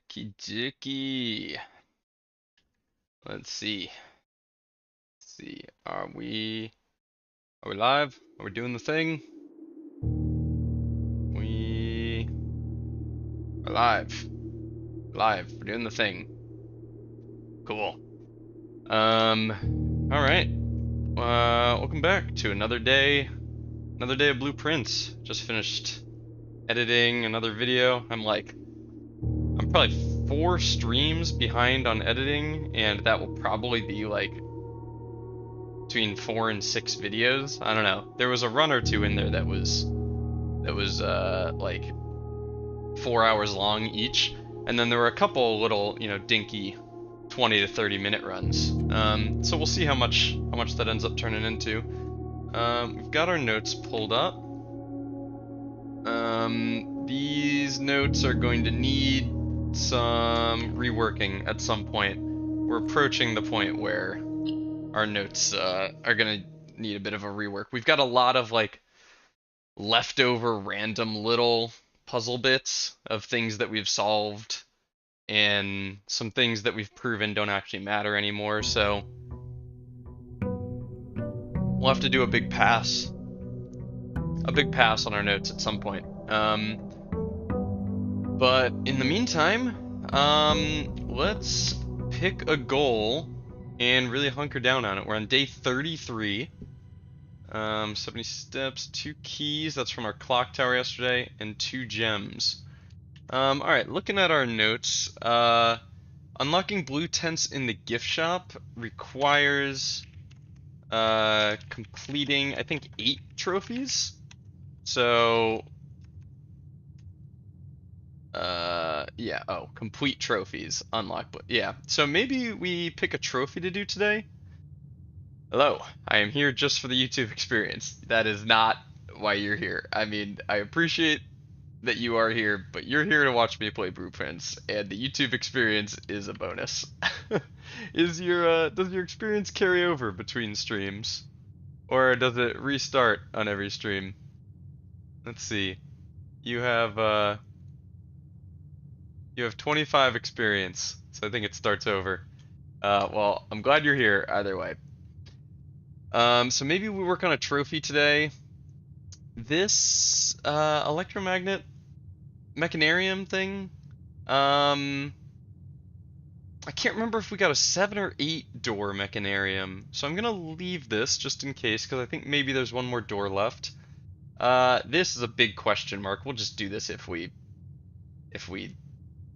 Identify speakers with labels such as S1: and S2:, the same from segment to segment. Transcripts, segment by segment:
S1: Kijiki. Let's see. Are we live? Are we doing the thing? We are live. Live. We're doing the thing. Cool. All right. Welcome back to another day. Another day of blueprints. Just finished editing another video. I'm probably 4 streams behind on editing, and that will probably be like between 4 and 6 videos. I don't know. There was a run or two in there that was like 4 hours long each, and then there were a couple little, dinky 20 to 30 minute runs. So we'll see how much that ends up turning into. We've got our notes pulled up. These notes are going to need some reworking at some point. We're approaching the point where our notes are gonna need a bit of a rework. We've got a lot of like leftover random little puzzle bits of things that we've solved and some things that we've proven don't actually matter anymore, so we'll have to do a big pass. A big pass on our notes at some point. But in the meantime, let's pick a goal and really hunker down on it. We're on day 33. 70 steps, 2 keys, that's from our clock tower yesterday, and 2 gems. Alright, looking at our notes, unlocking blue tents in the gift shop requires completing, I think, 8 trophies. So, yeah, complete trophies, unlock, yeah. So maybe we pick a trophy to do today? Hello, I am here just for the YouTube experience. That is not why you're here. I mean, I appreciate that you are here, but you're here to watch me play Blueprints, and the YouTube experience is a bonus. Does your experience carry over between streams? Or does it restart on every stream? Let's see. You have 25 experience, so I think it starts over. Well, I'm glad you're here either way. So maybe we work on a trophy today. This electromagnet mechanarium thing. I can't remember if we got a 7 or 8 door mechanarium, so I'm gonna leave this just in case because I think maybe there's one more door left. This is a big question mark. We'll just do this if we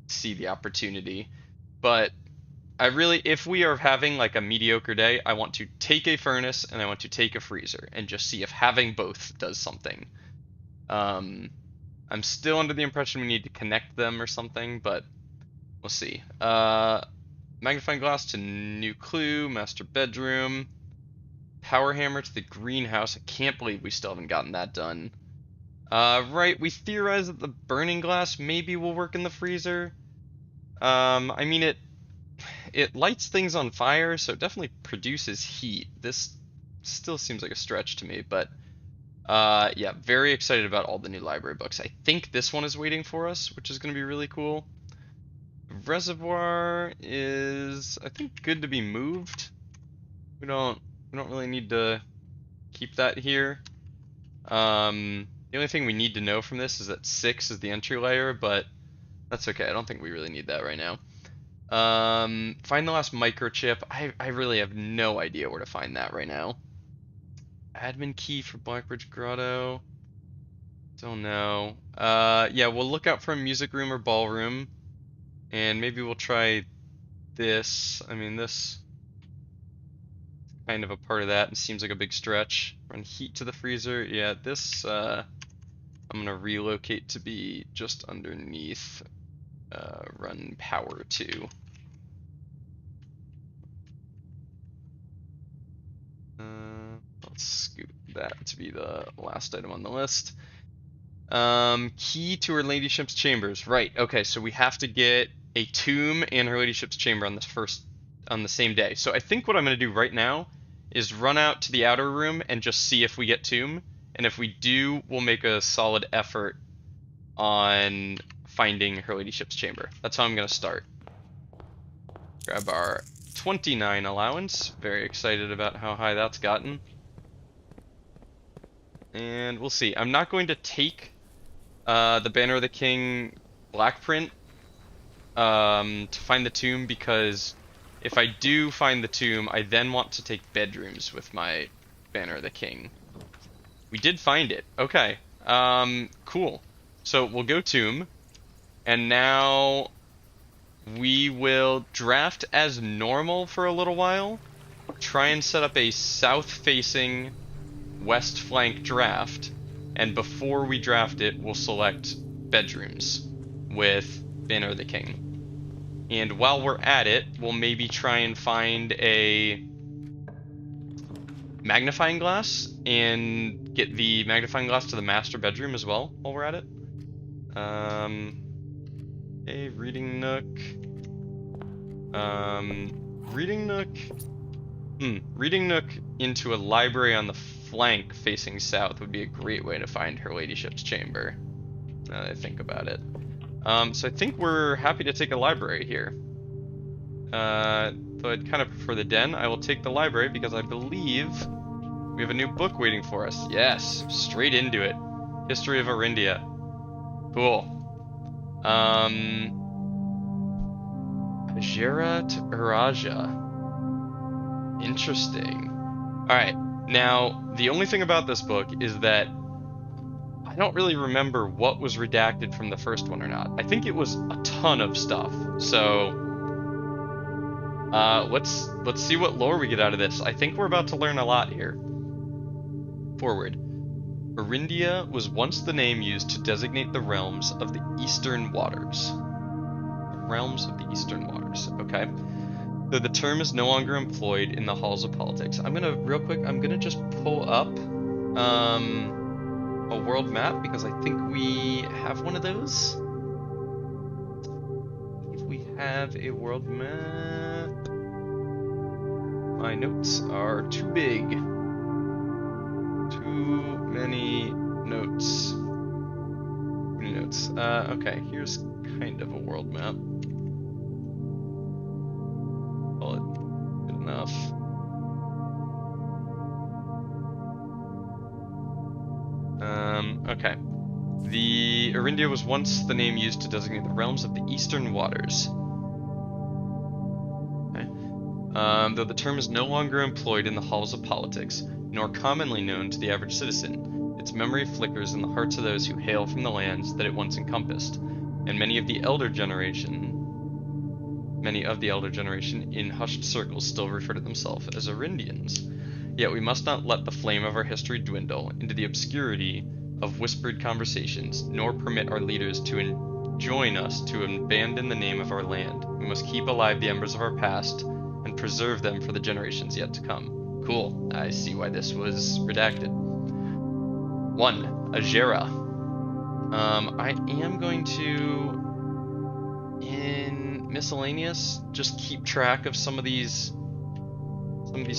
S1: see the opportunity. But if we are having like a mediocre day, I want to take a furnace and I want to take a freezer and just see if having both does something. I'm still under the impression we need to connect them or something, but we'll see. Magnifying glass to new clue, master bedroom, power hammer to the greenhouse. I can't believe we still haven't gotten that done. Right, we theorized that the burning glass maybe will work in the freezer. I mean, it lights things on fire, so it definitely produces heat. This still seems like a stretch to me, but yeah, very excited about all the new library books. I think this one is waiting for us, which is going to be really cool. Reservoir is, I think, good to be moved. We don't really need to keep that here. The only thing we need to know from this is that 6 is the entry layer, but that's okay. I don't think we really need that right now. Find the last microchip. I really have no idea where to find that right now. Admin key for Blackbridge Grotto. Don't know. Yeah, we'll look out for a music room or ballroom. And maybe we'll try this. I mean, this kind of a part of that and seems like a big stretch. Run heat to the freezer. Yeah, this I'm gonna relocate to be just underneath. Run power to. Let's scoot that to be the last item on the list. Key to Her Ladyship's chambers. Right. Okay. So we have to get a tomb and Her Ladyship's chamber on the same day. So I think what I'm going to do right now is run out to the outer room and just see if we get tomb. And if we do, we'll make a solid effort on finding Her Ladyship's chamber. That's how I'm going to start. Grab our 29 allowance. Very excited about how high that's gotten. And we'll see. I'm not going to take the Banner of the King black print to find the tomb, because if I do find the tomb, I then want to take bedrooms with my Banner of the King. We did find it. Okay. Cool. So we'll go tomb, and now we will draft as normal for a little while. Try and set up a south-facing west flank draft, and before we draft it, we'll select bedrooms with Banner of the King. And while we're at it, we'll maybe try and find a magnifying glass and get the magnifying glass to the master bedroom as well while we're at it. A reading nook. Reading nook. Reading nook into a library on the flank facing south would be a great way to find Her Ladyship's chamber, now that I think about it. So I think we're happy to take a library here. Though I'd kind of prefer the den, I will take the library because I believe we have a new book waiting for us. Yes, straight into it. History of Arindia. Cool. Ajera to Uraja. Interesting. Alright, now, the only thing about this book is that I don't really remember what was redacted from the first one or not. I think it was a ton of stuff. So, let's see what lore we get out of this. I think we're about to learn a lot here. Forward. Arindia was once the name used to designate the realms of the Eastern Waters. The realms of the Eastern Waters. Okay. Though the term is no longer employed in the halls of politics. I'm gonna just pull up a world map, because I think we have one of those. If we have a world map. My notes are too big. Too many notes. Too many notes. Okay, here's kind of a world map. Call it good enough. Okay. The Arindia was once the name used to designate the realms of the Eastern Waters. Okay. Though the term is no longer employed in the halls of politics, nor commonly known to the average citizen, its memory flickers in the hearts of those who hail from the lands that it once encompassed, and many of the elder generation in hushed circles still refer to themselves as Arindians. Yet we must not let the flame of our history dwindle into the obscurity of whispered conversations, nor permit our leaders to enjoin us to abandon the name of our land. We must keep alive the embers of our past and preserve them for the generations yet to come. Cool. I see why this was redacted. 1. Ajera. I am going to, in miscellaneous, just keep track of some of these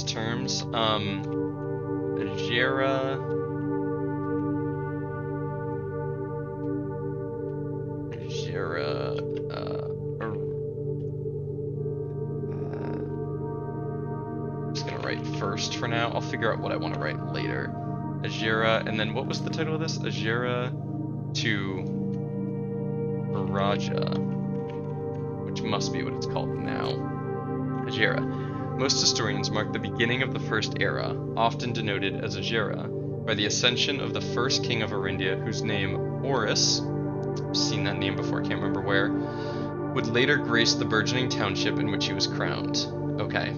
S1: terms. Ajera. I'm just gonna write first for now. I'll figure out what I want to write later. Ajera, and then what was the title of this? Ajera to Raja, which must be what it's called now. Ajera. Most historians mark the beginning of the first era, often denoted as Ajera, by the ascension of the first king of Arindia, whose name, Horus, I've seen that name before, can't remember where, would later grace the burgeoning township in which he was crowned. Okay.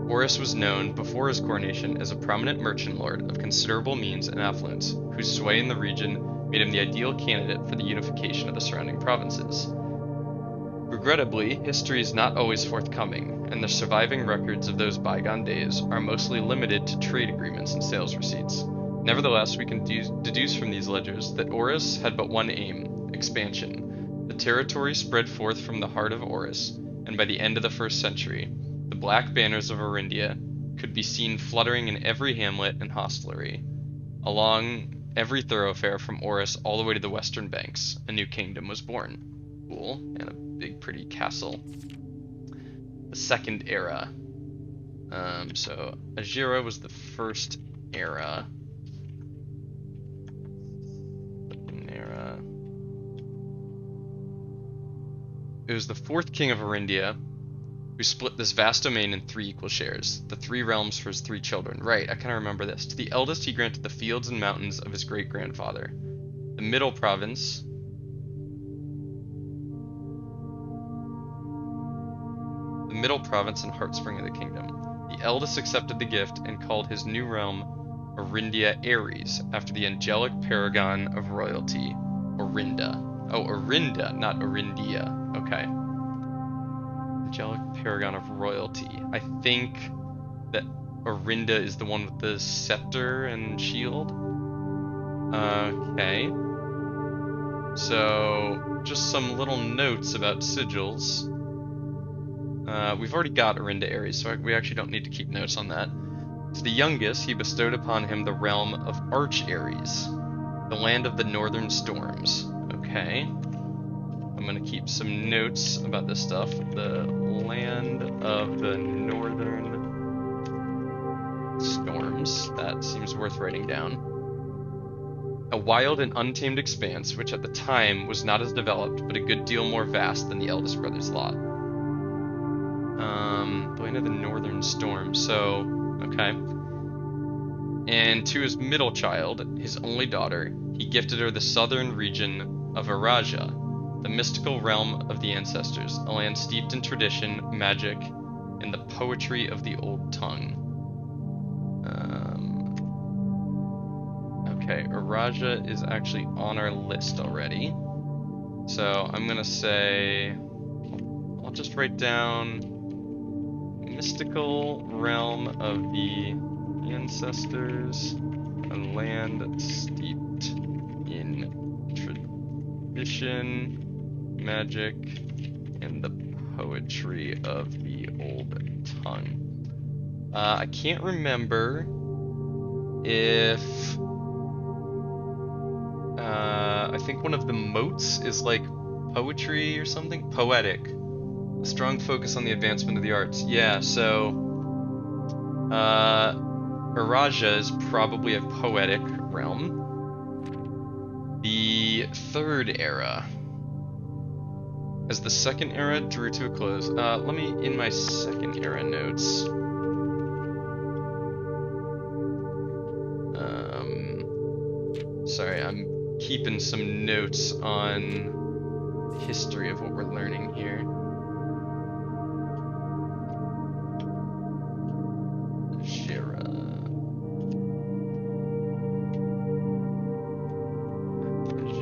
S1: Horus was known, before his coronation, as a prominent merchant lord of considerable means and affluence, whose sway in the region made him the ideal candidate for the unification of the surrounding provinces. Regrettably, history is not always forthcoming, and the surviving records of those bygone days are mostly limited to trade agreements and sales receipts. Nevertheless, we can deduce from these ledgers that Horus had but one aim: expansion. The territory spread forth from the heart of Horus, and by the end of the 1st century, the black banners of Arindia could be seen fluttering in every hamlet and hostelry. Along every thoroughfare from Horus all the way to the western banks, a new kingdom was born. Cool. And a big, pretty castle. The second era. So Ajira was the first era. Second era. It was the fourth king of Arindia, who split this vast domain in 3 equal shares, the 3 realms for his 3 children. Right, I kind of remember this. To the eldest, he granted the fields and mountains of his great-grandfather. The middle province, and heart spring of the kingdom. The eldest accepted the gift and called his new realm Arindia Ares, after the angelic paragon of royalty, Orinda. Oh, Orinda, not Orindia. Okay. Angelic paragon of royalty. I think that Orinda is the one with the scepter and shield. Okay. So, just some little notes about sigils. We've already got Orinda Ares, so we actually don't need to keep notes on that. To the youngest, he bestowed upon him the realm of Arch Ares, the land of the northern storms. Okay. I'm going to keep some notes about this stuff. The land of the northern storms. That seems worth writing down. A wild and untamed expanse, which at the time was not as developed, but a good deal more vast than the eldest brother's lot. The land of the northern storm. So, okay. And to his middle child, his only daughter, he gifted her the southern region of Araja, the mystical realm of the ancestors, a land steeped in tradition, magic, and the poetry of the old tongue. Okay, Araja is actually on our list already. So I'm gonna say, I'll just write down mystical realm of the ancestors, a land steeped in tradition, magic, and the poetry of the old tongue. I can't remember if I think one of the moats is like poetry or something, poetic. A strong focus on the advancement of the arts. Yeah, so Araja is probably a poetic realm. The third era. As the second era drew to a close, let me, in my second era notes. Sorry, I'm keeping some notes on the history of what we're learning here.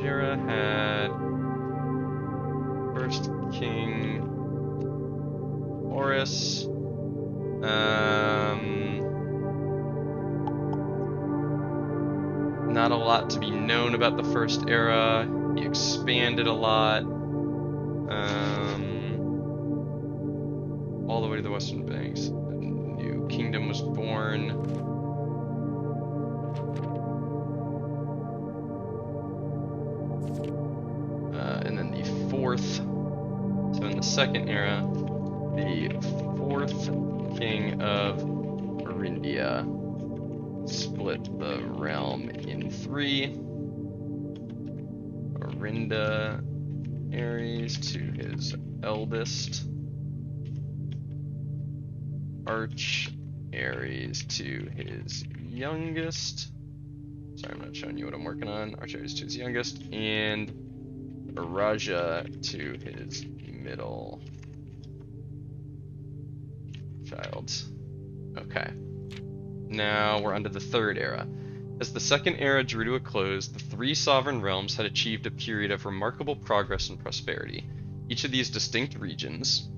S1: Jira had first king Horus. Not a lot to be known about the first era. He expanded a lot. All the way to the western banks. A new kingdom was born. And then the fourth, so in the second era, the fourth king of Arindia split the realm in 3. Orinda Ares to his eldest, Arch Ares to his youngest. Sorry, I'm not showing you what I'm working on. Arch Ares to his youngest, and Araja to his middle child. Okay. Now we're under the third era. As the second era drew to a close, the 3 sovereign realms had achieved a period of remarkable progress and prosperity. Each of these distinct regions,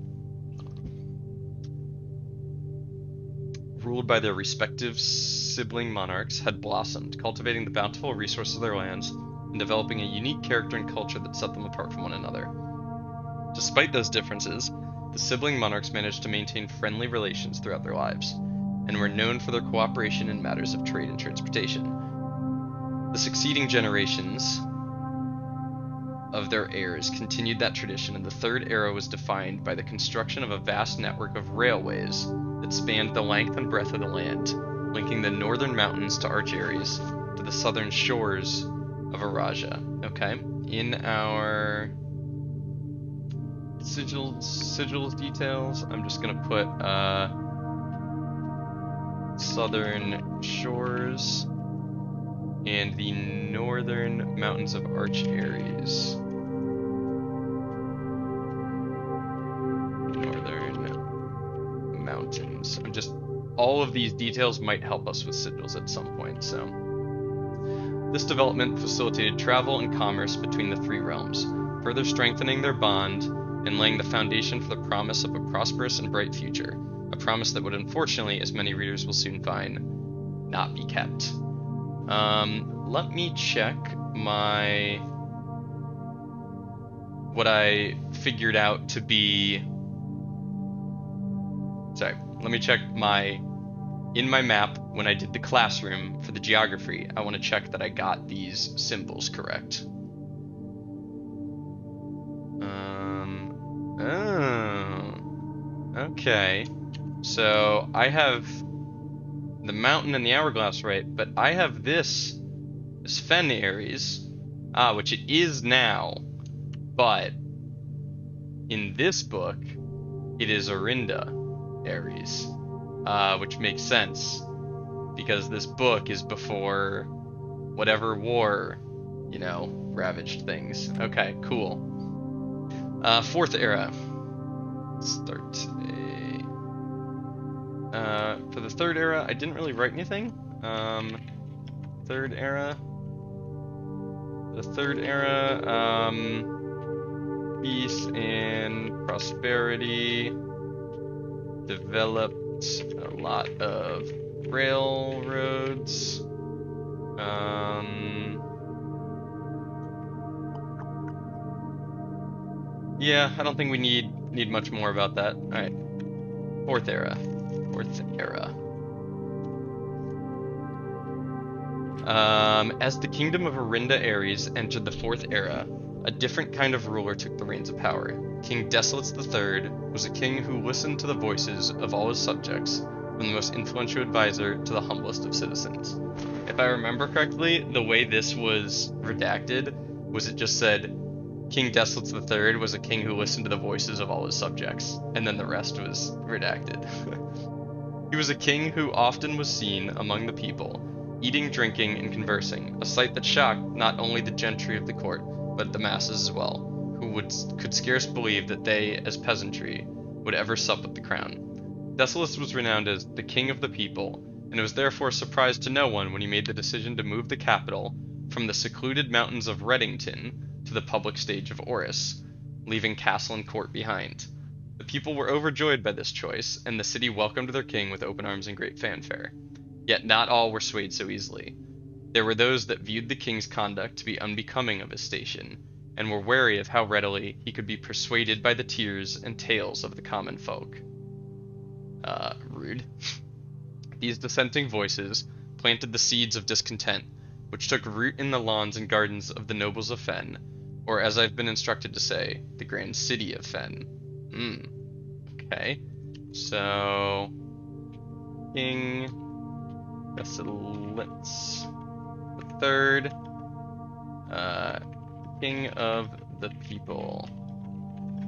S1: ruled by their respective sibling monarchs, had blossomed, cultivating the bountiful resources of their lands and developing a unique character and culture that set them apart from one another. Despite those differences, the sibling monarchs managed to maintain friendly relations throughout their lives, and were known for their cooperation in matters of trade and transportation. The succeeding generations of their heirs continued that tradition, and the Third Era was defined by the construction of a vast network of railways that spanned the length and breadth of the land, linking the northern mountains to Arch Ares to the southern shores of Araja. Okay, in our sigils details, I'm just gonna put southern shores and the northern mountains of Arch Ares. Northern mountains. I'm just, all of these details might help us with sigils at some point, so. This development facilitated travel and commerce between the three realms, further strengthening their bond and laying the foundation for the promise of a prosperous and bright future. A promise that would unfortunately, as many readers will soon find, not be kept. Let me check what I figured out to be, let me check in my map when I did the classroom for the geography. I want to check that I got these symbols correct. Okay. So I have the mountain and the hourglass right, but I have this Fen Ares, which it is now, but in this book it is Orinda Ares, which makes sense because this book is before whatever war, ravaged things. Okay, cool. Fourth Era. Start for the Third Era, I didn't really write anything. Third Era. The Third Era, peace and prosperity, developed a lot of railroads. Yeah, I don't think we need much more about that. All right, Fourth Era. As the kingdom of Orinda Ares entered the Fourth Era, a different kind of ruler took the reins of power. King Desolates III was a king who listened to the voices of all his subjects, from the most influential advisor to the humblest of citizens. If I remember correctly, the way this was redacted was it just said, King Desolates III was a king who listened to the voices of all his subjects, and then the rest was redacted. He was a king who often was seen among the people, eating, drinking, and conversing, a sight that shocked not only the gentry of the court, but the masses as well, who could scarce believe that they, as peasantry, would ever sup with the crown. Desolates was renowned as the king of the people, and it was therefore a surprise to no one when he made the decision to move the capital from the secluded mountains of Reddington to the public stage of Oris, leaving castle and court behind. The people were overjoyed by this choice, and the city welcomed their king with open arms and great fanfare. Yet not all were swayed so easily. There were those that viewed the king's conduct to be unbecoming of his station, and were wary of how readily he could be persuaded by the tears and tales of the common folk. Rude. These dissenting voices planted the seeds of discontent, which took root in the lawns and gardens of the nobles of Fen, or as I've been instructed to say, the grand city of Fen. Okay. So, King Desolates III, king of the people.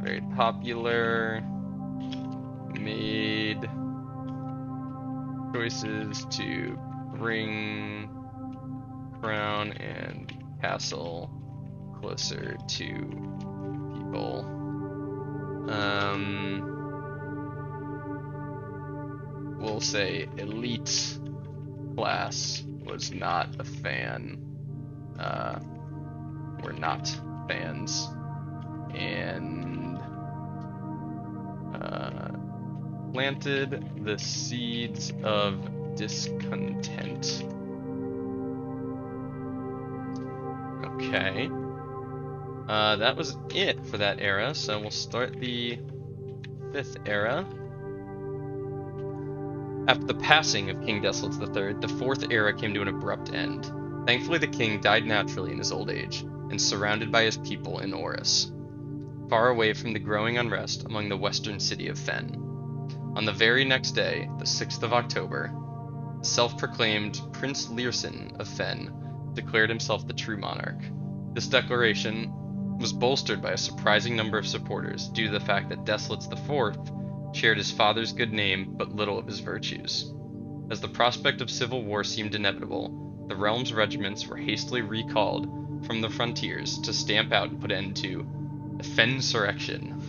S1: Very popular. Made choices to bring crown and castle closer to people. We'll say elite class was not a fan. We're not fans. And planted the seeds of discontent. Okay. That was it for that era, so we'll start the Fifth Era. After the passing of King Desolates III, the Fourth Era came to an abrupt end. Thankfully, the king died naturally in his old age. and surrounded by his people in Oris, far away from the growing unrest among the western city of Fen. On the very next day, the 6th of October, the self-proclaimed Prince Learson of Fen declared himself the true monarch. This declaration was bolstered by a surprising number of supporters due to the fact that Desolate IV shared his father's good name but little of his virtues. As the prospect of civil war seemed inevitable, the realm's regiments were hastily recalled from the frontiers to stamp out and put an end to the Fensurrection.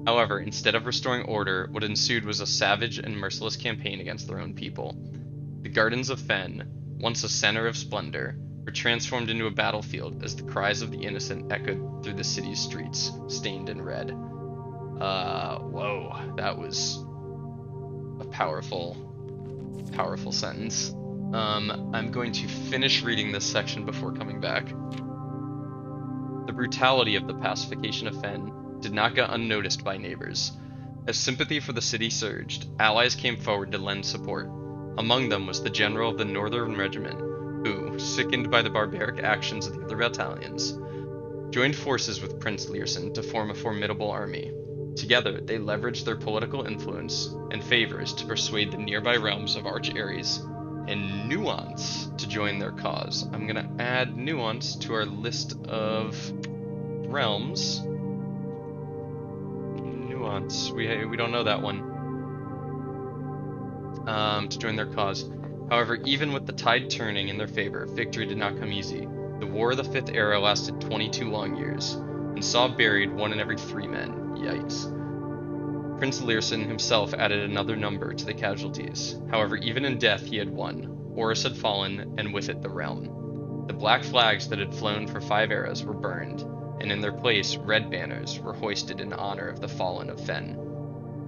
S1: However, instead of restoring order, what ensued was a savage and merciless campaign against their own people. The gardens of Fen, once a center of splendor, were transformed into a battlefield as the cries of the innocent echoed through the city's streets, stained in red. Whoa, that was a powerful sentence. I'm going to finish reading this section before coming back. The brutality of the pacification of Fen did not go unnoticed by neighbors. As sympathy for the city surged, allies came forward to lend support. Among them was the general of the Northern Regiment, who, sickened by the barbaric actions of the other battalions, joined forces with Prince Learson to form a formidable army. Together, they leveraged their political influence and favors to persuade the nearby realms of Arch-Ares and Nuance to join their cause. I'm going to add Nuance to our list of realms. Nuance, we don't know that one. To join their cause. However, even with the tide turning in their favor, victory did not come easy. The War of the Fifth Era lasted 22 long years, and saw buried 1 in every 3 men. Yikes. Prince Learson himself added another number to the casualties. However, even in death he had won. Oris had fallen, and with it the realm. The black flags that had flown for 5 eras were burned, and in their place red banners were hoisted in honor of the fallen of Fen.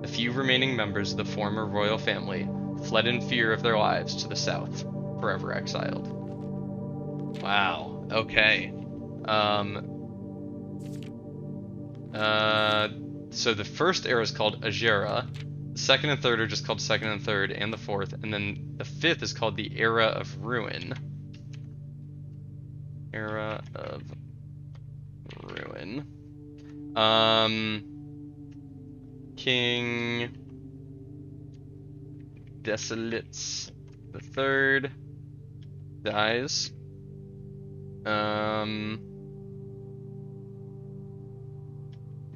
S1: The few remaining members of the former royal family fled in fear of their lives to the south, forever exiled. Wow, okay. So the first era is called Agera, the second and third are just called second and third, and the fourth, and then the fifth is called the Era of Ruin. Era of Ruin. King Desolates the Third dies.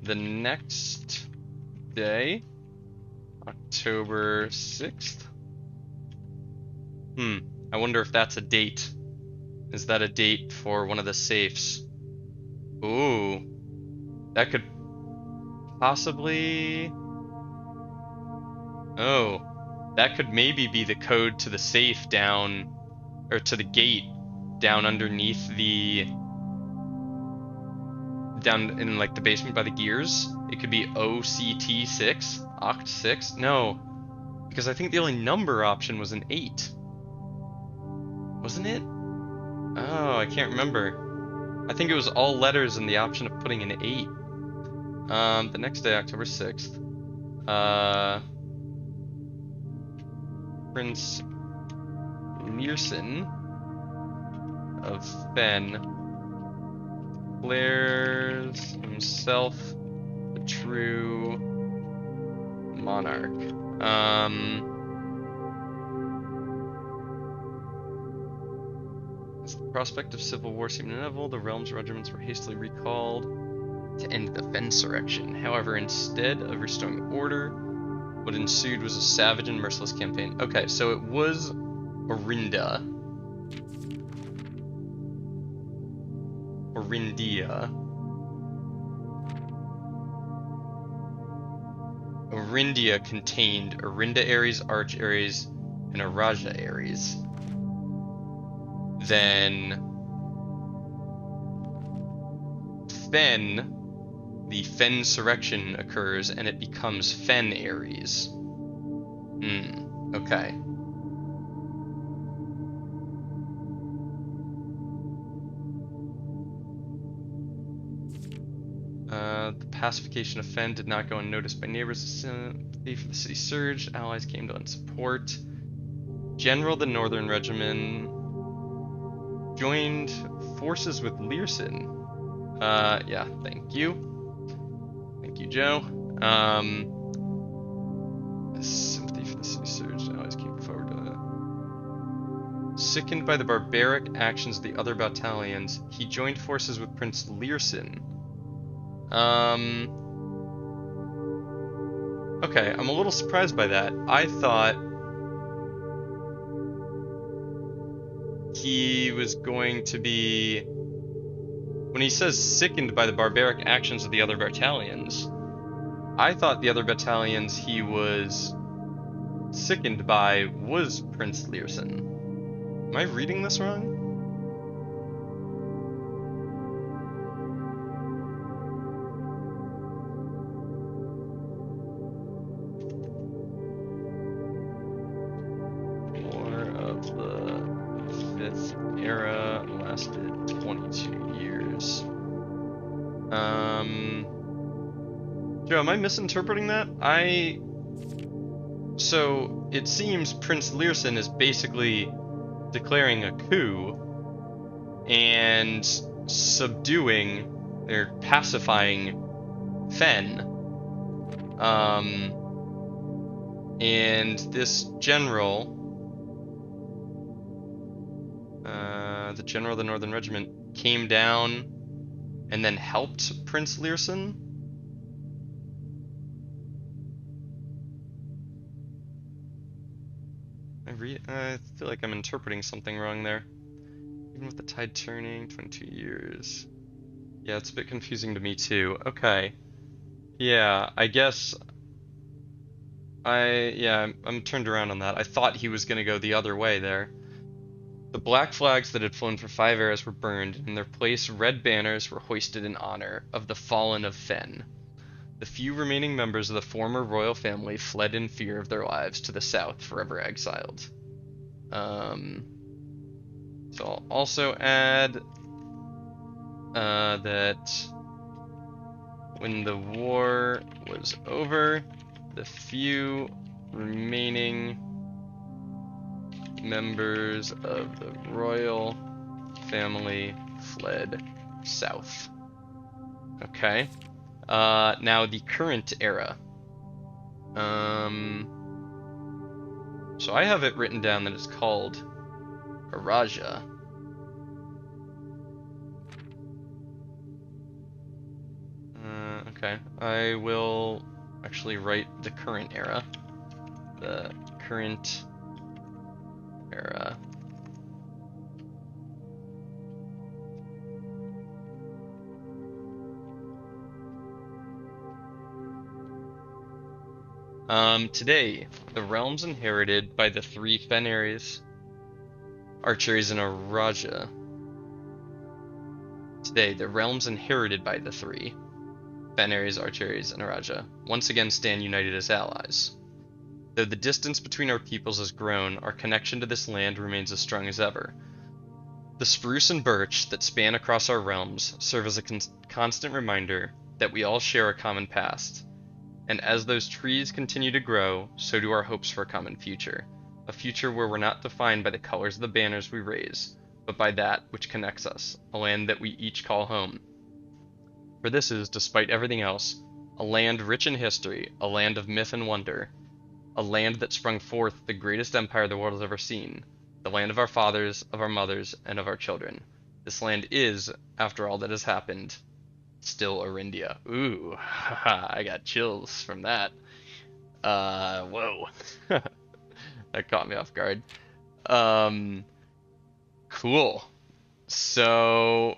S1: The next day, October 6th. I wonder if that's a date. Is that a date for one of the safes? Ooh, that could possibly... Oh, that could maybe be the code to the safe down, or to the gate down underneath the... down in like the basement by the gears. It could be OCT6, Oct 6. No, because I think the only number option was an 8. Wasn't it? Oh, I can't remember. I think it was all letters and the option of putting an 8. The next day, October 6th. Prince Learson of Fen declares himself the true monarch. As the prospect of civil war seemed inevitable, the realm's regiments were hastily recalled to end the Fensurrection. However, instead of restoring order, what ensued was a savage and merciless campaign. Okay, so it was Orinda. Orindia. Orindia contained Orinda Ares, Arch Ares, and Araja Ares. Then Fen, the Fensurrection occurs, and it becomes Fen Ares. Okay. The pacification of Fen did not go unnoticed by neighbors. Sympathy for the city surged. Allies came to lend support. General of the Northern Regiment joined forces with Learson. Yeah, thank you. Thank you, Joe. Sympathy for the city surge. I always keep forward to sickened by the barbaric actions of the other battalions, he joined forces with Prince Learson. Okay, I'm a little surprised by that. I thought he was going to be... When he says sickened by the barbaric actions of the other battalions, I thought the other battalions he was sickened by was Prince Learson. Am I reading this wrong? War of the Fifth Era lasted 22 years. Joe, am I misinterpreting that? So, it seems Prince Learson is basically declaring a coup and subduing, or pacifying Fen. And this general, the general of the Northern Regiment, came down and then helped Prince Learson. I feel like I'm interpreting something wrong there. Even with the tide turning, 22 years. Yeah, it's a bit confusing to me too. Okay. Yeah, I guess I'm turned around on that. I thought he was gonna go the other way there. The black flags that had flown for 5 eras were burned, and in their place red banners were hoisted in honor of the fallen of Fen. The few remaining members of the former royal family fled in fear of their lives to the south, forever exiled. So I'll also add that when the war was over, the few remaining members of the royal family fled south. Okay. Now the current era. So I have it written down that it's called Araja. Okay, I will actually write the current era. The current era. Today, the realms inherited by the 3 Fenaries, Archeries, and Araja. Today, the realms inherited by the 3 Fenaries, Archeries, and Araja once again stand united as allies. Though the distance between our peoples has grown, our connection to this land remains as strong as ever. The spruce and birch that span across our realms serve as a constant reminder that we all share a common past. And as those trees continue to grow, so do our hopes for a common future. A future where we're not defined by the colors of the banners we raise, but by that which connects us, a land that we each call home. For this is, despite everything else, a land rich in history, a land of myth and wonder, a land that sprung forth the greatest empire the world has ever seen, the land of our fathers, of our mothers, and of our children. This land is, after all that has happened, still Arindia. Ooh, I got chills from that. Whoa. That caught me off guard. Cool. So,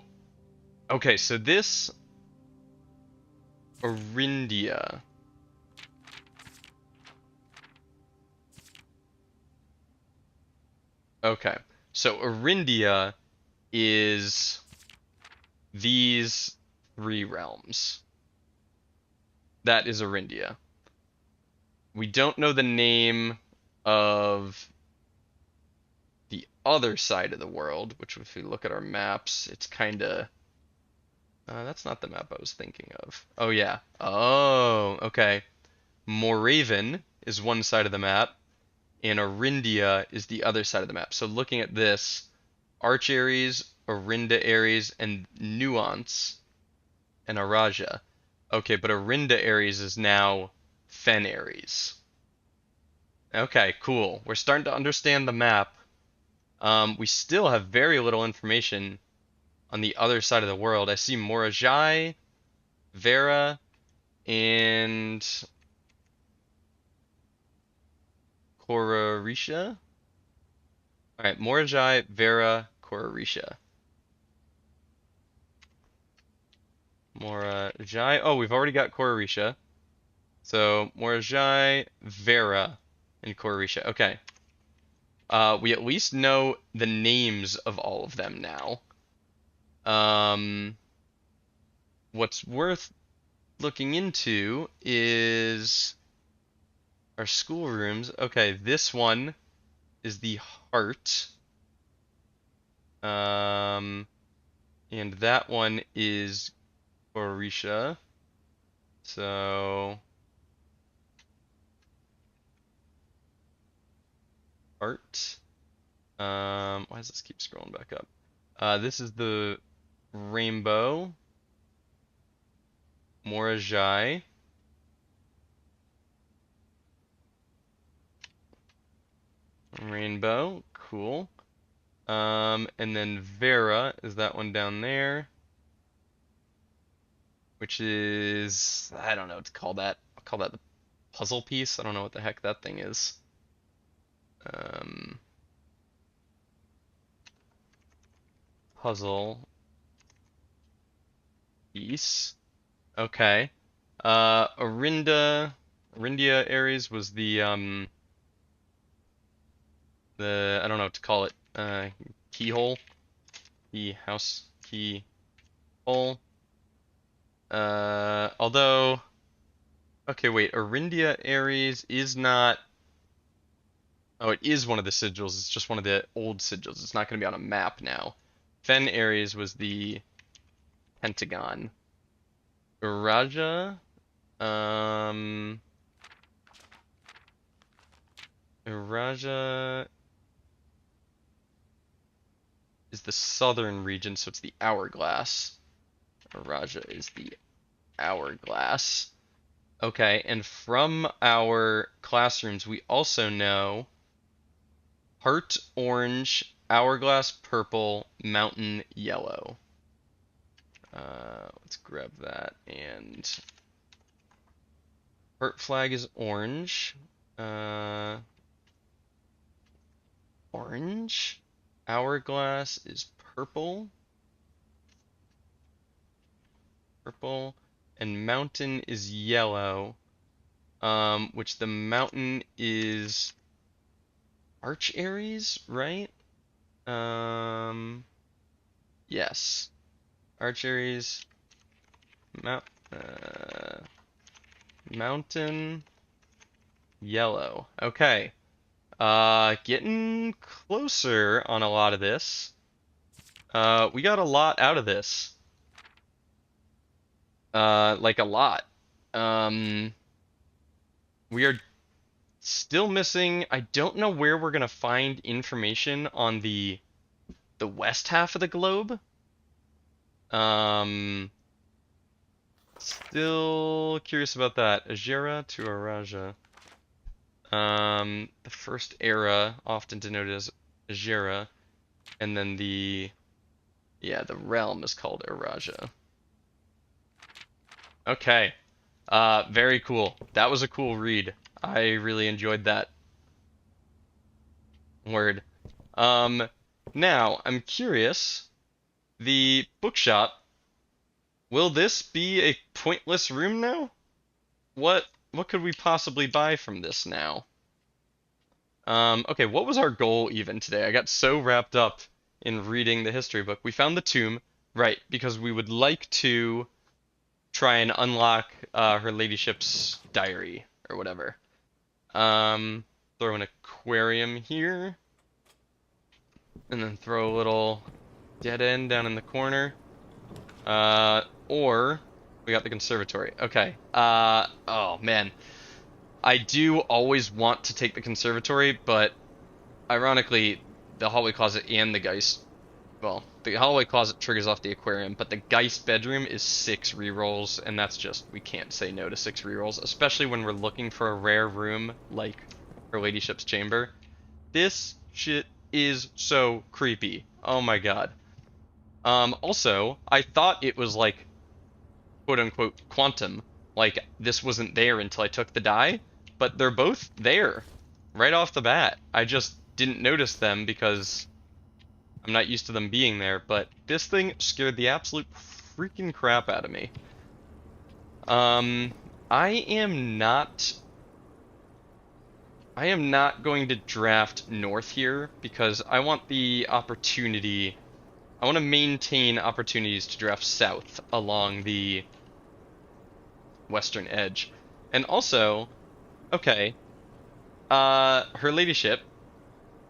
S1: okay, so this Arindia. Okay, so Arindia is these 3 realms. That is Arindia. We don't know the name of the other side of the world, which if we look at our maps, it's kind of... that's not the map I was thinking of. Oh, yeah. Oh, okay. Moraven is one side of the map, and Arindia is the other side of the map. So looking at this, Archeries Orinda Aries, and Nuance and Araja. Okay, but Orinda Aries is now Fen Aries. Okay, cool. We're starting to understand the map. We still have very little information on the other side of the world. I see Morajai, Vera, and Korarisha. Alright, Morajai, Vera, Korarisha. Morajai. Oh, we've already got Korarisha. So, Morajai, Vera, and Korarisha. Okay. We at least know the names of all of them now. What's worth looking into is our schoolrooms. Okay, this one is the heart. And that one is Orisha. So heart. Why does this keep scrolling back up? This is the rainbow. Morajai. Rainbow. Cool. And then Vera is that one down there, which is, I don't know what to call that. I'll call that the puzzle piece. I don't know what the heck that thing is. Puzzle piece. Okay. Orindia Aries was the I don't know what to call it. Keyhole. Key house key hole. Although, okay, wait, Orindia Aries is not. Oh, it is one of the sigils. It's just one of the old sigils. It's not going to be on a map now. Fen Aries was the pentagon. Uraja, Uraja is the southern region, so it's the hourglass. Uraja is the hourglass. Okay, and from our classrooms, we also know heart orange, hourglass purple, mountain yellow. Let's grab that. And heart flag is orange. Orange. Hourglass is purple. Purple. And mountain is yellow. Which the mountain is Arch Aries, right? Yes. Arch Aries. Mountain yellow. Okay. Getting closer on a lot of this. We got a lot out of this. Like a lot. We are still missing. I don't know where we're gonna find information on the west half of the globe. Still curious about that. Ajera to Araja. The first era, often denoted as Ajera, and then the realm is called Araja. Okay. Very cool. That was a cool read. I really enjoyed that. Word. Now, I'm curious, the bookshop, will this be a pointless room now? What could we possibly buy from this now? Okay, what was our goal even today? I got so wrapped up in reading the history book. We found the tomb, right, because we would like to try and unlock her ladyship's diary or whatever. Throw an aquarium here. And then throw a little dead end down in the corner. Or we got the conservatory. Okay. Oh man. I do always want to take the conservatory, but ironically, the hallway closet and the Geist well, the hallway closet triggers off the aquarium, but the Geist bedroom is 6 rerolls, and that's just, we can't say no to 6 rerolls, especially when we're looking for a rare room like Her Ladyship's chamber. This shit is so creepy. Oh my god. Also, I thought it was like, quote unquote, quantum. Like, this wasn't there until I took the die, but they're both there, right off the bat. I just didn't notice them because I'm not used to them being there, but this thing scared the absolute freaking crap out of me. I am not going to draft north here because I want the opportunity, I want to maintain opportunities to draft south along the western edge. And also, okay, Her Ladyship,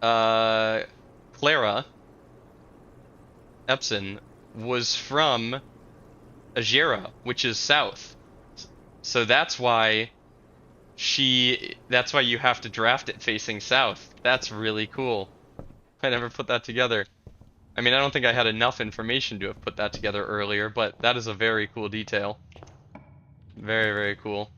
S1: Clara Epson was from Ajera, which is south. So that's why you have to draft it facing south. That's really cool. I never put that together. I mean, I don't think I had enough information to have put that together earlier, but that is a very cool detail. Very, very cool.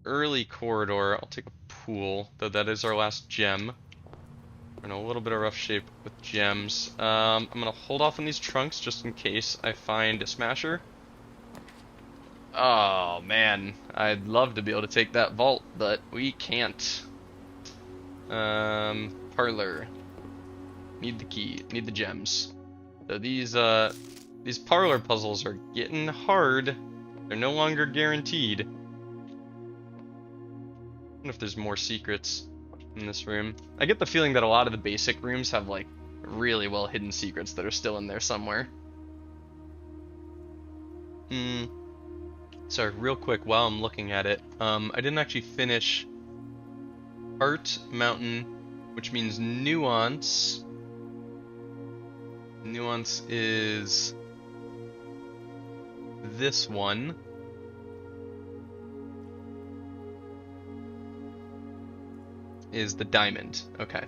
S1: Early corridor, I'll take a pool, though that is our last gem. We're in a little bit of rough shape with gems. I'm gonna hold off on these trunks just in case I find a smasher. Oh man, I'd love to be able to take that vault, but we can't. Parlor. Need the key, need the gems. So these parlor puzzles are getting hard. They're no longer guaranteed. I wonder if there's more secrets in this room. I get the feeling that a lot of the basic rooms have like really well hidden secrets that are still in there somewhere. Sorry, real quick while I'm looking at it, I didn't actually finish Art Mountain, which means nuance. Nuance is this one. Is the diamond. Okay.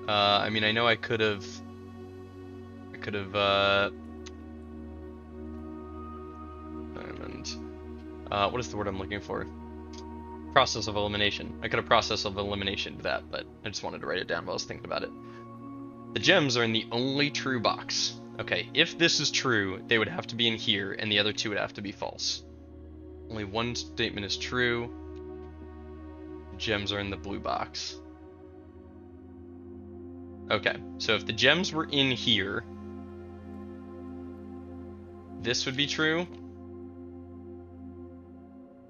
S1: I mean, I know I could have diamond. What is the word I'm looking for? Process of elimination. I could have process of elimination to that, but I just wanted to write it down while I was thinking about it. The gems are in the only true box. Okay, if this is true, they would have to be in here, and the other two would have to be false. Only one statement is true. The gems are in the blue box. Okay, so if the gems were in here, this would be true,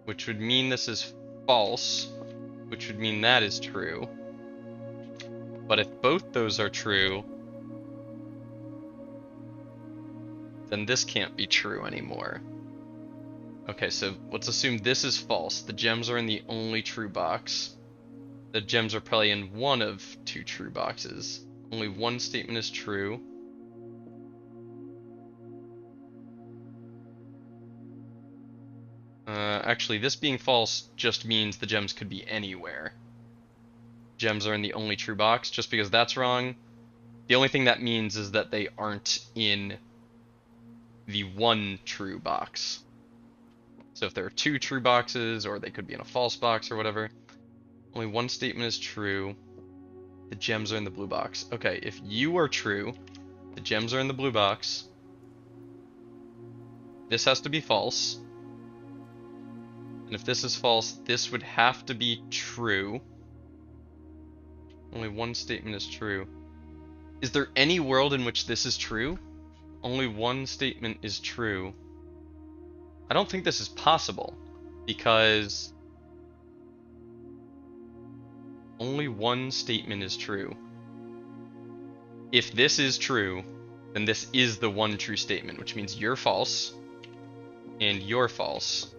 S1: which would mean this is false, which would mean that is true. But if both those are true, then this can't be true anymore. Okay, so let's assume this is false. The gems are in the only true box. The gems are probably in one of two true boxes. Only one statement is true. Actually, this being false just means the gems could be anywhere. Gems are in the only true box, just because that's wrong. The only thing that means is that they aren't in the one true box. So if there are two true boxes, or they could be in a false box or whatever, only one statement is true. The gems are in the blue box. Okay, if you are true, the gems are in the blue box. This has to be false. And if this is false, this would have to be true. Only one statement is true. Is there any world in which this is true? Only one statement is true. I don't think this is possible, because only one statement is true. If this is true, then this is the one true statement, which means you're false, and you're false.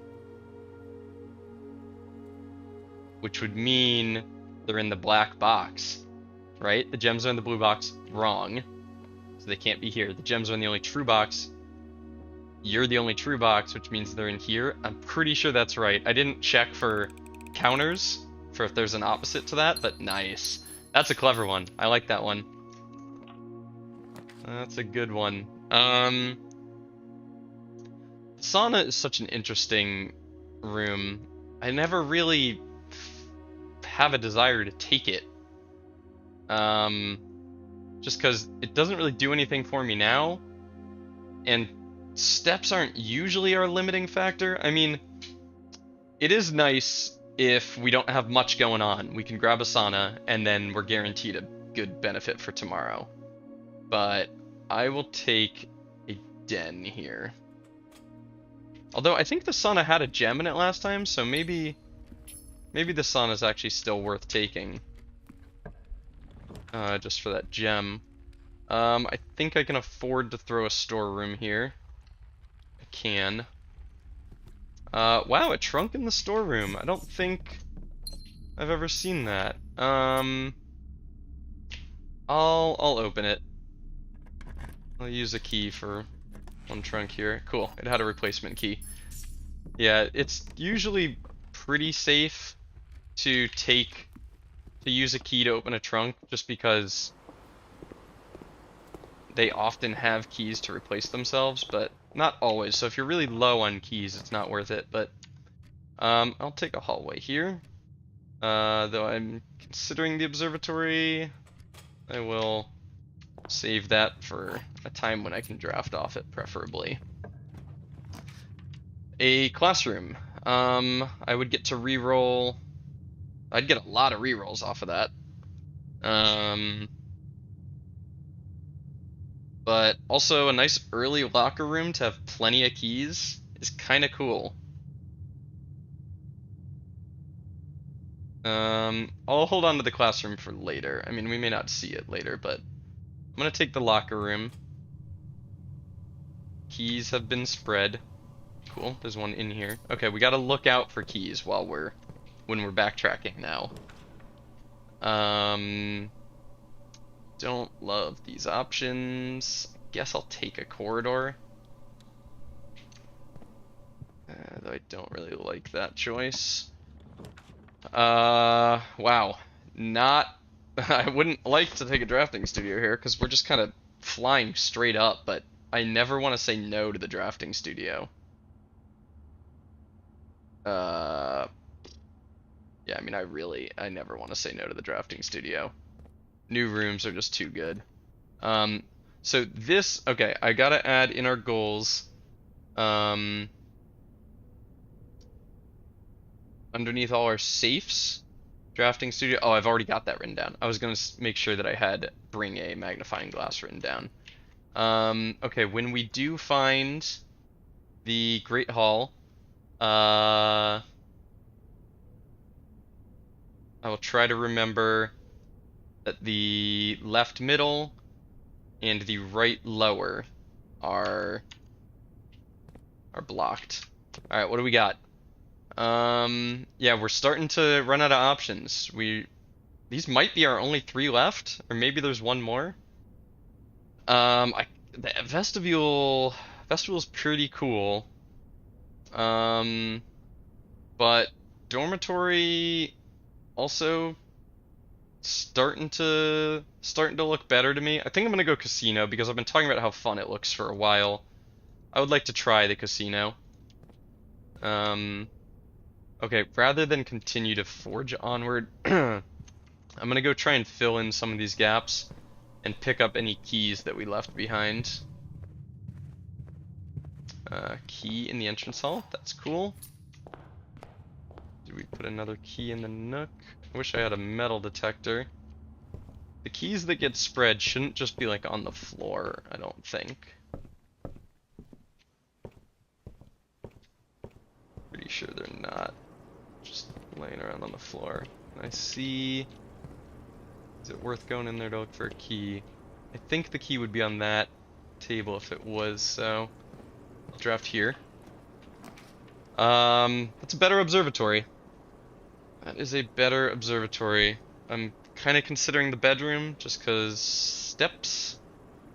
S1: Which would mean they're in the black box, right? The gems are in the blue box, wrong. So they can't be here. The gems are in the only true box. You're the only true box, which means they're in here. I'm pretty sure that's right. I didn't check for counters, for if there's an opposite to that, but nice. That's a clever one. I like that one. That's a good one. Sauna is such an interesting room. I never really have a desire to take it. Just because it doesn't really do anything for me now, and steps aren't usually our limiting factor. I mean, it is nice if we don't have much going on. We can grab a sauna, and then we're guaranteed a good benefit for tomorrow. But I will take a den here. Although I think the sauna had a gem in it last time, so maybe the sauna is actually still worth taking. Just for that gem. I think I can afford to throw a storeroom here. I can. Wow, a trunk in the storeroom. I don't think I've ever seen that. I'll open it. I'll use a key for one trunk here. Cool, it had a replacement key. Yeah, it's usually pretty safe to use a key to open a trunk, just because they often have keys to replace themselves, but not always. So if you're really low on keys, it's not worth it. But I'll take a hallway here. Though I'm considering the observatory, I will save that for a time when I can draft off it, preferably. A classroom. I would get to reroll. I'd get a lot of rerolls off of that. But also a nice early locker room to have plenty of keys is kind of cool. I'll hold on to the classroom for later. I mean, we may not see it later, but I'm gonna take the locker room. Keys have been spread. Cool, there's one in here. Okay, we gotta look out for keys when we're backtracking now. Don't love these options. Guess I'll take a corridor. Though I don't really like that choice. Wow. I wouldn't like to take a drafting studio here, because we're just kind of flying straight up, but I never want to say no to the drafting studio. Yeah, I mean, I never want to say no to the drafting studio. New rooms are just too good. So this, okay, I gotta add in our goals, underneath all our safes, drafting studio. Oh, I've already got that written down. I was gonna make sure that I had bring a magnifying glass written down. Okay, when we do find the Great Hall, I will try to remember that the left middle and the right lower are blocked. Alright, what do we got? Yeah, we're starting to run out of options. These might be our only 3 left, or maybe there's one more. The vestibule's pretty cool. But dormitory also starting to look better to me. I think I'm gonna go casino because I've been talking about how fun it looks for a while. I would like to try the casino. Okay, rather than continue to forge onward, I'm gonna go try and fill in some of these gaps and pick up any keys that we left behind. Key in the entrance hall, that's cool. Did we put another key in the nook? I wish I had a metal detector. The keys that get spread shouldn't just be like on the floor, I don't think. Pretty sure they're not just laying around on the floor. I see. Is it worth going in there to look for a key? I think the key would be on that table if it was, so I'll draft here. That's a better observatory. That is a better observatory. I'm kind of considering the bedroom just because steps,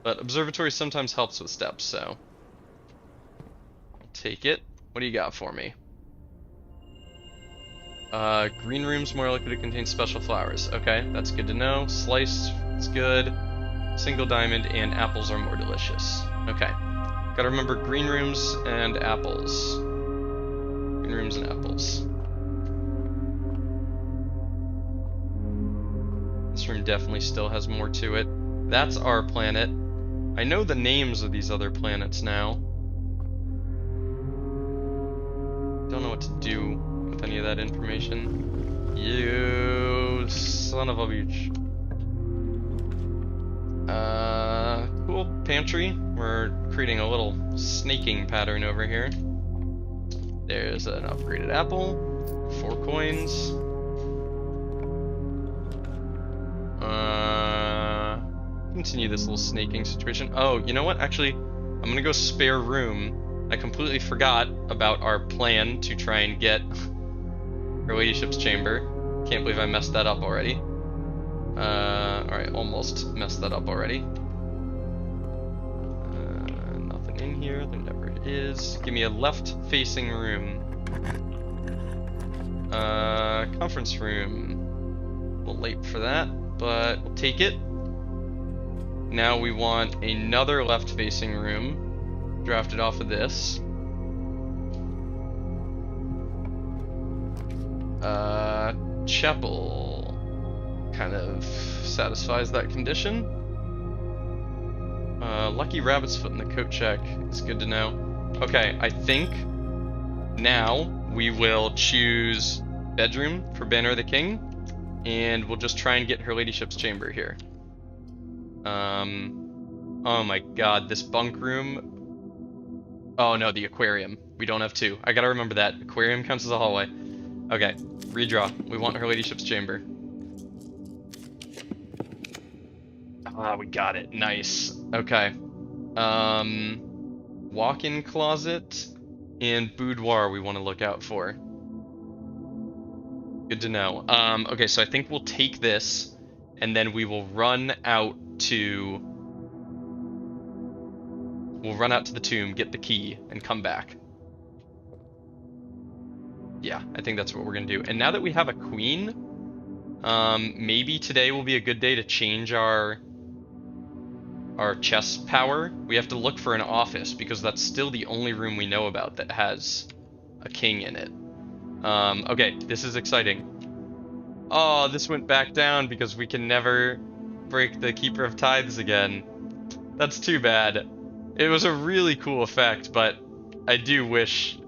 S1: but observatory sometimes helps with steps, so I'll take it. What do you got for me? Green room's more likely to contain special flowers. Okay, that's good to know. Sliced, it's good. Single diamond and apples are more delicious. Okay. Gotta remember green rooms and apples. Green rooms and apples. This room definitely still has more to it. That's our planet. I know the names of these other planets now. Don't know what to do with any of that information. You son of a bitch. Cool pantry. We're creating a little snaking pattern over here. There's an upgraded apple. 4 coins. Continue this little snaking situation. Oh, you know what? Actually, I'm gonna go spare room. I completely forgot about our plan to try and get Her Ladyship's chamber. Can't believe I messed that up already. Alright, almost messed that up already. Nothing in here. There never is. Give me a left-facing room. Conference room. A little late for that, but we'll take it. Now we want another left-facing room. Drafted off of this. Chapel kind of satisfies that condition. Lucky Rabbit's Foot in the coat check. It's good to know. Okay, I think now we will choose bedroom for Banner of the King, and we'll just try and get Her Ladyship's chamber here. Oh my god, this bunk room. Oh no, the aquarium. We don't have 2. I gotta remember that. Aquarium counts as a hallway. Okay, redraw. We want Her Ladyship's chamber. Ah, we got it. Nice. Okay. Walk-in closet and boudoir we want to look out for. Good to know. Okay, so I think we'll take this, and then we will run out to... We'll run out to the tomb, get the key, and come back. Yeah, I think that's what we're gonna do. And now that we have a queen, maybe today will be a good day to change our chess power. We have to look for an office, because that's still the only room we know about that has a king in it. Okay, this is exciting. Oh, this went back down because we can never break the Keeper of Tithes again. That's too bad. It was a really cool effect, but I do wish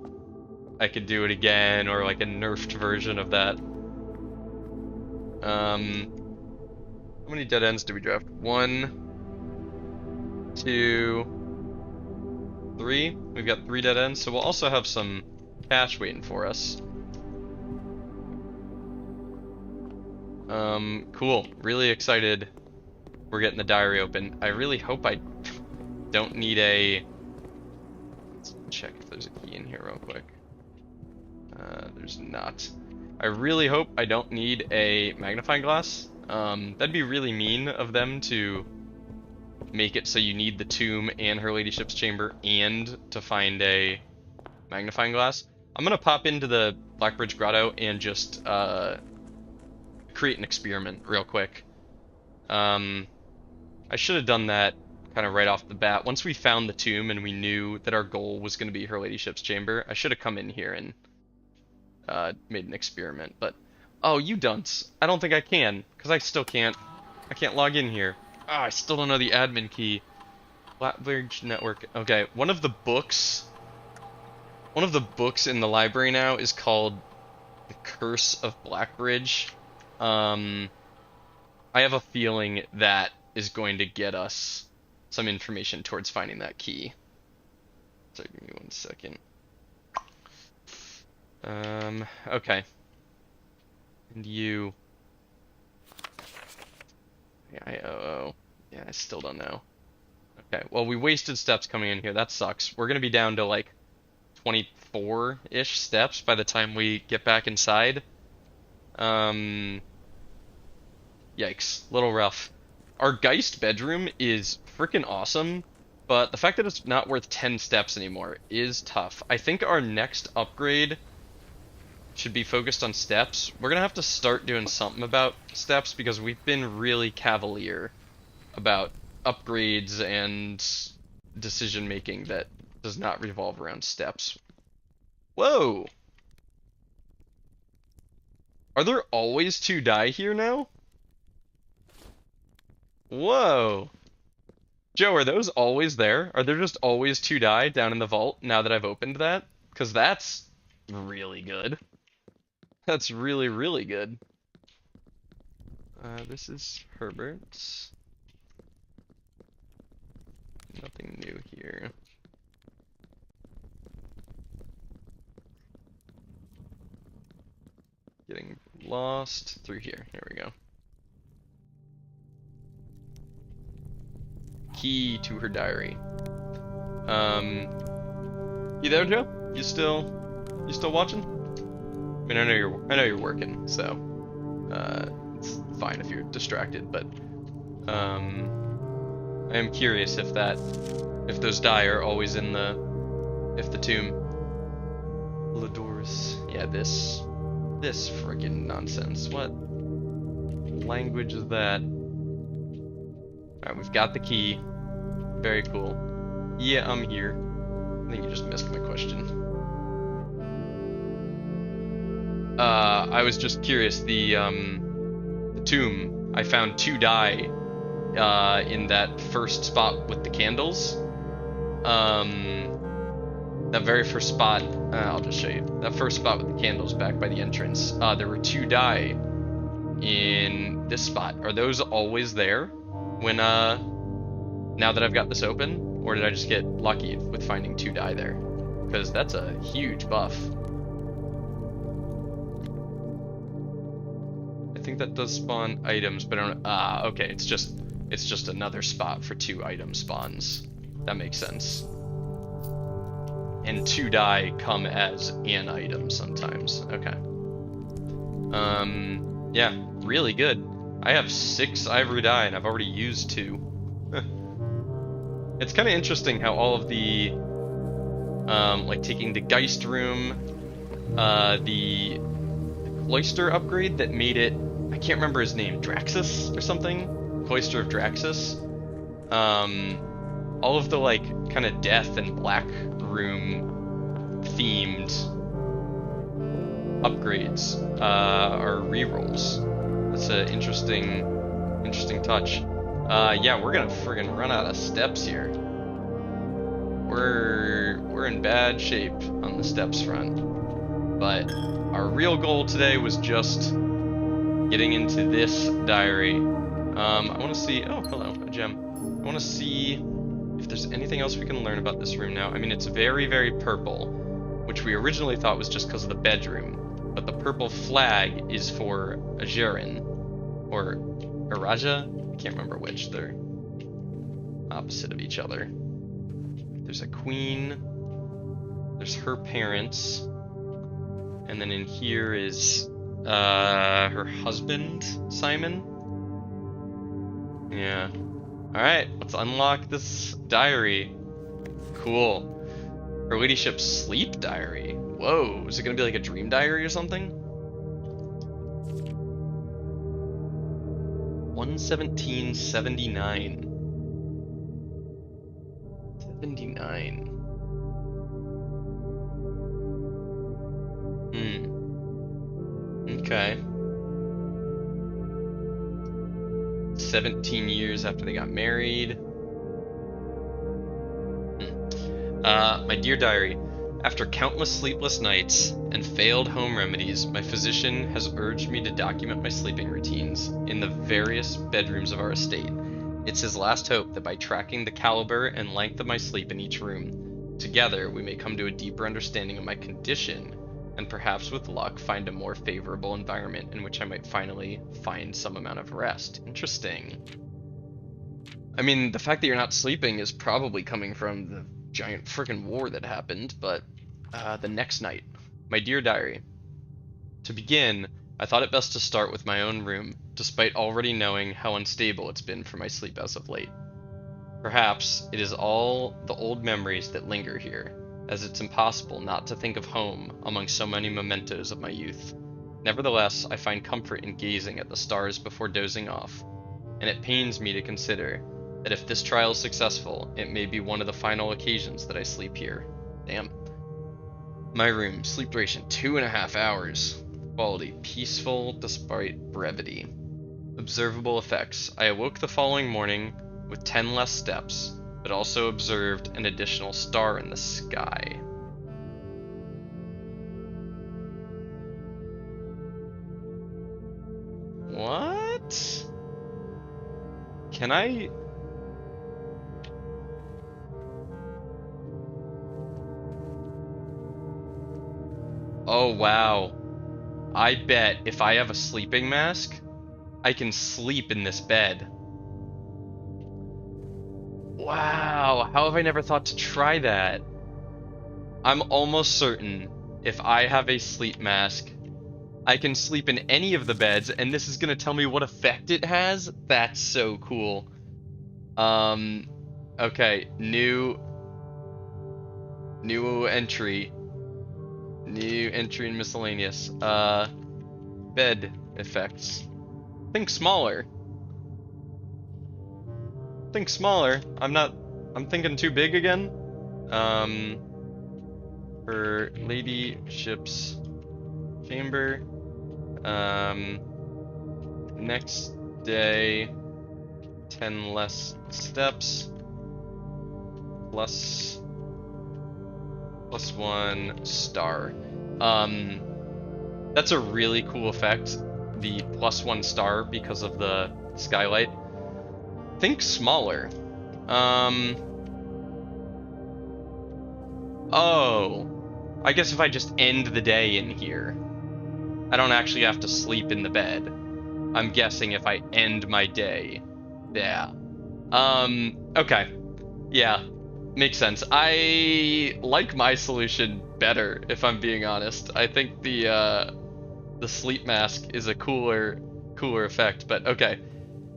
S1: I could do it again, or like a nerfed version of that. How many dead ends do we draft? 1, 2, 3. We've got 3 dead ends, so we'll also have some cash waiting for us. Cool. Really excited we're getting the diary open. I really hope I don't need a... Let's check if there's a key in here real quick. There's not. I really hope I don't need a magnifying glass. That'd be really mean of them to make it so you need the tomb and Her Ladyship's chamber and to find a magnifying glass. I'm gonna pop into the Blackbridge Grotto and just create an experiment real quick. I should have done that kind of right off the bat. Once we found the tomb and we knew that our goal was going to be Her Ladyship's chamber, I should have come in here and made an experiment. But oh, you dunce! I don't think I can, because I still can't. I can't log in here. Ah, I still don't know the admin key. Blackbridge Network. Okay, one of the books in the library now is called The Curse of Blackbridge. I have a feeling that is going to get us some information towards finding that key. So give me 1 second. Okay. And you... IOO. Yeah, I still don't know. Okay, well, we wasted steps coming in here. That sucks. We're gonna be down to, like, 24-ish steps by the time we get back inside. Yikes. Little rough. Our Geist bedroom is freaking awesome, but the fact that it's not worth 10 steps anymore is tough. I think our next upgrade should be focused on steps. We're gonna have to start doing something about steps because we've been really cavalier about upgrades and decision making that does not revolve around steps. Whoa! Are there always 2 die here now? Whoa! Joe, are those always there? Are there just always 2 die down in the vault now that I've opened that? Because that's really good. That's really, really good. This is Herbert's. Nothing new here. Getting lost through here. Here we go. Key to her diary. You there, Joe? You still watching? I mean, I know you're working, so it's fine if you're distracted, but I am curious if those die are always in the tomb. Ladorus. Yeah, this friggin' nonsense. What language is that? Alright, we've got the key. Very cool. Yeah, I'm here. I think you just missed my question. I was just curious, the tomb, I found 2 die in that first spot with the candles. That very first spot, I'll just show you. That first spot with the candles back by the entrance, there were 2 die in this spot. Are those always there when, now that I've got this open? Or did I just get lucky with finding 2 die there? Because that's a huge buff. I think that does spawn items, but I don't, okay, it's just another spot for 2 item spawns. That makes sense. And 2 die come as an item sometimes. Okay. Yeah, really good. I have 6 ivory die and I've already used 2. It's kind of interesting how all of the, like taking the Geist room, the Cloister upgrade that made it, I can't remember his name, Draxus or something? Cloister of Draxus. All of the like kind of death and black room themed upgrades are rerolls. That's an interesting touch. Yeah, we're gonna friggin' run out of steps here. We're in bad shape on the steps front. But our real goal today was just getting into this diary. I want to see. Oh, hello, a gem. I want to see if there's anything else we can learn about this room now. I mean, it's very, very purple, which we originally thought was just because of the bedroom. But the purple flag is for Ajerin, or Araja. I can't remember which. They're opposite of each other. There's a queen. There's her parents. And then in here is her husband, Simon. Yeah. Alright, let's unlock this diary. Cool. Her ladyship's sleep diary. Whoa, is it gonna be like a dream diary or something? 117.79. 79. Okay. 17 years after they got married. My dear diary, after countless sleepless nights and failed home remedies, my physician has urged me to document my sleeping routines in the various bedrooms of our estate. It's his last hope that by tracking the caliber and length of my sleep in each room, together we may come to a deeper understanding of my condition, and perhaps with luck find a more favorable environment in which I might finally find some amount of rest. Interesting. I mean, the fact that you're not sleeping is probably coming from the giant freaking war that happened, but the next night. My dear diary. To begin, I thought it best to start with my own room, despite already knowing how unstable it's been for my sleep as of late. Perhaps it is all the old memories that linger here, as it's impossible not to think of home among so many mementos of my youth. Nevertheless, I find comfort in gazing at the stars before dozing off, and it pains me to consider That if this trial is successful, it may be one of the final occasions that I sleep here. Damn. My room, sleep duration 2.5 hours. Quality, peaceful despite brevity. Observable effects. I awoke the following morning with 10 less steps, but also observed an additional star in the sky. What? Can I... Oh, wow. I bet if I have a sleeping mask, I can sleep in this bed. Wow, how have I never thought to try that? I'm almost certain if I have a sleep mask, I can sleep in any of the beds, and this is gonna tell me what effect it has? That's so cool. Okay, new entry. New entry in miscellaneous. Bed effects. Think smaller. Think smaller. I'm thinking too big again. For ladyship's chamber. Next day, 10 less steps. Plus 1 star. That's a really cool effect. The +1 star because of the skylight. Think smaller. Oh. I guess if I just end the day in here, I don't actually have to sleep in the bed. I'm guessing if I end my day. Yeah. Okay. Yeah. Makes sense. I like my solution better, if I'm being honest. I think the sleep mask is a cooler effect, but okay.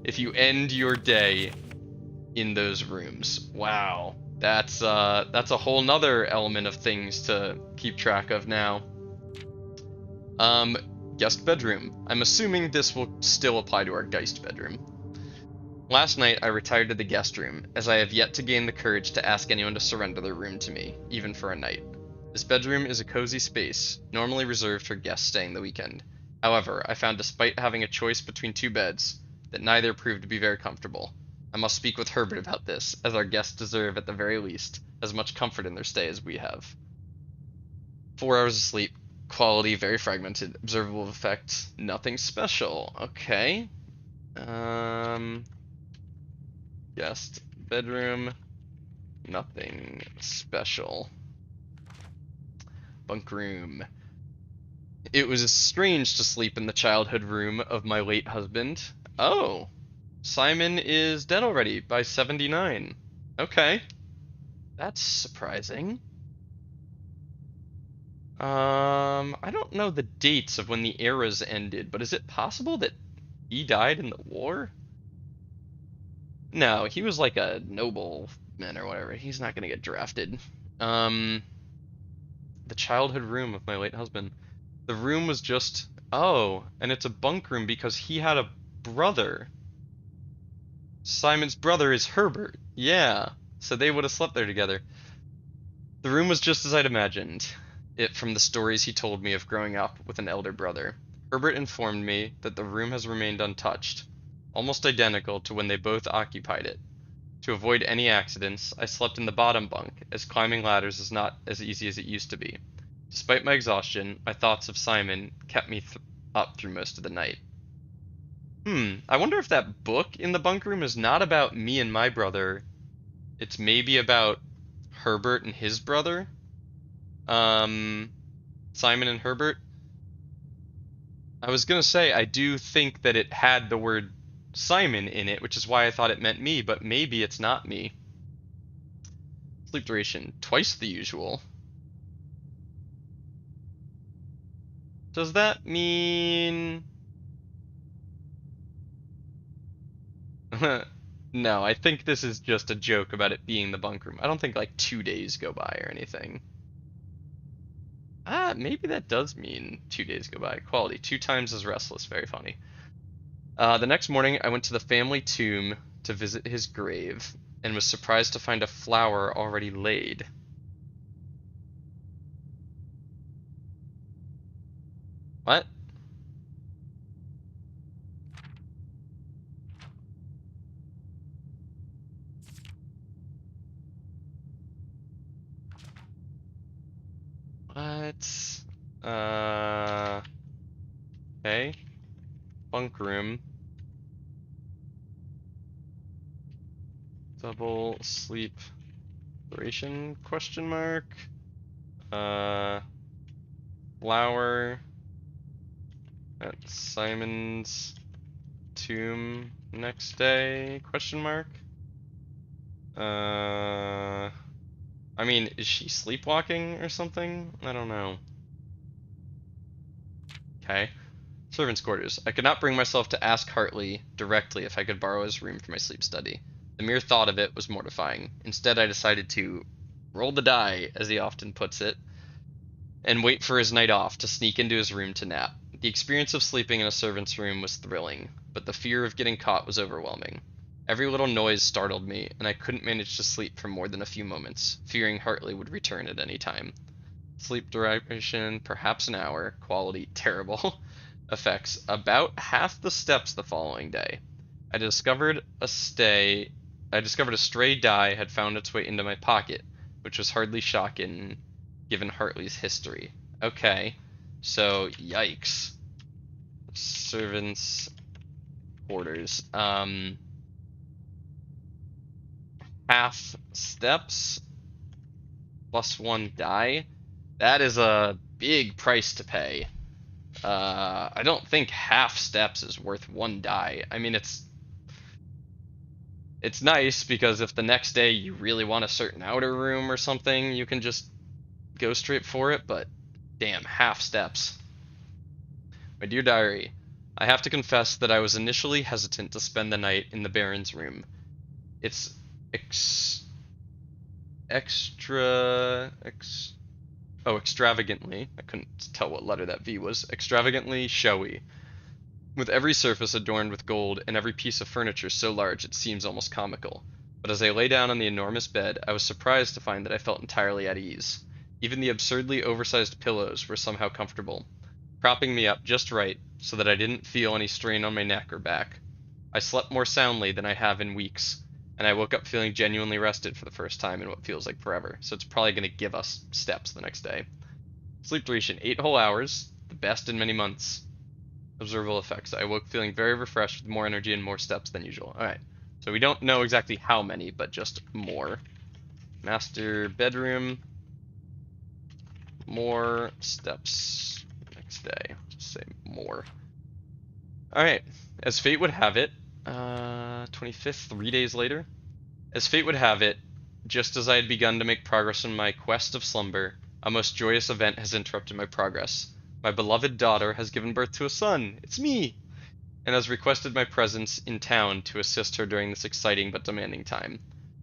S1: If you end your day in those rooms. Wow. That's a whole nother element of things to keep track of now. Guest bedroom. I'm assuming this will still apply to our Geist bedroom. Last night, I retired to the guest room, as I have yet to gain the courage to ask anyone to surrender their room to me, even for a night. This bedroom is a cozy space, normally reserved for guests staying the weekend. However, I found despite having a choice between 2 beds, that neither proved to be very comfortable. I must speak with Herbert about this, as our guests deserve, at the very least, as much comfort in their stay as we have. 4 hours of sleep, quality very fragmented, observable effect, nothing special. Okay. Guest bedroom, nothing special. Bunk room. It was strange to sleep in the childhood room of my late husband. Oh, Simon is dead already by 79. Okay. That's surprising. I don't know the dates of when the eras ended, but is it possible that he died in the war? No, he was like a nobleman or whatever. He's not gonna get drafted. The childhood room of my late husband. The room was just, oh, and it's a bunk room because he had a brother. Simon's brother is Herbert. Yeah, so they would have slept there together. The room was just as I'd imagined it from the stories he told me of growing up with an elder brother. Herbert informed me that the room has remained untouched, almost identical to when they both occupied it. To avoid any accidents, I slept in the bottom bunk, as climbing ladders is not as easy as it used to be. Despite my exhaustion, my thoughts of Simon kept me up through most of the night. I wonder if that book in the bunk room is not about me and my brother. It's maybe about Herbert and his brother. Simon and Herbert. I was gonna say, I do think that it had the word Simon in it, which is why I thought it meant me, but maybe it's not me. Sleep duration, twice the usual. Does that mean... No, I think this is just a joke about it being the bunk room. I don't think like 2 days go by or anything. Maybe that does mean 2 days go by. Quality, 2 times as restless. Very funny. The next morning, I went to the family tomb to visit his grave and was surprised to find a flower already laid. What? What? Uh, okay. Bunk room. Double sleep duration question mark. Flower at Simon's tomb next day question mark. I mean, is she sleepwalking or something? I don't know. Okay. Servants' quarters. I could not bring myself to ask Hartley directly if I could borrow his room for my sleep study. The mere thought of it was mortifying. Instead, I decided to roll the die, as he often puts it, and wait for his night off to sneak into his room to nap. The experience of sleeping in a servant's room was thrilling, but the fear of getting caught was overwhelming. Every little noise startled me, and I couldn't manage to sleep for more than a few moments, fearing Hartley would return at any time. Sleep duration, perhaps an hour. Quality, terrible. Effects, about half the steps the following day. I discovered a stray die had found its way into my pocket, which was hardly shocking given Hartley's history. Okay, so yikes. Servants' quarters. Half steps plus one die. That is a big price to pay. I don't think half steps is worth one die. I mean, it's nice because if the next day you really want a certain outer room or something, you can just go straight for it, but damn, half steps. My dear diary, I have to confess that I was initially hesitant to spend the night in the Baron's room. It's extravagantly, I couldn't tell what letter that V was, extravagantly showy, with every surface adorned with gold and every piece of furniture so large it seems almost comical. But as I lay down on the enormous bed, I was surprised to find that I felt entirely at ease. Even the absurdly oversized pillows were somehow comfortable, propping me up just right so that I didn't feel any strain on my neck or back. I slept more soundly than I have in weeks, and I woke up feeling genuinely rested for the first time in what feels like forever, so it's probably going to give us steps the next day. Sleep duration, 8 whole hours, the best in many months. Observable effects. I woke feeling very refreshed with more energy and more steps than usual. Alright, so we don't know exactly how many, but just more. Master bedroom. More steps next day. Just say more. Alright, as fate would have it, 25th, 3 days later. As fate would have it, just as I had begun to make progress on my quest of slumber, a most joyous event has interrupted my progress. My beloved daughter has given birth to a son. It's me! And has requested my presence in town to assist her during this exciting but demanding time.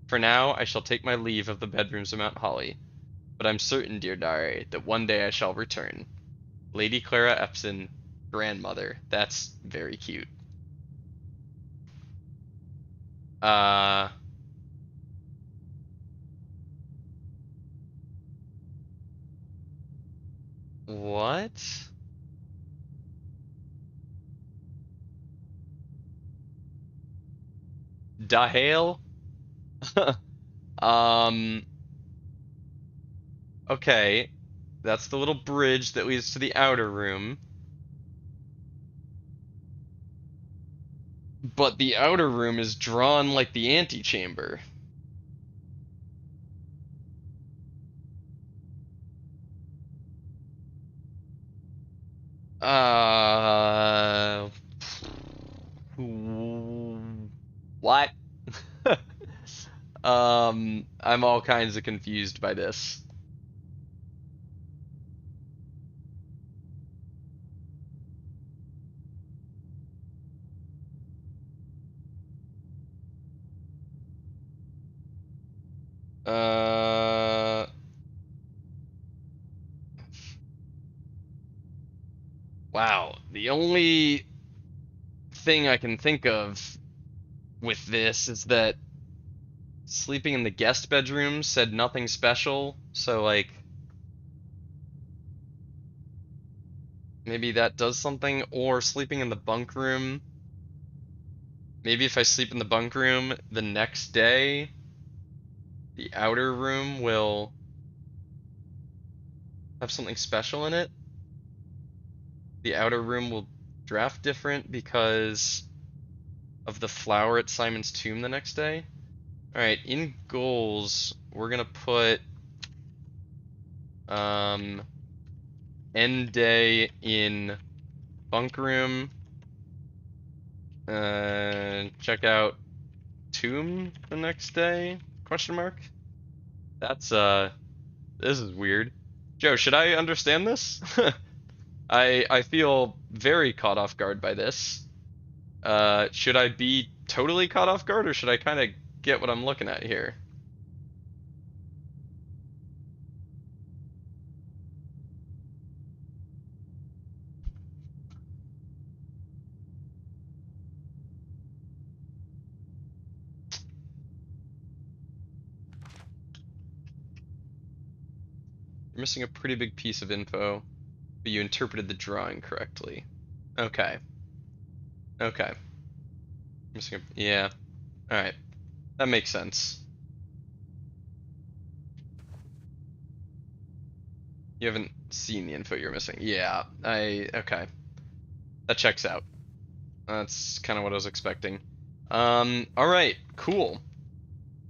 S1: For now, I shall take my leave of the bedrooms of Mount Holly. But I'm certain, dear diary, that one day I shall return. Lady Clara Epson, grandmother. That's very cute. Uh, what? Dahale? Um, okay. That's the little bridge that leads to the outer room. But the outer room is drawn like the antechamber. Uh, what? I'm all kinds of confused by this. Uh, wow. The only thing I can think of with this is that sleeping in the guest bedroom said nothing special, so like maybe that does something, or sleeping in the bunk room. Maybe if I sleep in the bunk room the next day, the outer room will have something special in it. The outer room will draft different because of the flower at Simon's tomb the next day. Alright, in goals, we're gonna put end day in bunk room. Check out tomb the next day? Question mark? That's this is weird. Joe, should I understand this? I feel very caught off guard by this. Should I be totally caught off guard, or should I kind of get what I'm looking at here? You're missing a pretty big piece of info, but you interpreted the drawing correctly. Okay. Okay. Missing a, yeah. Alright. That makes sense. You haven't seen the info you're missing. Yeah, okay. That checks out. That's kind of what I was expecting. Alright, cool.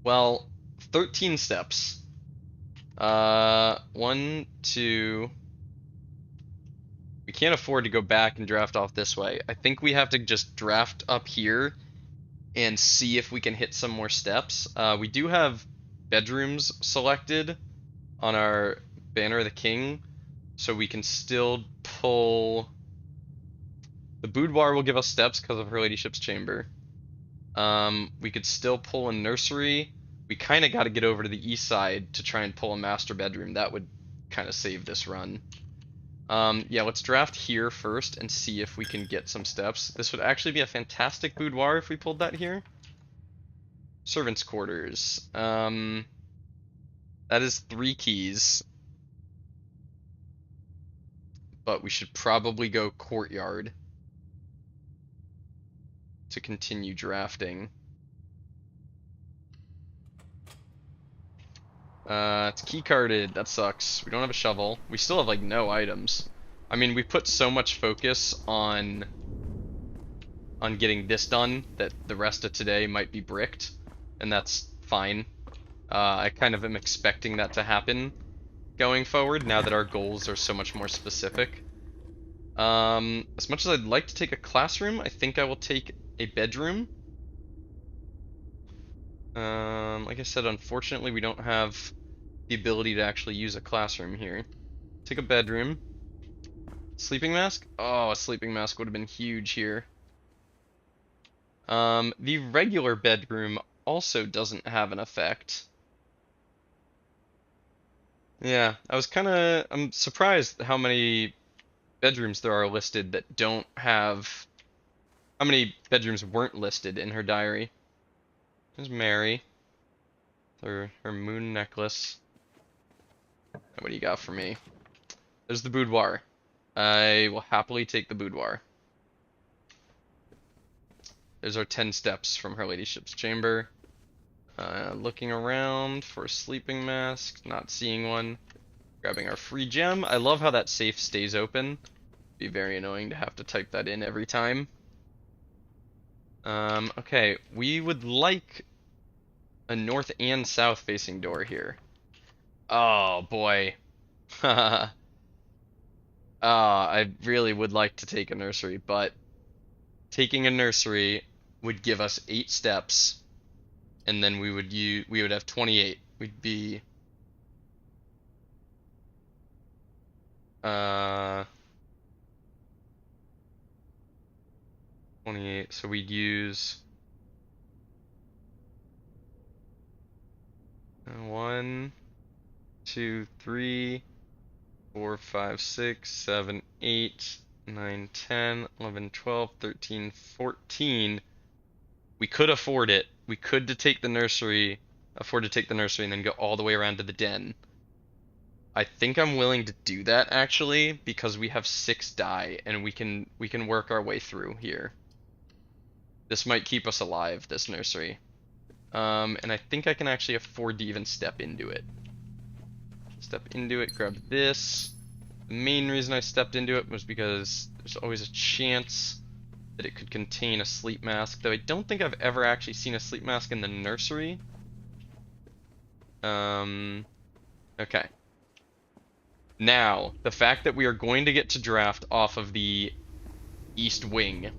S1: Well, 13 steps. 1, 2. We can't afford to go back and draft off this way. I think we have to just draft up here and see if we can hit some more steps. We do have bedrooms selected on our Banner of the King, so we can still pull. The boudoir will give us steps because of Her Ladyship's chamber. We could still pull a nursery. We kind of got to get over to the east side to try and pull a master bedroom. That would kind of save this run. Yeah, let's draft here first and see if we can get some steps. This would actually be a fantastic boudoir if we pulled that here. Servants' quarters. That is 3 keys. But we should probably go courtyard to continue drafting. It's key carded. That sucks. We don't have a shovel. We still have like no items. I mean, we put so much focus on getting this done that the rest of today might be bricked, and that's fine. I kind of am expecting that to happen going forward now that our goals are so much more specific. As much as I'd like to take a classroom, I think I will take a bedroom. Like I said, unfortunately, we don't have the ability to actually use a classroom here. Take a bedroom. Sleeping mask? Oh, a sleeping mask would have been huge here. The regular bedroom also doesn't have an effect. Yeah, I'm surprised how many bedrooms there are listed that don't have, how many bedrooms weren't listed in her diary. There's Mary. Her moon necklace. What do you got for me? There's the boudoir. I will happily take the boudoir. There's our 10 steps from Her Ladyship's chamber. Looking around for a sleeping mask, not seeing one. Grabbing our free gem. I love how that safe stays open. Be very annoying to have to type that in every time. Okay, we would like a north and south facing door here. Oh boy. I really would like to take a nursery, but taking a nursery would give us 8 steps, and then we would have 28. We'd be 28, so we'd use 1, 2, 3, 4, 5, 6, 7, 8, 9, 10, 11, 12, 13, 14. We could afford it. We could to take the nursery, afford to take the nursery and then go all the way around to the den. I think I'm willing to do that actually because we have 6 die and we can work our way through here. This might keep us alive, this nursery. And I think I can actually afford to even step into it. Step into it, grab this. The main reason I stepped into it was because there's always a chance that it could contain a sleep mask, though I don't think I've ever actually seen a sleep mask in the nursery. Okay. Now, the fact that we are going to get to draft off of the east wing,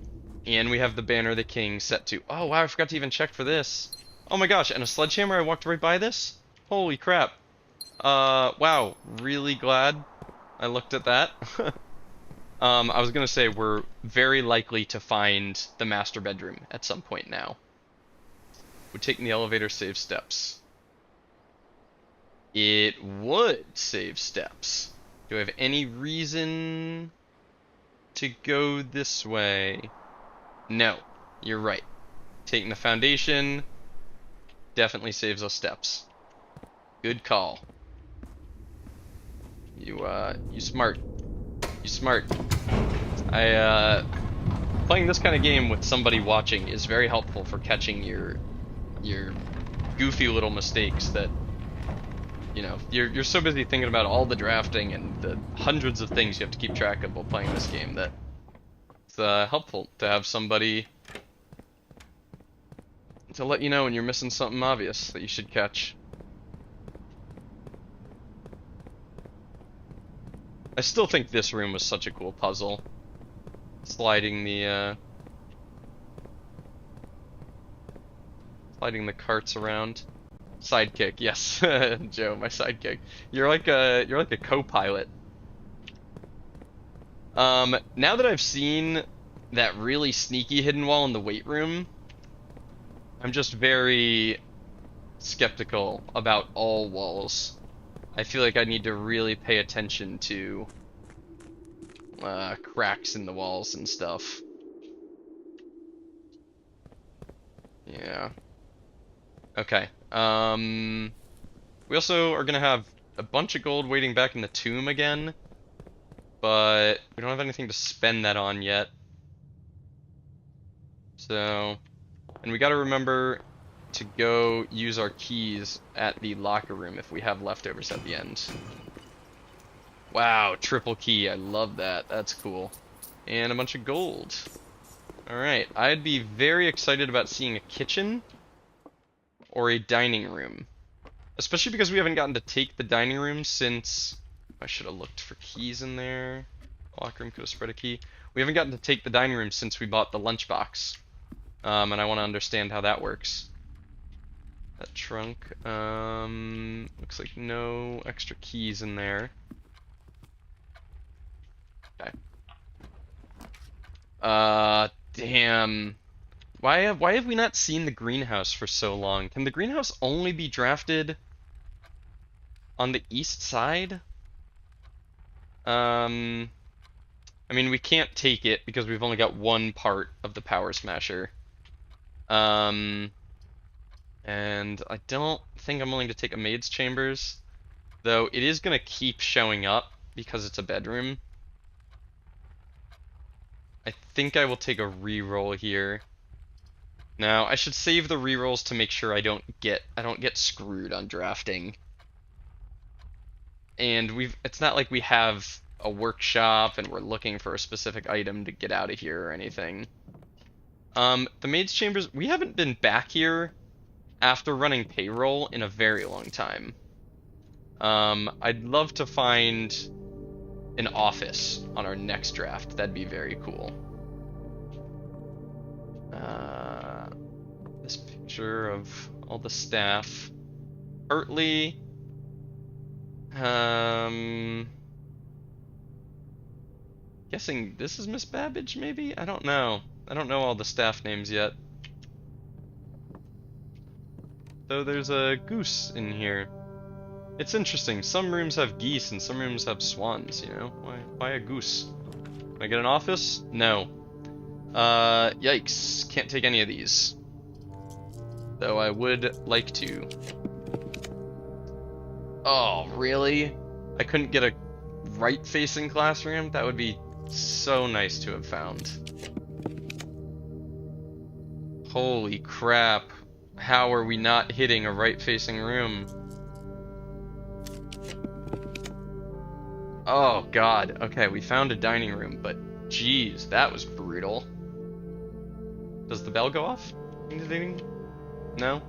S1: and we have the Banner of the King set to... Oh, wow, I forgot to even check for this. Oh my gosh, and a sledgehammer? I walked right by this? Holy crap. Wow, really glad I looked at that. I was gonna say, we're very likely to find the master bedroom at some point now. Would taking the elevator save steps? It would save steps. Do I have any reason to go this way? No, you're right. Taking the foundation definitely saves us steps. Good call. You smart. You smart. Playing this kind of game with somebody watching is very helpful for catching your goofy little mistakes that, you know, you're so busy thinking about all the drafting and the hundreds of things you have to keep track of while playing this game that it's helpful to have somebody to let you know when you're missing something obvious that you should catch. I still think this room was such a cool puzzle. Sliding the carts around. Sidekick, yes, Joe, my sidekick. You're like a co-pilot. Now that I've seen that really sneaky hidden wall in the weight room, I'm just very skeptical about all walls. I feel like I need to really pay attention to cracks in the walls and stuff. Yeah. Okay. We also are gonna have a bunch of gold waiting back in the tomb again, but we don't have anything to spend that on yet. So, and we gotta remember to go use our keys at the locker room if we have leftovers at the end. Wow, triple key, I love that, that's cool. And a bunch of gold. Alright, I'd be very excited about seeing a kitchen or a dining room. Especially because we haven't gotten to take the dining room since... I should have looked for keys in there. Locker room could have spread a key. We haven't gotten to take the dining room since we bought the lunchbox. And I want to understand how that works. That trunk, looks like no extra keys in there. Okay. Damn. Why have we not seen the greenhouse for so long? Can the greenhouse only be drafted on the east side? I mean, we can't take it because we've only got one part of the Power Smasher. And I don't think I'm willing to take a maid's chambers, though it is gonna keep showing up because it's a bedroom. I think I will take a reroll here. Now, I should save the rerolls to make sure I don't get screwed on drafting. And it's not like we have a workshop and we're looking for a specific item to get out of here or anything. The maid's chambers, we haven't been back here after running payroll in a very long time. I'd love to find an office on our next draft. That'd be very cool. This picture of all the staff. Hartley. Guessing this is Miss Babbage, maybe? I don't know. I don't know all the staff names yet. So there's a goose in here. It's interesting. Some rooms have geese and some rooms have swans, you know? Why a goose? Can I get an office? No. Yikes. Can't take any of these. though I would like to. Oh, really? I couldn't get a right-facing classroom? That would be so nice to have found. Holy crap. How are we not hitting a right-facing room? Oh god. Okay, we found a dining room, but geez, that was brutal. Does the bell go off? No?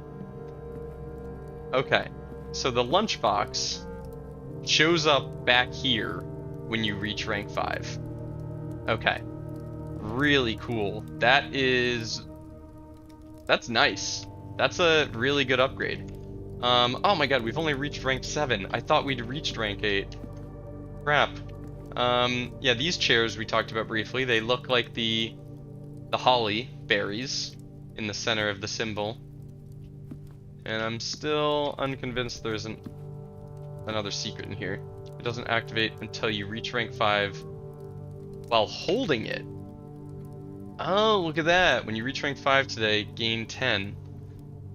S1: Okay. So the lunchbox shows up back here when you reach rank 5. Okay. Really cool. That's nice. That's a really good upgrade. Oh my god, we've only reached rank 7. I thought we'd reached rank 8. Crap. Yeah, these chairs we talked about briefly, they look like the holly berries in the center of the symbol. And I'm still unconvinced there isn't another secret in here. It doesn't activate until you reach rank 5 while holding it. Oh, look at that. When you reach rank 5 today, gain 10.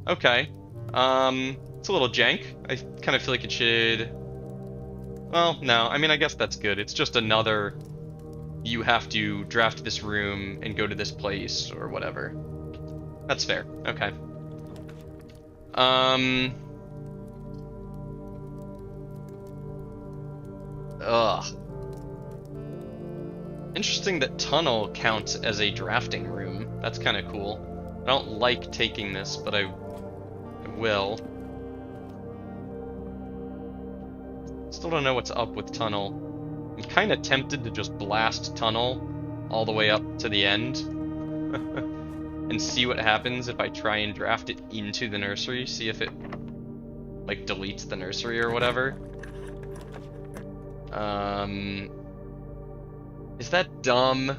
S1: Okay. It's a little jank. I kind of feel like it should... Well, no. I mean, I guess that's good. It's just another... You have to draft this room and go to this place or whatever. That's fair. Okay. Ugh. Interesting that tunnel counts as a drafting room. That's kind of cool. I don't like taking this, but I will. Still don't know what's up with tunnel. I'm kind of tempted to just blast tunnel all the way up to the end and see what happens if I try and draft it into the nursery. See if it like deletes the nursery or whatever. Is that dumb?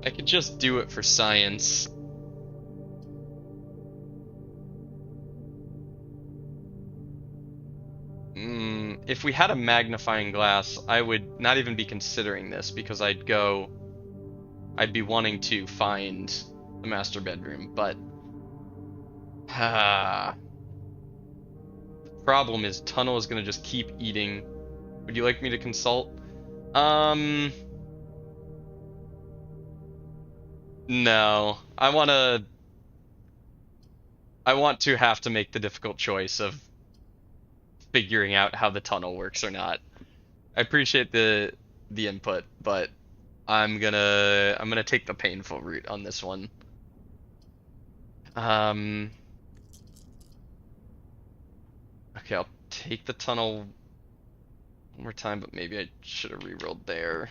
S1: I could just do it for science. If we had a magnifying glass, I would not even be considering this because I'd be wanting to find the master bedroom, but the problem is tunnel is gonna just keep eating. Would you like me to consult? No. I want to have to make the difficult choice of figuring out how the tunnel works or not. I appreciate the input, but I'm gonna take the painful route on this one. Okay, I'll take the tunnel one more time, but maybe I should have rerolled there.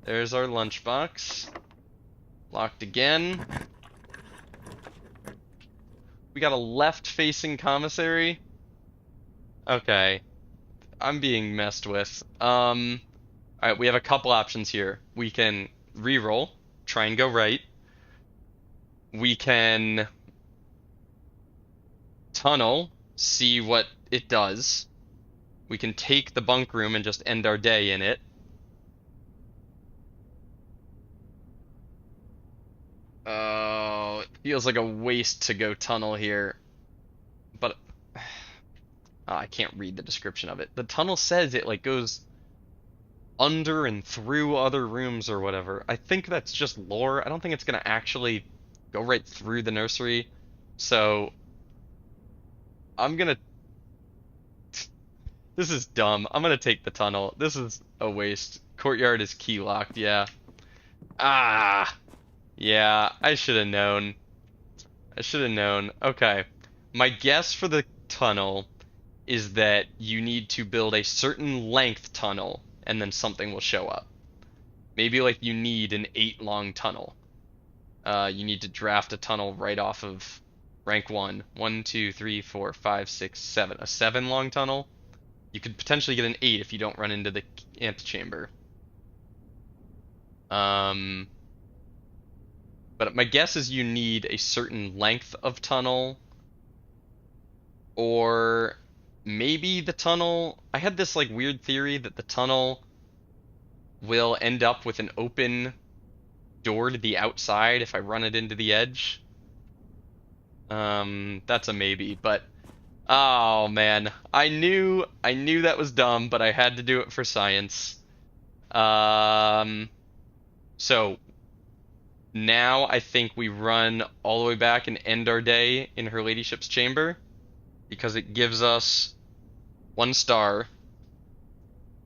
S1: There's our lunchbox. Locked again. We got a left-facing commissary. Okay. I'm being messed with. Alright, we have a couple options here. We can reroll, try and go right. We can tunnel, see what it does. We can take the bunk room and just end our day in it. Oh, it feels like a waste to go tunnel here. But I can't read the description of it. The tunnel says it like goes under and through other rooms or whatever. I think that's just lore. I don't think it's gonna actually go right through the nursery. So I'm gonna... This is dumb. I'm gonna take the tunnel. This is a waste. Courtyard is key locked, yeah. Ah! Yeah, I should have known. I should have known. Okay. My guess for the tunnel is that you need to build a certain length tunnel and then something will show up. Maybe like you need an 8-long tunnel. You need to draft a tunnel right off of rank 1. 1, 2, 3, 4, 5, 6, 7. A 7-long tunnel. You could potentially get an 8 if you don't run into the antechamber. But my guess is you need a certain length of tunnel, or maybe the tunnel... I had this like weird theory that the tunnel will end up with an open door to the outside if I run it into the edge. That's a maybe, but oh man, I knew that was dumb, but I had to do it for science. Um, so now I think we run all the way back and end our day in Her Ladyship's chamber because it gives us 1 star,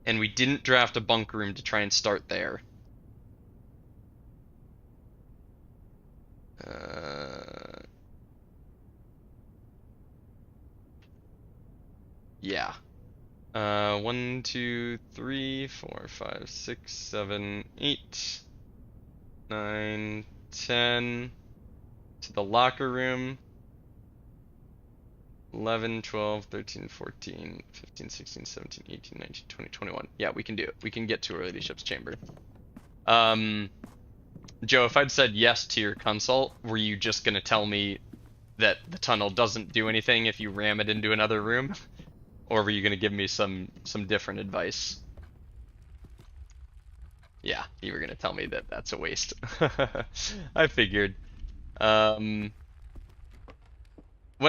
S1: and we didn't draft a bunk room to try and start there. Uh, yeah. 1, 2, 3, 4, 5, 6, 7, 8, 9, 10. To the locker room. 11, 12, 13, 14, 15, 16, 17, 18, 19, 20, 21. Yeah, we can do it. We can get to Her Ladyship's chamber. Joe, if I'd said yes to your consult, were you just gonna tell me that the tunnel doesn't do anything if you ram it into another room? Or were you gonna give me some different advice? Yeah, you were gonna tell me that that's a waste. I figured. When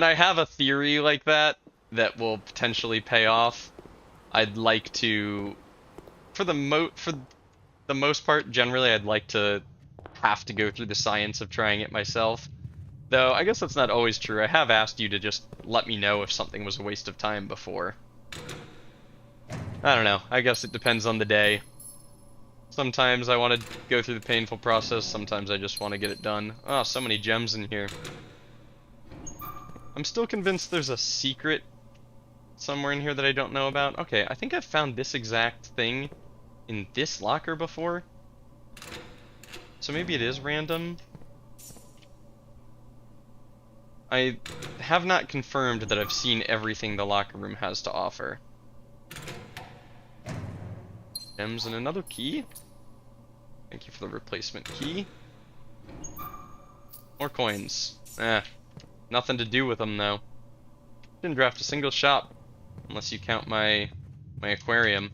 S1: I have a theory like that that will potentially pay off, I'd like to, for the most part, generally I'd like to have to go through the science of trying it myself. Though I guess that's not always true. I have asked you to just let me know if something was a waste of time before. I don't know. I guess it depends on the day. Sometimes I want to go through the painful process, sometimes I just want to get it done. Oh, so many gems in here. I'm still convinced there's a secret somewhere in here that I don't know about. Okay, I think I've found this exact thing in this locker before. So maybe it is random. I have not confirmed that I've seen everything the locker room has to offer. Gems and another key. Thank you for the replacement key. More coins. Nothing to do with them though. Didn't draft a single shop, unless you count my aquarium.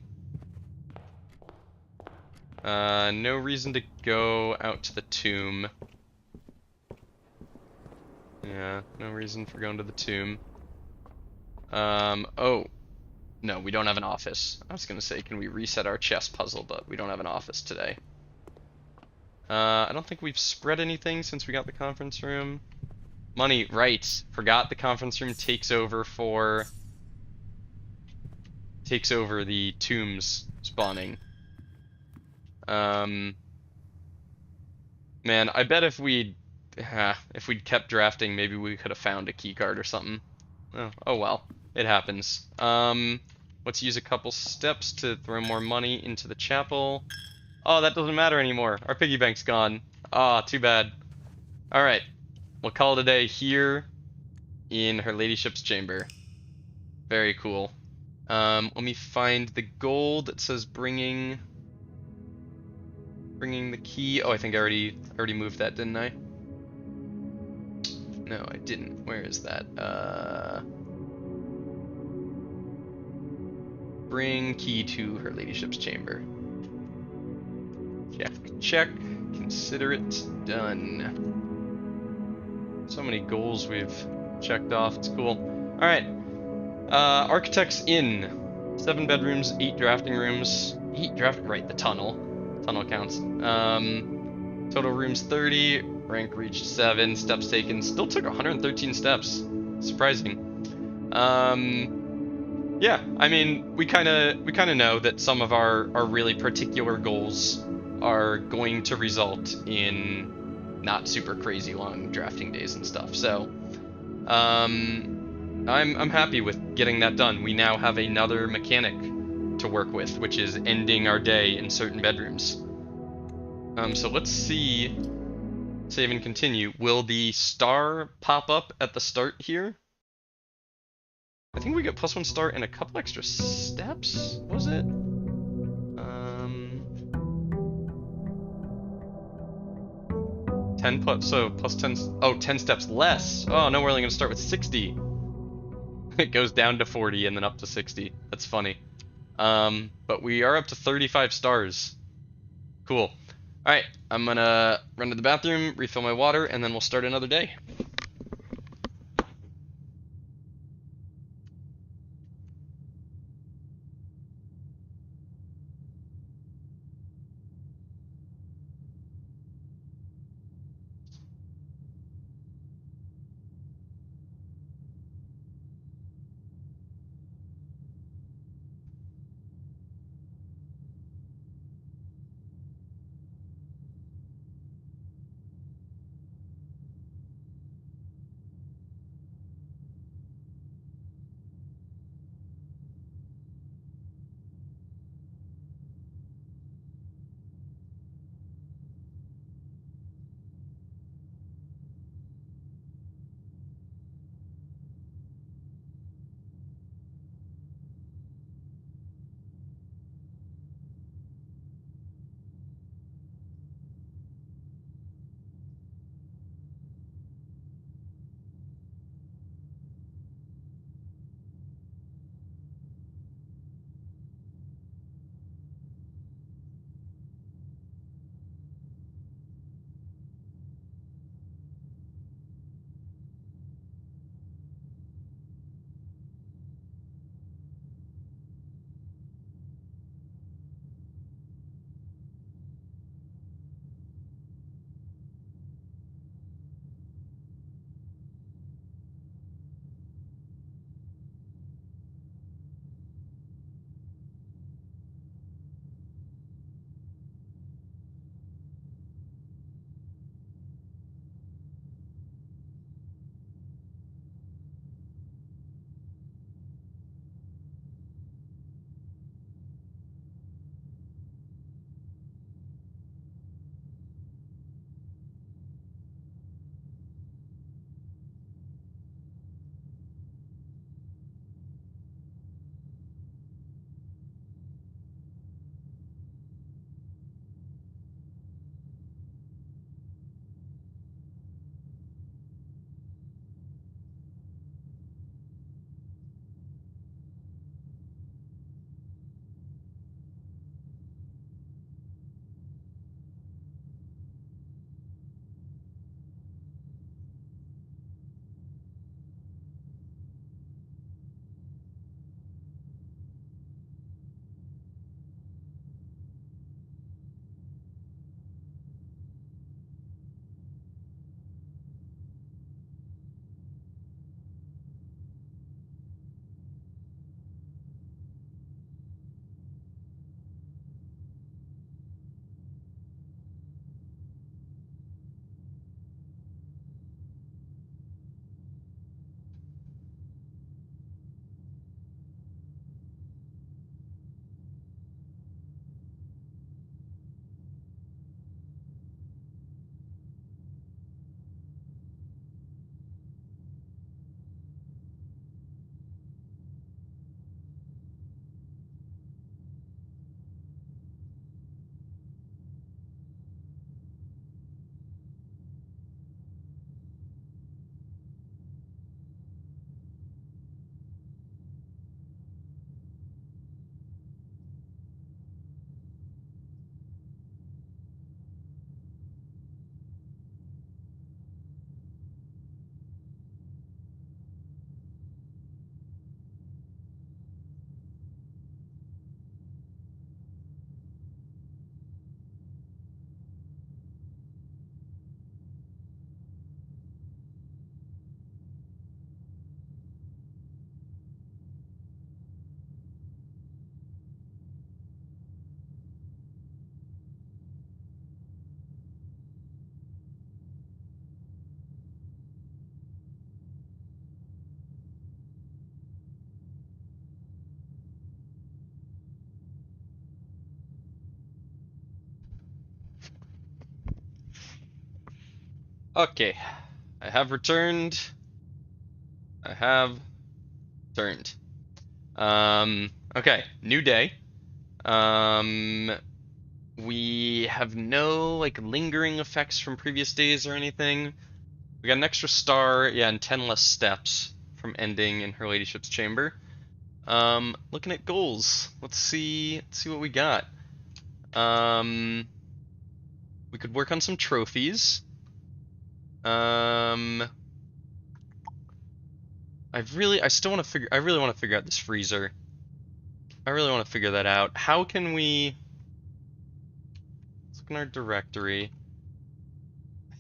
S1: No reason to go out to the tomb. Yeah, no reason for going to the tomb. Oh. No, we don't have an office. I was gonna say, can we reset our chess puzzle, but we don't have an office today. I don't think we've spread anything since we got the conference room. Money, right. Forgot the conference room takes over the tombs spawning. Man, I bet if we'd kept drafting, maybe we could have found a key card or something. Oh well, it happens. Let's use a couple steps to throw more money into the chapel. Oh, that doesn't matter anymore. Our piggy bank's gone. Ah, too bad. Alright. We'll call it a day here in Her Ladyship's chamber. Very cool. Let me find the goal that says bringing the key. Oh, I think I already moved that, didn't I? No, I didn't. Where is that? Bring key to Her Ladyship's chamber. Check, check. Consider it done. So many goals we've checked off. It's cool. All right. Architect's Inn. 7 bedrooms, 8 drafting rooms. Right, the tunnel. Tunnel counts. Total rooms 30. Rank reached 7. Steps taken. Still took 113 steps. Surprising. Yeah, I mean, we kind of know that some of our really particular goals are going to result in not super crazy long drafting days and stuff. So, I'm happy with getting that done. We now have another mechanic to work with, which is ending our day in certain bedrooms. So let's see. Save and continue. Will the star pop up at the start here? I think we get +1 star and a couple extra steps, was it? 10 plus, so plus 10, oh, 10 steps less. Oh, no, we're only gonna start with 60. It goes down to 40 and then up to 60. That's funny. But we are up to 35 stars. Cool. Alright, I'm gonna run to the bathroom, refill my water, and then we'll start another day. Okay, I have returned. I have turned. Okay, new day. Um, we have no like lingering effects from previous days or anything. We got an extra star, yeah, and 10 less steps from ending in Her Ladyship's chamber. Looking at goals. Let's see what we got. Um, we could work on some trophies. Um, I really want to figure out this freezer. I really want to figure that out. How can we, let's look in our directory.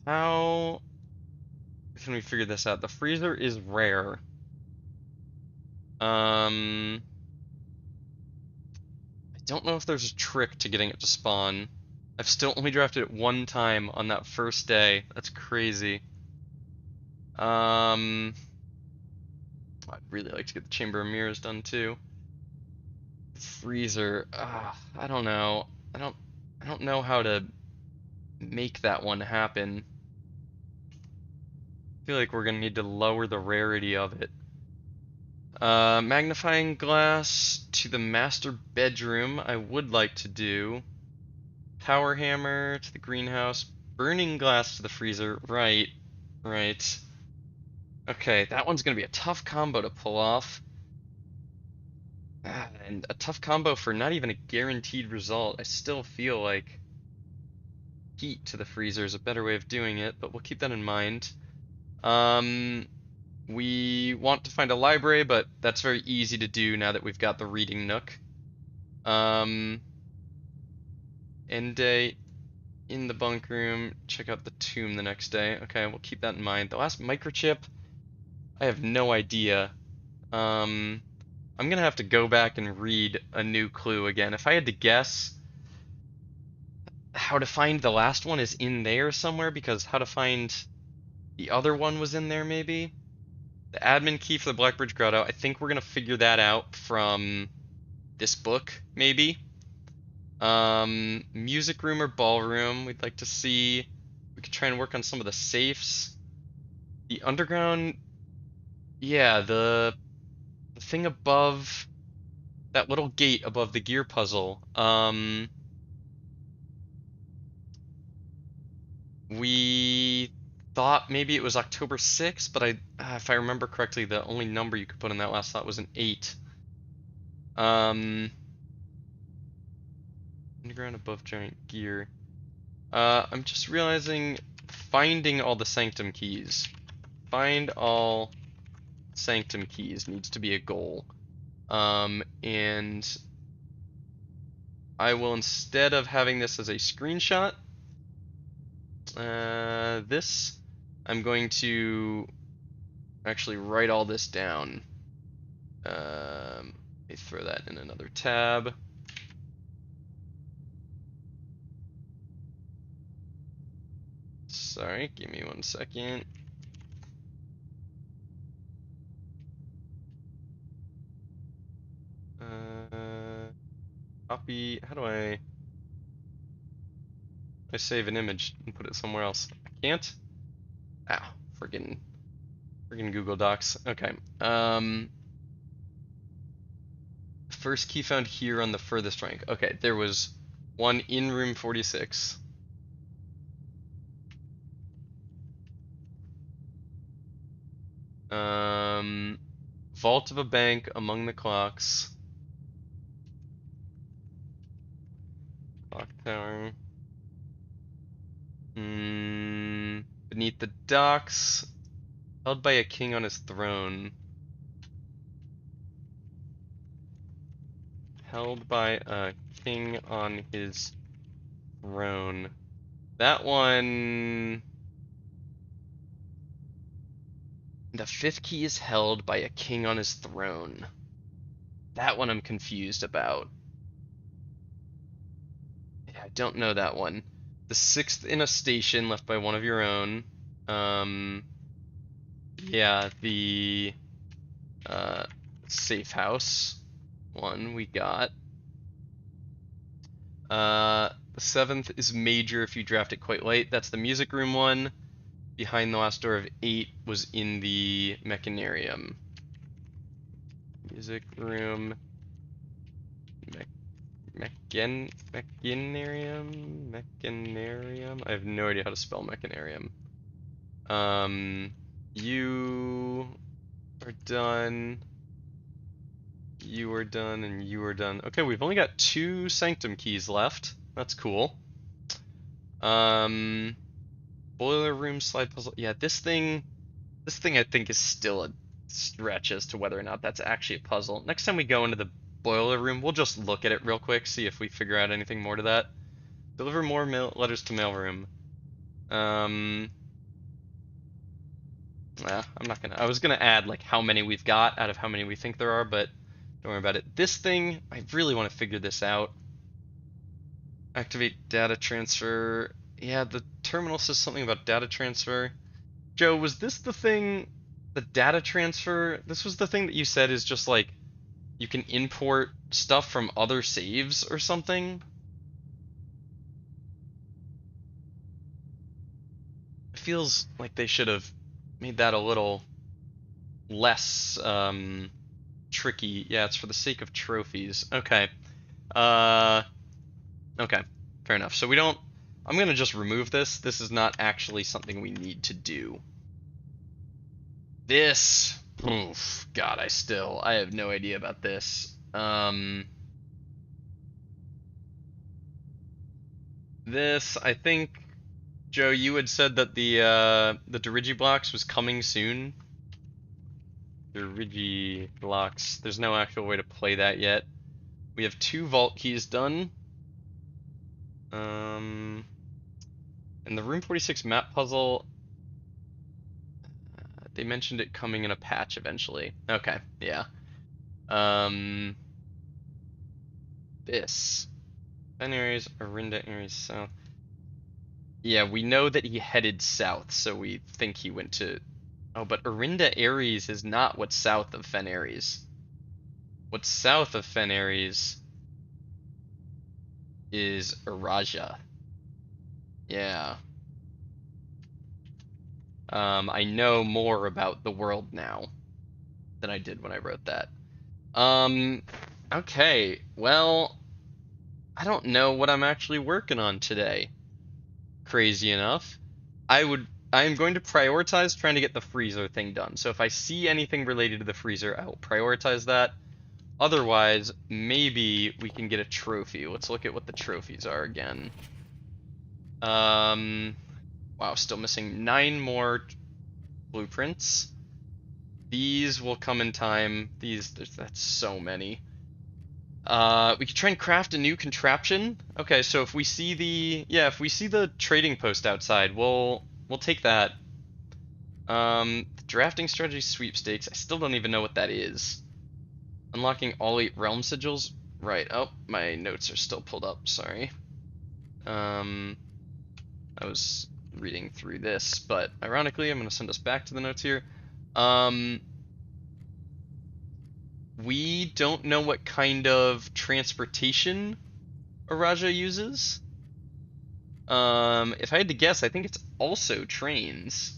S1: How can we figure this out? The freezer is rare. I don't know if there's a trick to getting it to spawn. I've still only drafted it one time on that first day. That's crazy. Um, I'd really like to get the Chamber of Mirrors done too. Freezer, I don't know. I don't know how to make that one happen. I feel like we're gonna need to lower the rarity of it. Magnifying glass to the master bedroom, I would like to do. Power hammer to the greenhouse. Burning glass to the freezer. Right. Right. Okay, that one's gonna be a tough combo to pull off. And a tough combo for not even a guaranteed result. I still feel like heat to the freezer is a better way of doing it, but we'll keep that in mind. Um, we want to find a library, but that's very easy to do now that we've got the reading nook. End day in the bunk room. Check out the tomb the next day. Okay, we'll keep that in mind. The last microchip, I have no idea. I'm gonna have to go back and read a new clue again. If I had to guess, how to find the last one is in there somewhere, because how to find the other one was in there maybe? The admin key for the Blackbridge Grotto, I think we're gonna figure that out from this book, maybe. Music room or ballroom, we'd like to see. We could try and work on some of the safes. The underground, yeah, the thing above that little gate above the gear puzzle. We thought maybe it was October 6th, but if I remember correctly, the only number you could put in that last slot was an 8. Um, underground above giant gear. I'm just realizing finding all the sanctum keys. Find all sanctum keys needs to be a goal. And I will, instead of having this as a screenshot, I'm going to actually write all this down. Let me throw that in another tab. Sorry, give me 1 second. Copy, how do I save an image and put it somewhere else? I can't? Ah, friggin' Google Docs. Okay. First key found here on the furthest rank. Okay, there was one in room 46. Vault of a bank among the clocks. Clock tower. Beneath the docks. Held by a king on his throne. Held by a king on his throne. That one... The fifth key is held by a king on his throne. That one I'm confused about. Yeah, I don't know that one. The sixth in a station left by one of your own. Yeah, the safe house one we got. The seventh is major if you draft it quite late. That's the music room one. behind the last door of 8 was in the mechanarium. Music room. Mechanarium? Mechanarium? I have no idea how to spell mechanarium. You are done. You are done, and you are done. Okay, we've only got 2 sanctum keys left. That's cool. Boiler room slide puzzle. Yeah, this thing I think is still a stretch as to whether or not that's actually a puzzle. Next time we go into the boiler room, we'll just look at it real quick, see if we figure out anything more to that. Deliver more letters to mailroom. I'm not gonna. I was gonna add like how many we've got out of how many we think there are, but don't worry about it. This thing, I really want to figure this out. Activate data transfer. Yeah, the terminal says something about data transfer. Joe, was this the thing, the data transfer? This was the thing that you said is just like you can import stuff from other saves or something? It feels like they should have made that a little less tricky. Yeah, it's for the sake of trophies. Okay. Uh, okay. Fair enough. So we don't. I'm gonna just remove this. This is not actually something we need to do. This. Oof. God, I have no idea about this. This, I think, Joe, you had said that the Dirigi blocks was coming soon. Dirigi blocks. There's no actual way to play that yet. We have 2 vault keys done. And the Room 46 map puzzle, they mentioned it coming in a patch eventually. Okay, yeah. This. Ben Aries, Arinda Aries South. Yeah, we know that he headed south, so we think he went to... Oh, but Arinda Aries is not what's south of Fen Aries. What's south of Fen Aries is Araja. Yeah. I know more about the world now than I did when I wrote that. Okay, well, I don't know what I'm actually working on today. Crazy enough. I am going to prioritize trying to get the freezer thing done. So if I see anything related to the freezer, I will prioritize that. Otherwise, maybe we can get a trophy. Let's look at what the trophies are again. Wow, still missing 9 more blueprints. These will come in time. That's so many. We could try and craft a new contraption. Okay, so if we see the trading post outside, we'll take that. Drafting strategy sweepstakes. I still don't even know what that is. Unlocking all 8 realm sigils. Right. Oh, my notes are still pulled up. Sorry. I was reading through this, but ironically, I'm going to send us back to the notes here. We don't know what kind of transportation Araja uses. If I had to guess, I think it's also trains.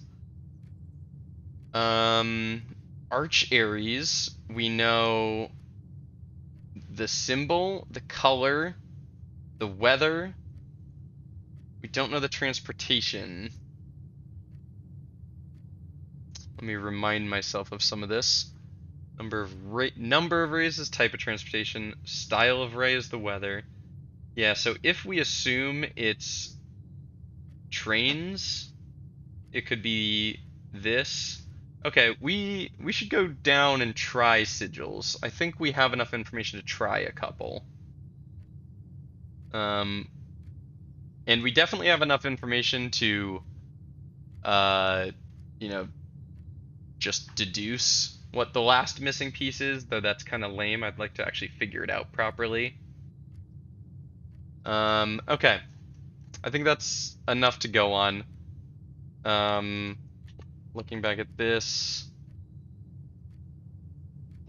S1: Arch Aries, we know the symbol, the color, the weather. We don't know the transportation. Let me remind myself of some of this. Number of rays is type of transportation. Style of ray is the weather. Yeah, so if we assume it's trains, it could be this. Okay, we should go down and try sigils. I think we have enough information to try a couple. And we definitely have enough information to, just deduce what the last missing piece is, though that's kind of lame. I'd like to actually figure it out properly. Okay. I think that's enough to go on. Looking back at this,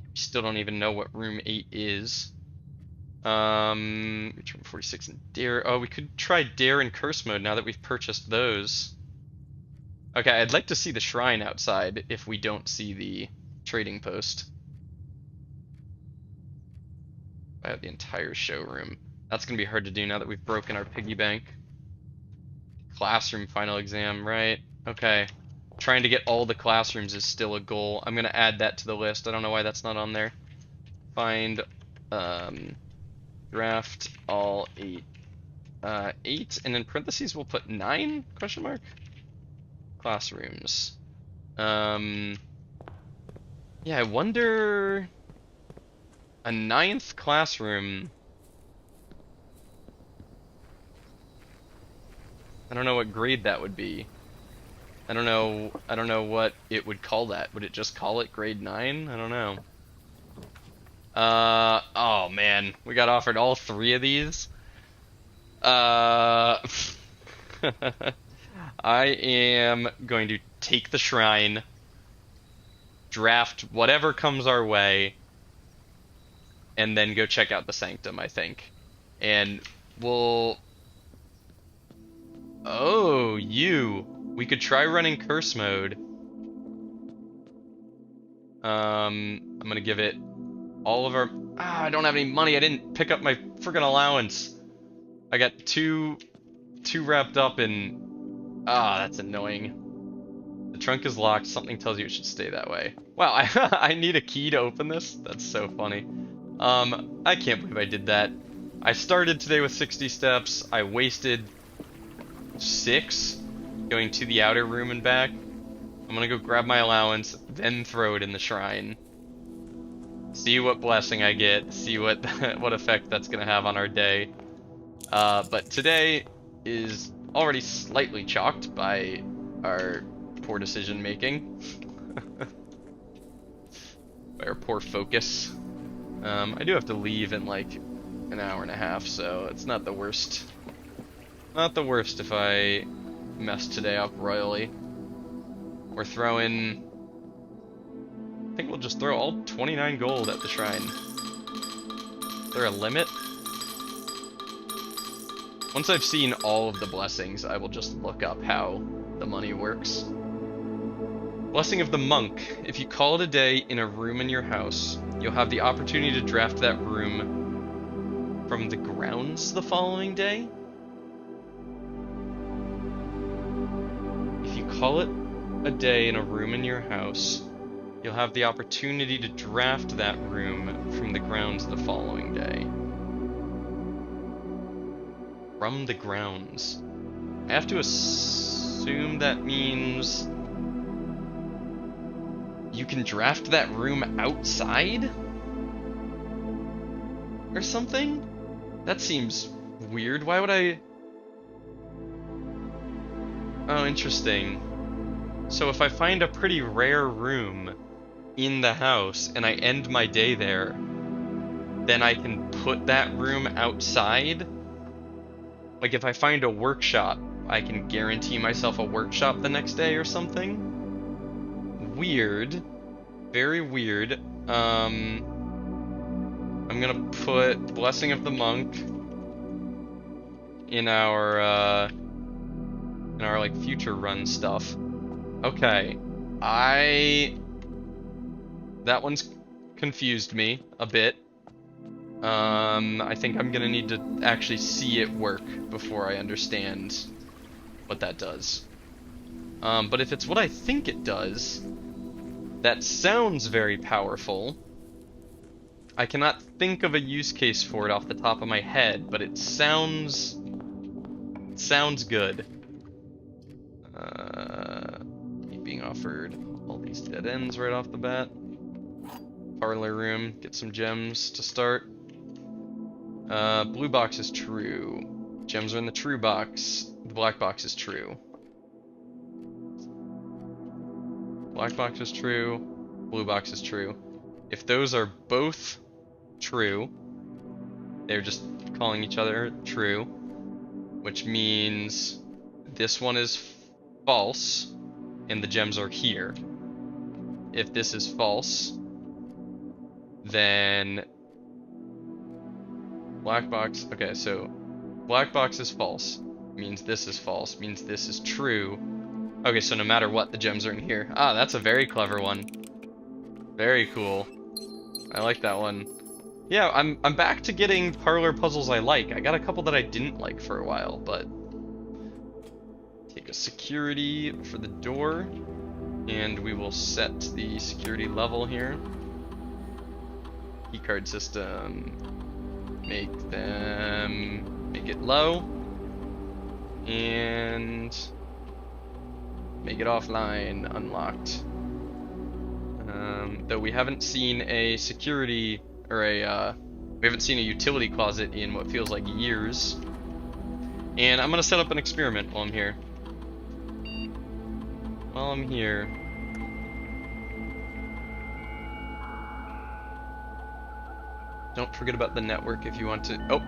S1: we still don't even know what room 8 is. Room 46 and Dare. Oh, we could try Dare and Curse mode now that we've purchased those. Okay, I'd like to see the shrine outside if we don't see the trading post. I have the entire showroom. That's gonna be hard to do now that we've broken our piggy bank. Classroom final exam, right? Okay. Trying to get all the classrooms is still a goal. I'm gonna add that to the list. I don't know why that's not on there. Find, draft all 8. 8, and in parentheses we'll put 9, question mark? Classrooms. Yeah, I wonder... A 9th classroom... I don't know what grade that would be. I don't know what it would call that. Would it just call it grade 9? I don't know. Oh man, we got offered all 3 of these. I am going to take the shrine, draft whatever comes our way, and then go check out the sanctum, I think. And we'll... Oh, we could try running curse mode. I'm gonna give it all of our... I don't have any money. I didn't pick up my friggin' allowance. I got too wrapped up in... that's annoying. The trunk is locked. Something tells you it should stay that way. Wow, I need a key to open this? That's so funny. I can't believe I did that. I started today with 60 steps. I wasted 6 going to the outer room and back. I'm gonna go grab my allowance, then throw it in the shrine. See what blessing I get, see what what effect that's gonna have on our day. But today is already slightly chalked by our poor decision making. By our poor focus. I do have to leave in like an hour and a half, so it's not the worst. Not the worst if I mess today up royally. We're throwing... I think we'll just throw all 29 gold at the shrine. Is there a limit? Once I've seen all of the blessings, I will just look up how the money works. Blessing of the Monk. If you call it a day in a room in your house, you'll have the opportunity to draft that room from the grounds the following day. If you call it a day in a room in your house, you'll have the opportunity to draft that room from the grounds the following day. From the grounds. I have to assume that means you can draft that room outside? Or something? That seems weird. Why would I... Oh, interesting. So if I find a pretty rare room in the house and I end my day there, then I can put that room outside? Like if I find a workshop, I can guarantee myself a workshop the next day or something? Weird. Very weird. I'm gonna put Blessing of the Monk in our like future run stuff. Okay. That one's confused me a bit. I think I'm gonna need to actually see it work before I understand what that does. But if it's what I think it does, that sounds very powerful. I cannot think of a use case for it off the top of my head, but it sounds good. Being offered all these dead ends right off the bat. Parlor room, get some gems to start. Blue box is true. Gems are in the true box. The black box is true. Black box is true. Blue box is true. If those are both true, they're just calling each other true, which means this one is false and the gems are here. If this is false, then black box, okay, so black box is false, means this is false, means this is true, Okay, so no matter what, the gems are in here. Ah, that's a very clever one. Very cool. I like that one. Yeah, I'm back to getting parlor puzzles I like. I got a couple that I didn't like for a while, but take a security for the door, and we will set the security level here. Keycard system. Make it low, and make it offline, unlocked. Though we haven't seen a security, or we haven't seen a utility closet in what feels like years. And I'm gonna set up an experiment while I'm here. Don't forget about the network if you want to. Oh!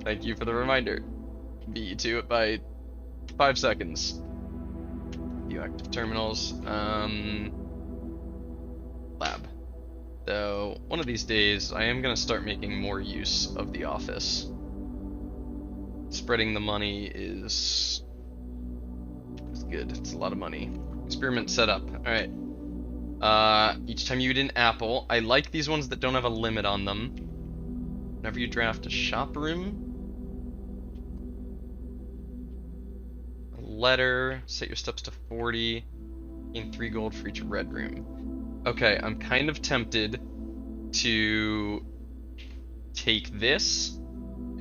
S1: Thank you for the reminder. Beat you to it by 5 seconds. View active terminals. Lab. So, one of these days, I am going to start making more use of the office. Spreading the money is good. It's a lot of money. Experiment set up. Alright. Each time you eat an apple, I like these ones that don't have a limit on them. Whenever you draft a shop room, a letter, set your steps to 40, gain 3 gold for each red room. Okay, I'm kind of tempted to take this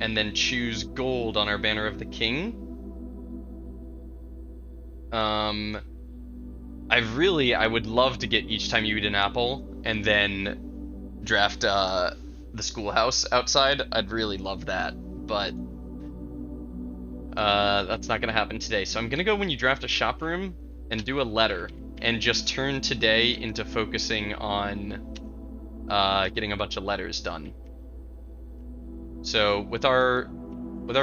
S1: and then choose gold on our banner of the king. I would love to get each time you eat an apple and then draft the schoolhouse outside. I'd really love that, but that's not gonna happen today. So I'm gonna go when you draft a shop room and do a letter and just turn today into focusing on getting a bunch of letters done. So with our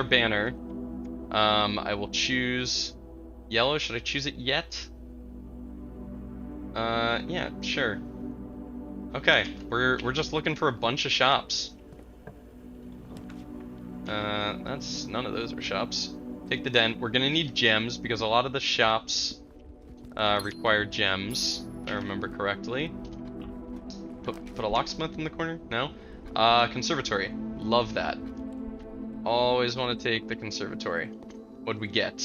S1: banner, I will choose yellow. Should I choose it yet? Yeah, sure. Okay, we're just looking for a bunch of shops. That's none of those are shops. Take the den. We're gonna need gems because a lot of the shops require gems, if I remember correctly. Put a locksmith in the corner? No? Conservatory. Love that. Always want to take the conservatory. What'd we get?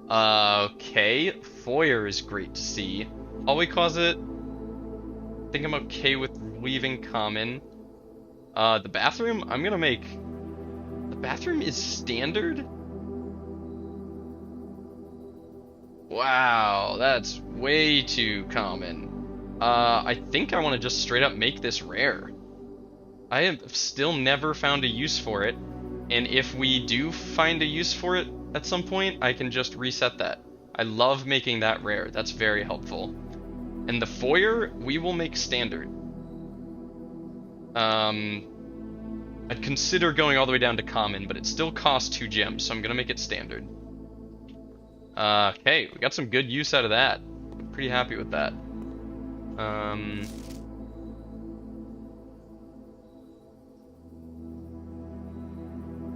S1: Okay. Foyer is great to see. Hallway closet. I think I'm okay with leaving common. The bathroom, I'm gonna make... The bathroom is standard? Wow, that's way too common. I think I want to just straight up make this rare. I have still never found a use for it, and if we do find a use for it at some point, I can just reset that. I love making that rare. That's very helpful. And the foyer, we will make standard. I'd consider going all the way down to common, but it still costs 2 gems, so I'm gonna make it standard. Okay, we got some good use out of that. I'm pretty happy with that.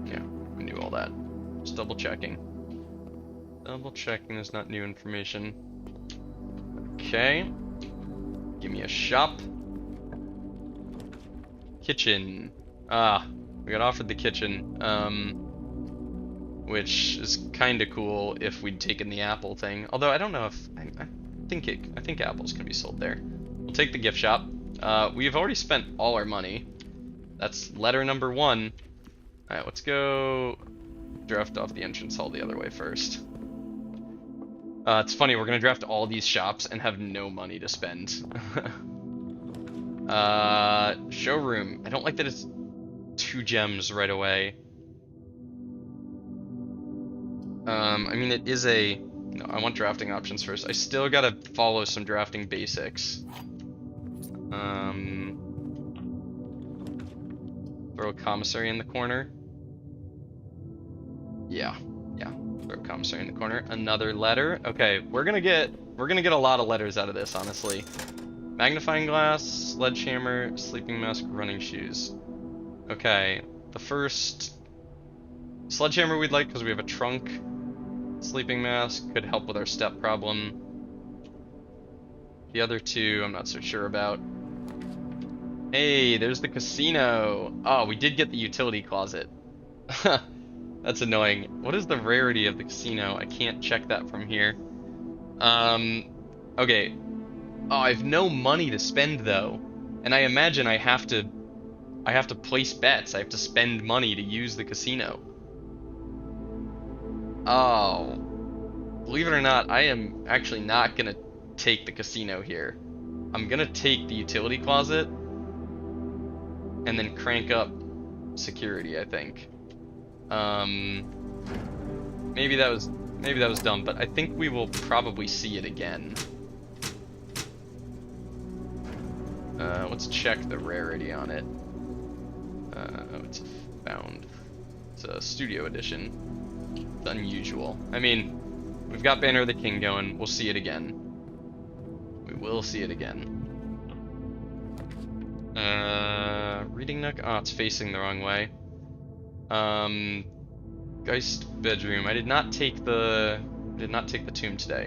S1: Yeah, we knew all that. Just double checking. Double checking there's not new information. Okay. Give me a shop. Kitchen. We got offered the kitchen. Which is kind of cool if we'd taken the apple thing. Although I don't know if I think apples can be sold there. We'll take the gift shop. We've already spent all our money. That's letter number 1. All right, let's go draft off the entrance hall the other way first. It's funny, we're gonna draft all these shops and have no money to spend. Showroom. I don't like that it's 2 gems right away. I mean, it is a... No, I want drafting options first. I still gotta follow some drafting basics. Throw a commissary in the corner. Yeah. Throw a commissary in the corner. Another letter. Okay, we're gonna get a lot of letters out of this, honestly. Magnifying glass, sledgehammer, sleeping mask, running shoes. Okay, the first sledgehammer we'd like because we have a trunk. Sleeping mask could help with our step problem. The other two, I'm not so sure about. Hey, there's the casino. Oh, we did get the utility closet. That's annoying. What is the rarity of the casino? I can't check that from here. Okay. Oh, I have no money to spend though. And I imagine I have to place bets. I have to spend money to use the casino. Oh. Believe it or not, I am actually not gonna take the casino here. I'm gonna take the utility closet and then crank up security, I think. Maybe that was dumb, but I think we will probably see it again. Let's check the rarity on it. It's found. It's a studio edition. It's unusual. I mean, we've got Banner of the King going. We'll see it again. We will see it again. Reading nook. Oh, it's facing the wrong way. Geist bedroom. I did not take the tomb today.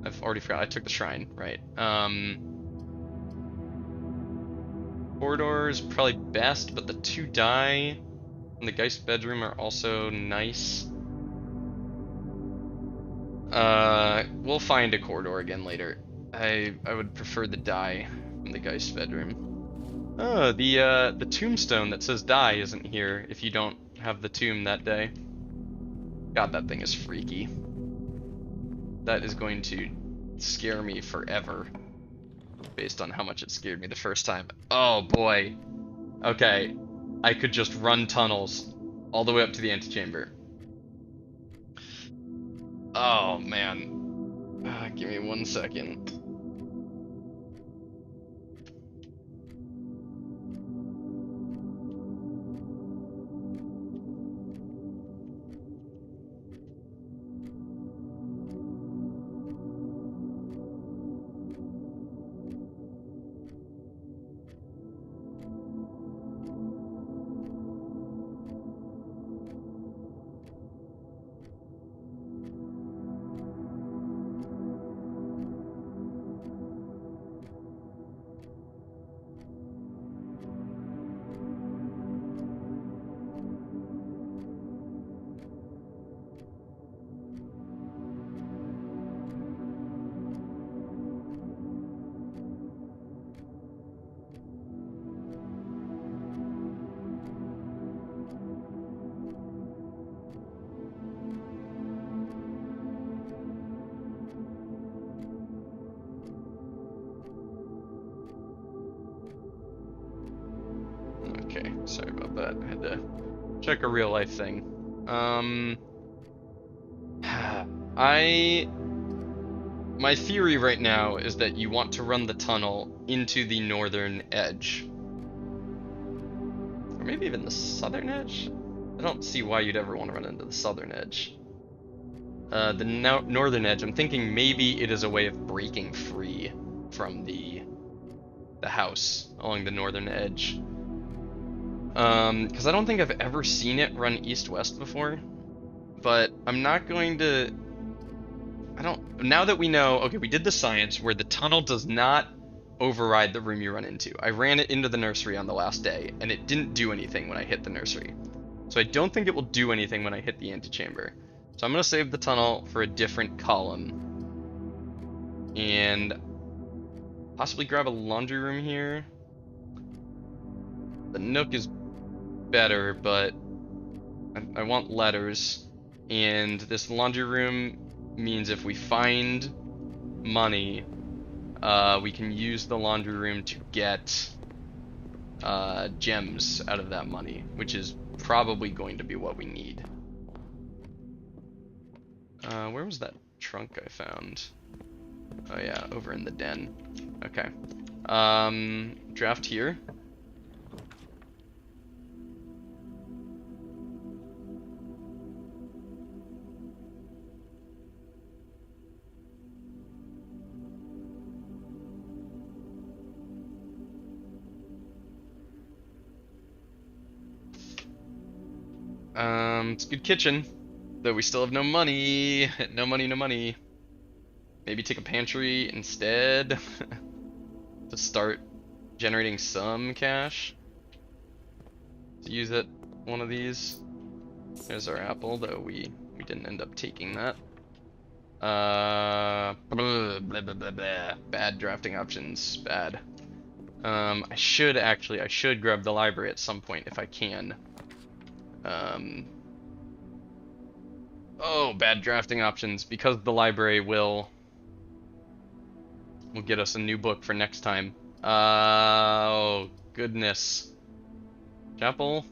S1: I've already forgot. I took the shrine, right? Corridors probably best, but the 2 die in the Geist bedroom are also nice. We'll find a corridor again later. I would prefer the die from the Geist bedroom. Oh, the tombstone that says die isn't here if you don't have the tomb that day. God, that thing is freaky. That is going to scare me forever, based on how much it scared me the first time. Oh boy. Okay, I could just run tunnels all the way up to the antechamber. Oh man. Give me 1 second. Okay, sorry about that. I had to check a real life thing. My theory right now is that you want to run the tunnel into the northern edge. Or maybe even the southern edge? I don't see why you'd ever want to run into the southern edge. The northern edge, I'm thinking maybe it is a way of breaking free from the house along the northern edge. Because I don't think I've ever seen it run east-west before, but I'm not going to... Now that we know, okay, we did the science where the tunnel does not override the room you run into. I ran it into the nursery on the last day, and it didn't do anything when I hit the nursery. So I don't think it will do anything when I hit the antechamber. So I'm going to save the tunnel for a different column. And possibly grab a laundry room here. The nook is better, but I want letters. And this laundry room means if we find money, we can use the laundry room to get gems out of that money, which is probably going to be what we need. Where was that trunk I found? Oh yeah, over in the den. Okay. Draft here. It's a good kitchen. Though we still have no money. No money, no money. Maybe take a pantry instead to start generating some cash. To use it one of these. There's our apple, though we didn't end up taking that. Blah, blah, blah, blah, blah. Bad drafting options. Bad. I should grab the library at some point if I can. Oh, bad drafting options, because the library will get us a new book for next time. Oh, goodness. Chapel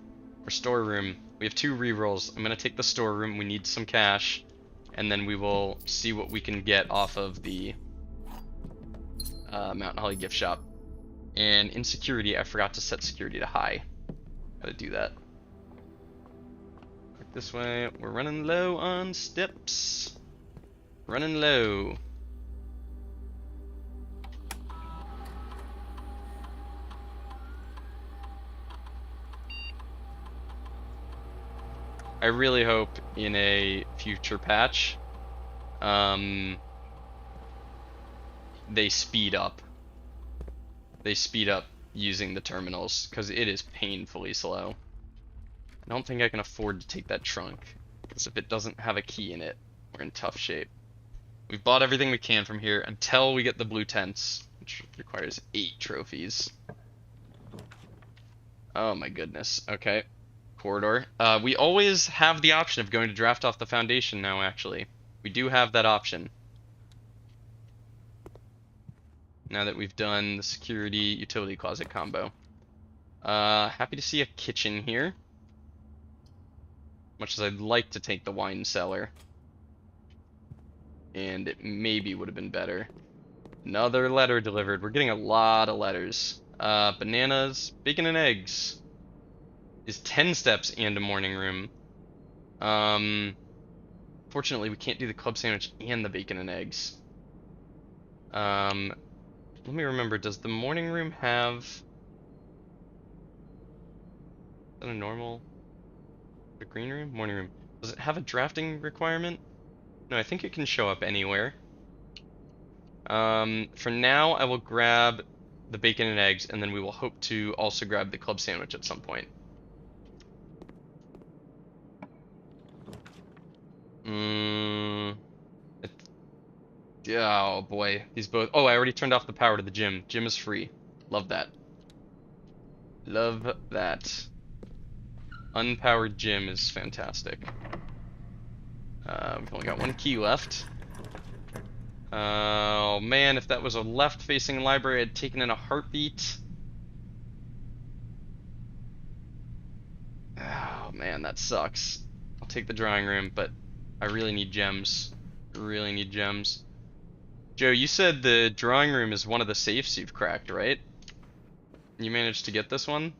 S1: or storeroom? We have 2 rerolls. I'm gonna take the storeroom. We need some cash, and then we will see what we can get off of the Mountain Holly gift shop. And in security, I forgot to set security to high. Gotta do that. Quick this way. We're running low on steps. Running low. I really hope in a future patch, they speed up. They speed up using the terminals, because it is painfully slow. I don't think I can afford to take that trunk, because if it doesn't have a key in it, we're in tough shape. We've bought everything we can from here until we get the blue tents, which requires 8 trophies. Oh my goodness. Okay. Corridor. We always have the option of going to draft off the foundation now, actually. We do have that option. Now that we've done the security utility closet combo. Happy to see a kitchen here. Much as I'd like to take the wine cellar. And it maybe would have been better. Another letter delivered. We're getting a lot of letters. Bananas, bacon and eggs. Is 10 steps and a morning room. Fortunately, we can't do the club sandwich and the bacon and eggs. Let me remember, does the morning room have... Is that a normal... The green room? Morning room. Does it have a drafting requirement? No, I think it can show up anywhere. For now, I will grab the bacon and eggs, and then we will hope to also grab the club sandwich at some point. Oh boy, these both. Oh, I already turned off the power to the gym. Gym is free. Love that. Love that. Unpowered gym is fantastic. We've only got 1 key left. Oh man, if that was a left-facing library, I'd taken in a heartbeat. Oh man, that sucks. I'll take the drawing room, but I really need gems. Really need gems. Joe, you said the drawing room is one of the safes you've cracked, right? You managed to get this one?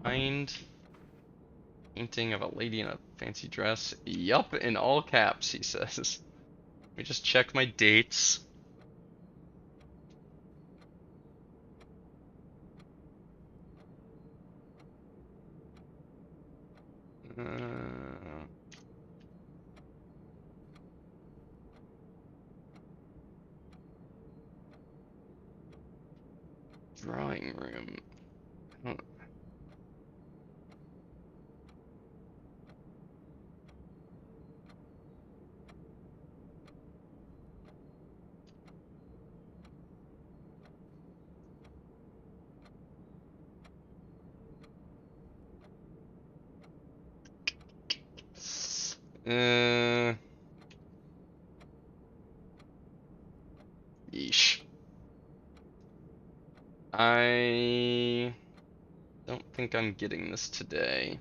S1: Find painting of a lady in a fancy dress. Yup, in all caps, he says. Let me just check my dates. Drawing room. Yeesh. I don't think I'm getting this today.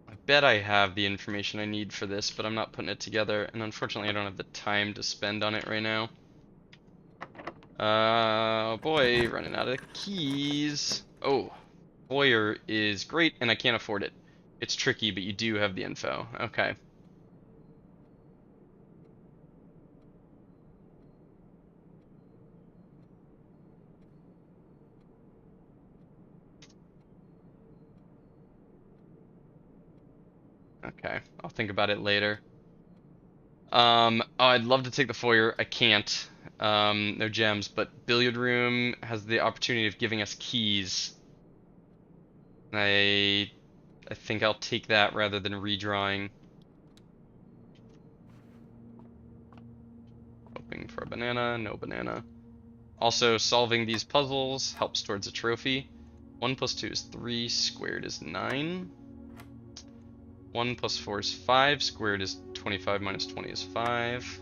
S1: I bet I have the information I need for this, but I'm not putting it together, and unfortunately I don't have the time to spend on it right now. Oh boy, running out of keys. Oh, Boyer is great, and I can't afford it. It's tricky, but you do have the info. Okay. Okay, I'll think about it later. Oh, I'd love to take the foyer. I can't. No gems, but billiard room has the opportunity of giving us keys. I think I'll take that rather than redrawing. Hoping for a banana, no banana. Also, solving these puzzles helps towards a trophy. 1 plus 2 is 3, squared is 9. 1 plus 4 is 5, squared is 25, minus 20 is 5.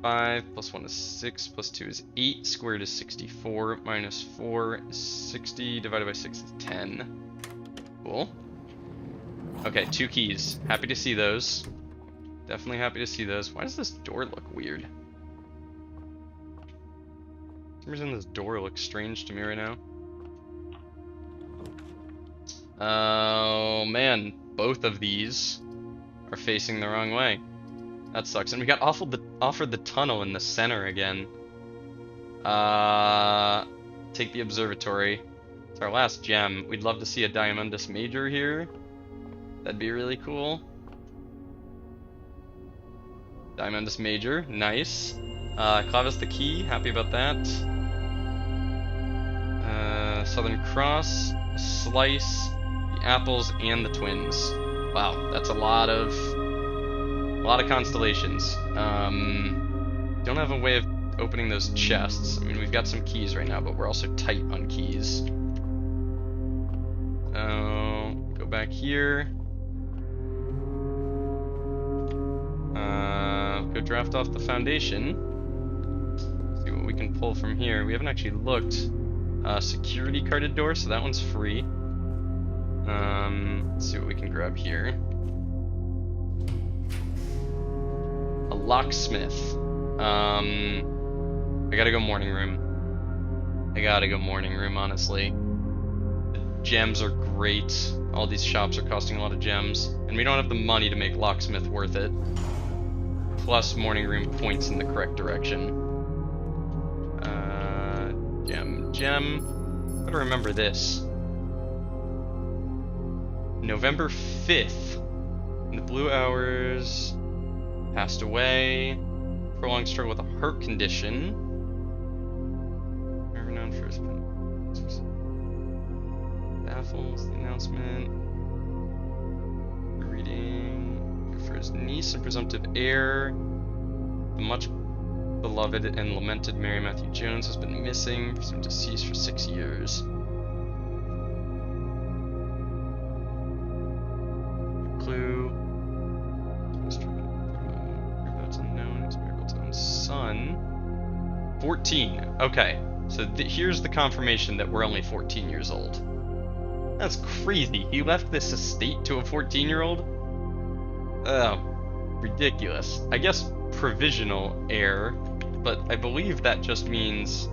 S1: 5 plus 1 is 6, plus 2 is 8, squared is 64, minus 4 is 60, divided by 6 is 10. Cool. Okay, 2 keys. Happy to see those. Definitely happy to see those. Why does this door look weird? For some reason this door looks strange to me right now. Oh man, both of these are facing the wrong way. That sucks. And we got offered the tunnel in the center again. Take the observatory. It's our last gem. We'd love to see a Diamondus Major here. That'd be really cool. Diamondus Major, nice. Clavis the key, happy about that. Southern Cross, Slice, the apples, and the twins. Wow, that's a lot of constellations. Don't have a way of opening those chests. I mean, we've got some keys right now, but we're also tight on keys. Go back here. Go draft off the foundation. See what we can pull from here. We haven't actually looked. Security carded door, so that one's free. Let's see what we can grab here. A locksmith. I gotta go morning room. I gotta go morning room, honestly. The gems are great. All these shops are costing a lot of gems. And we don't have the money to make locksmith worth it. Plus morning room points in the correct direction. Gem. Gotta remember this. November 5th. In the blue hours. Passed away. Prolonged struggle with a heart condition. Never known for his baffles the announcement. Reading for his niece and presumptive heir. The much beloved and lamented Mary Matthew Jones has been missing, presumed deceased for 6 years. Clue. That's unknown. It's Miracle's own son. 14. Okay, so here's the confirmation that we're only 14 years old. That's crazy. He left this estate to a 14-year-old? Oh, ridiculous. I guess provisional heir, but I believe that just means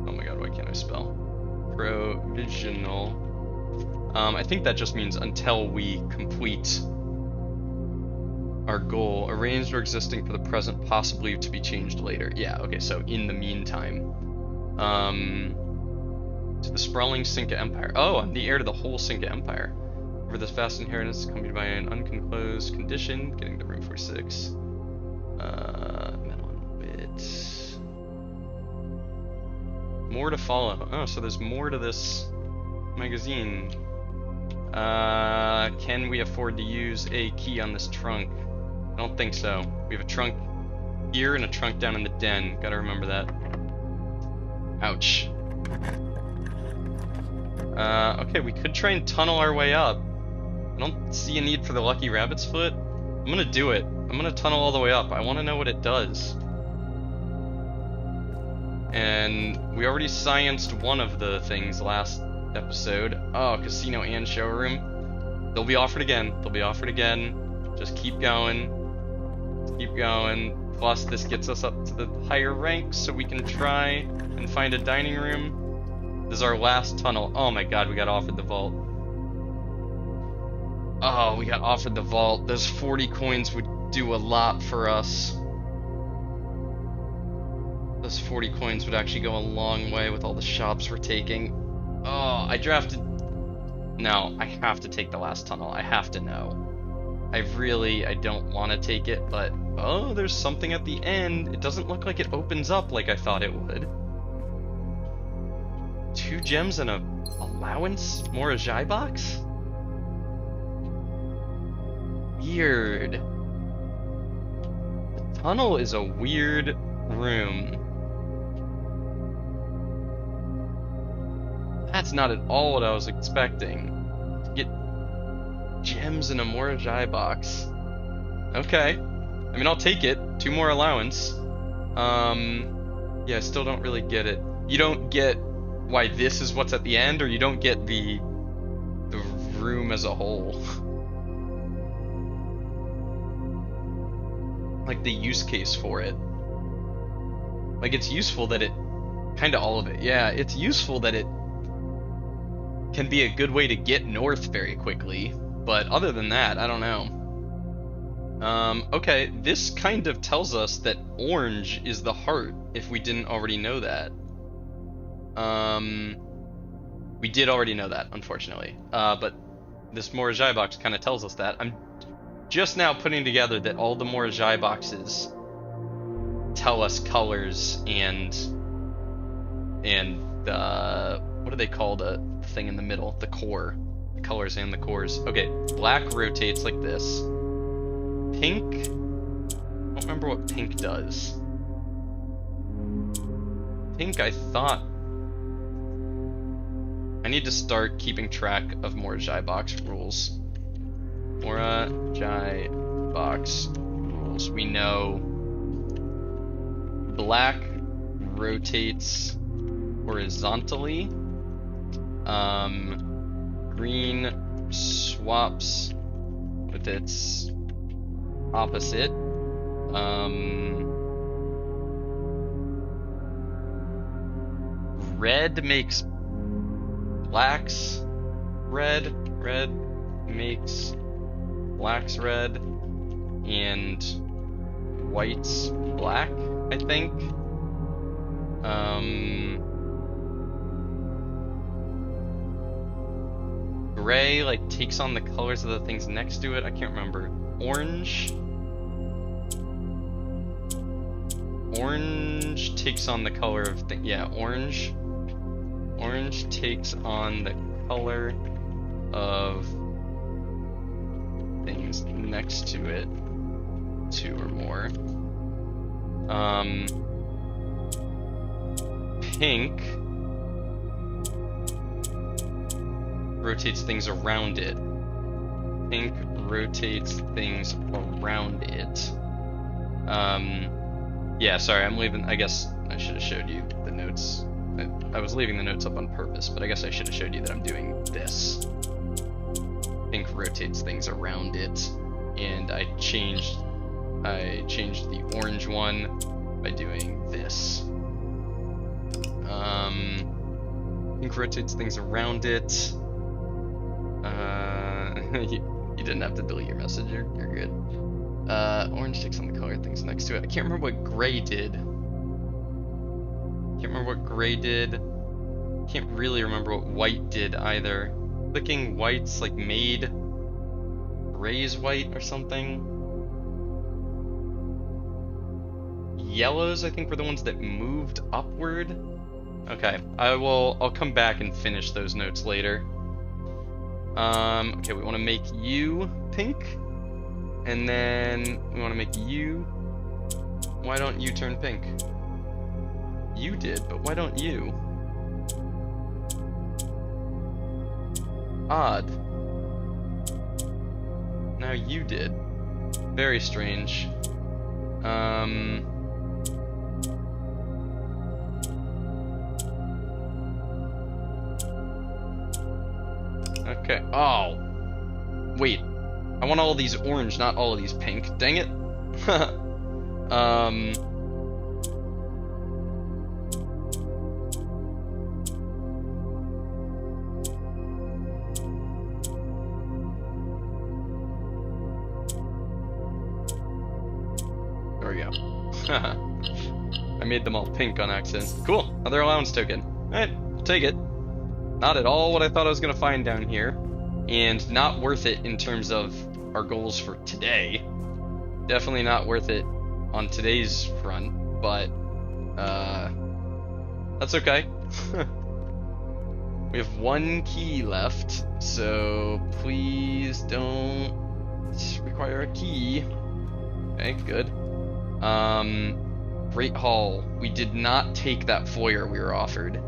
S1: oh my god, why can't I spell? Provisional. I think that just means until we complete our goal, arranged or existing for the present, possibly to be changed later. Yeah, okay, so in the meantime. To the sprawling Cinca Empire. Oh, I'm the heir to the whole Cinca Empire. Over this vast inheritance accompanied by an unclosed condition, getting to room 46. Melon bit. More to follow. Oh, so there's more to this magazine. Can we afford to use a key on this trunk? I don't think so. We have a trunk here and a trunk down in the den. Gotta remember that. Ouch. Okay, we could try and tunnel our way up. I don't see a need for the Lucky Rabbit's Foot. I'm gonna do it. I'm gonna tunnel all the way up. I want to know what it does. And we already scienced one of the things last episode. Oh, casino and showroom. They'll be offered again. They'll be offered again. Just keep going. Keep going. Plus, this gets us up to the higher ranks, so we can try and find a dining room. This is our last tunnel. Oh my god, we got offered the vault. Oh, we got offered the vault. Those 40 coins would do a lot for us. Those 40 coins would actually go a long way with all the shops we're taking. Oh, I drafted No, I have to take the last tunnel. I have to know. I don't want to take it, but oh, there's something at the end. It doesn't look like it opens up like I thought it would. 2 gems and a allowance Morajai box? Weird. The tunnel is a weird room. That's not at all what I was expecting. To get gems in a Morajai box. Okay. I mean, I'll take it. 2 more allowance. Yeah, I still don't really get it. You don't get why this is what's at the end, or you don't get the room as a whole. Like the use case for it. Like it's useful that it, kinda all of it. Yeah, it's useful that it can be a good way to get north very quickly, but other than that, I don't know. Okay, this kind of tells us that orange is the heart, if we didn't already know that. We did already know that, unfortunately. But this Morajai box kind of tells us that. I'm just now putting together that all the Morajai boxes tell us colors and what do they call the thing in the middle? The core. The colors and the cores. Okay, black rotates like this. Pink, I don't remember what pink does. Pink, I thought... I need to start keeping track of Morajai box rules. Morajai box rules. We know black rotates horizontally. Green swaps with its opposite. Red makes blacks red. Red makes blacks red. And white's black, I think. Gray, like, takes on the colors of the things next to it. I can't remember. Orange takes on the color of yeah, orange takes on the color of things next to it, 2 or more. Pink rotates things around it. Pink rotates things around it. Yeah, sorry, I'm leaving. I guess I should have showed you the notes. I was leaving the notes up on purpose, but I guess I should have showed you that I'm doing this. Pink rotates things around it, and I changed the orange one by doing this. Pink rotates things around it. You didn't have to delete your message. You're good. Orange takes on the color things next to it. I can't remember what gray did. Can't really remember what white did either. Clicking white's like made gray's white or something. Yellows, I think, were the ones that moved upward. Okay, I'll come back and finish those notes later. Okay, we want to make you pink. And then we want to make you... Why don't you turn pink? You did, but why don't you? Odd. Now you did. Very strange. Okay. Oh. Wait. I want all of these orange, not all of these pink. Dang it. There we go. I made them all pink on accident. Cool. Another allowance token. Alright, I'll take it. Not at all what I thought I was gonna find down here. and not worth it in terms of our goals for today. Definitely not worth it on today's front, but that's okay. We have one key left, so please don't require a key. Okay, good. Great Hall. We did not take that foyer we were offered.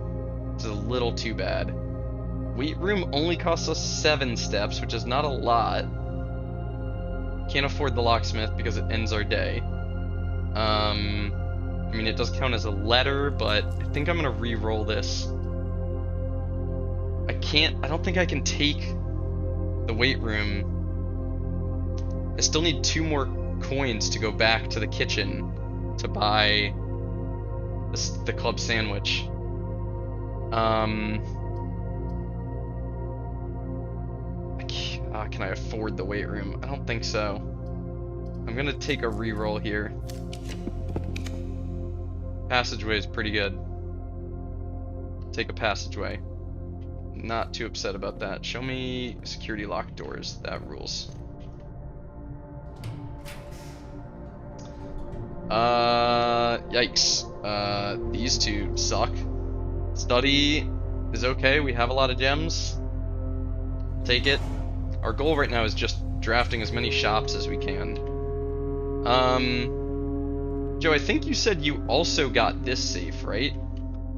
S1: It's a little too bad. Weight room only costs us 7 steps, which is not a lot. Can't afford the locksmith because it ends our day. I mean, it does count as a letter, but I think I'm gonna re-roll this. I don't think I can take the weight room. I still need 2 more coins to go back to the kitchen to buy the club sandwich. Can I afford the weight room? I don't think so. I'm gonna take a reroll here. Passageway is pretty good. Take a passageway. Not too upset about that. Show me security locked doors. That rules. Yikes. These two suck. Study is okay. We have a lot of gems. Take it. Our goal right now is just drafting as many shops as we can. Joe, I think you said you also got this safe, right?